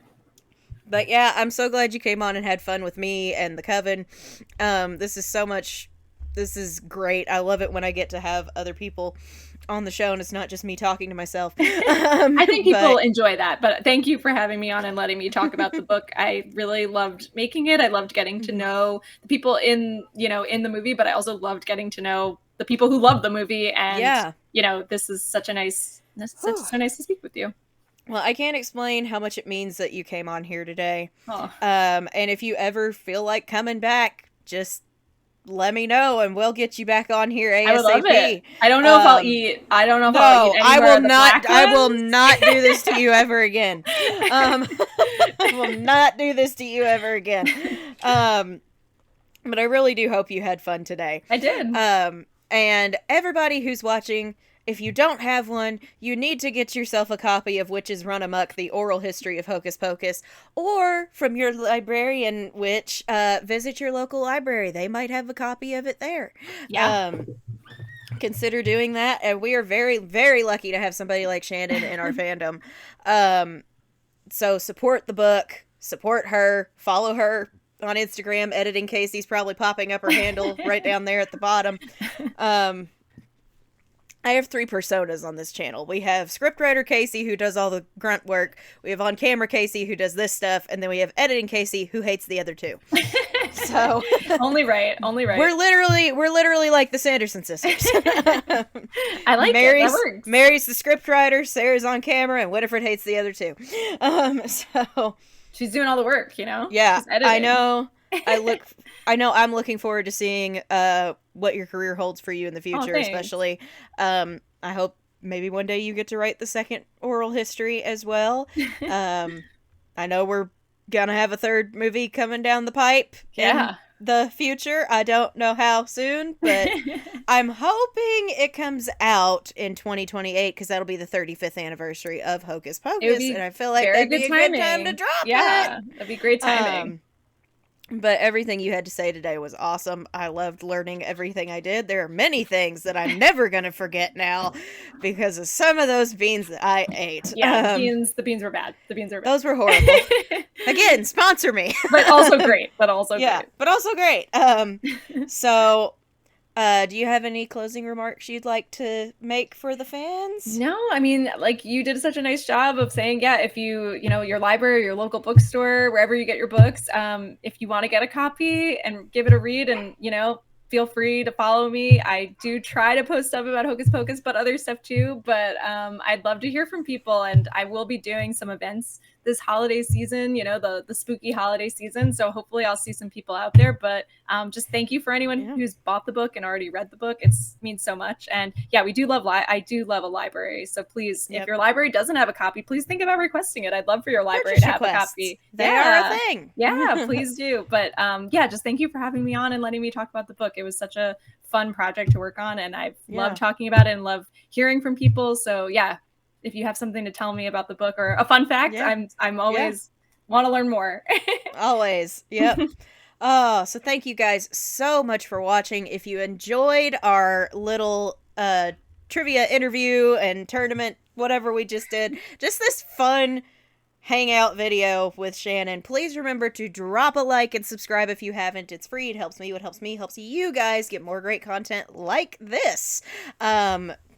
But yeah, I'm so glad you came on and had fun with me and the coven. This is great. I love it when I get to have other people on the show and it's not just me talking to myself. I think people enjoy that, but thank you for having me on and letting me talk about the book. I really loved making it. I loved getting to know the people in the movie, but I also loved getting to know the people who love the movie. And this is so nice to speak with you. Well, I can't explain how much it means that you came on here today. Oh. And if you ever feel like coming back, just let me know and we'll get you back on here ASAP. I would love it. I don't know if I'll eat. I don't know if I'll eat I will not do this to you ever again. I will not do this to you ever again. But I really do hope you had fun today. I did. And everybody who's watching, if you don't have one, you need to get yourself a copy of Witches Run Amok, the oral history of Hocus Pocus, or from your librarian witch, visit your local library. They might have a copy of it there. Yeah. Consider doing that, and we are very, very lucky to have somebody like Shannon in our fandom. So support the book, support her, follow her on Instagram. Editing Casey's probably popping up her handle right down there at the bottom. I have 3 personas on this channel. We have scriptwriter Casey, who does all the grunt work. We have on-camera Casey, who does this stuff. And then we have editing Casey, who hates the other 2. So only right. We're literally like the Sanderson sisters. I like Mary's, it. That works. Mary's the scriptwriter, Sarah's on camera, and Winifred hates the other 2. So she's doing all the work, Yeah, I know. I'm looking forward to seeing what your career holds for you in the future, especially. I hope maybe one day you get to write the second oral history as well. I know we're gonna have a 3rd movie coming down the pipe in the future. I don't know how soon, but I'm hoping it comes out in 2028 because that'll be the 35th anniversary of Hocus Pocus, and I feel like that'd be a good time to drop it. Yeah, that'd be great timing. But everything you had to say today was awesome. I loved learning everything I did. There are many things that I'm never going to forget now because of some of those beans that I ate. Yeah, the beans were bad. Those were horrible. Again, sponsor me. But also great. But also great. So, do you have any closing remarks you'd like to make for the fans? No, I mean, like, you did such a nice job of saying, if you, your library, your local bookstore, wherever you get your books, if you want to get a copy and give it a read and, feel free to follow me. I do try to post stuff about Hocus Pocus, but other stuff too. But I'd love to hear from people, and I will be doing some events this holiday season, you know, the spooky holiday season. So hopefully I'll see some people out there. But just thank you for anyone who's bought the book and already read the book. It means so much. And yeah, we do love I do love a library. So please, if your library doesn't have a copy, please think about requesting it. I'd love for your library to have a copy. They are a thing. Yeah, please do. But yeah, just thank you for having me on and letting me talk about the book. It was such a fun project to work on, and I've loved talking about it and love hearing from people. So yeah, if you have something to tell me about the book or a fun fact, I'm always want to learn more. Always. Yep. Oh, so thank you guys so much for watching. If you enjoyed our little trivia interview and tournament, whatever we just did, just this fun hangout video with Shannon, please remember to drop a like and subscribe if you haven't. It's free. It helps me. It helps me. Helps you guys get more great content like this.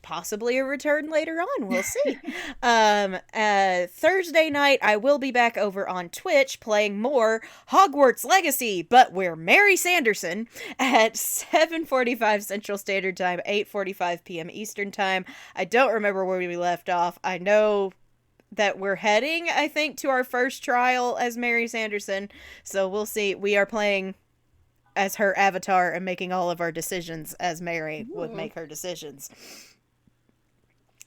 Possibly a return later on. We'll see. Thursday night, I will be back over on Twitch playing more Hogwarts Legacy, but we're Mary Sanderson at 7:45 Central Standard Time, 8:45 p.m. Eastern Time. I don't remember where we left off. I know that we're heading, I think, to our first trial as Mary Sanderson. So we'll see. We are playing as her avatar and making all of our decisions as Mary would make her decisions.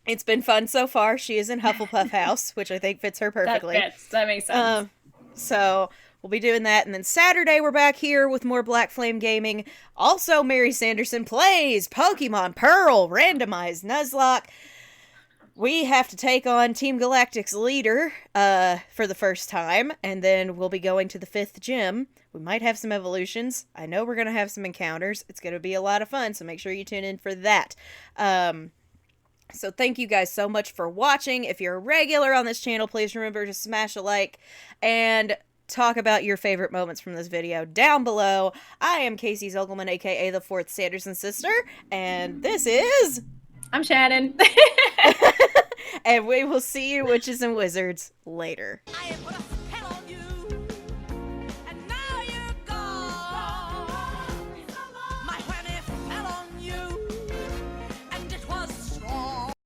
It's been fun so far. She is in Hufflepuff House, which I think fits her perfectly. That fits. That makes sense. So we'll be doing that. And then Saturday, we're back here with more Black Flame Gaming. Also, Mary Sanderson plays Pokemon Pearl Randomized Nuzlocke. We have to take on Team Galactic's leader for the first time, and then we'll be going to the 5th gym. We might have some evolutions. I know we're going to have some encounters. It's going to be a lot of fun, so make sure you tune in for that. So thank you guys so much for watching. If you're a regular on this channel, please remember to smash a like and talk about your favorite moments from this video down below. I am Casey Zogelman, aka the 4th Sanderson sister, and this is... I'm Shannon. And we will see you, witches and wizards, later. I put a spell on you.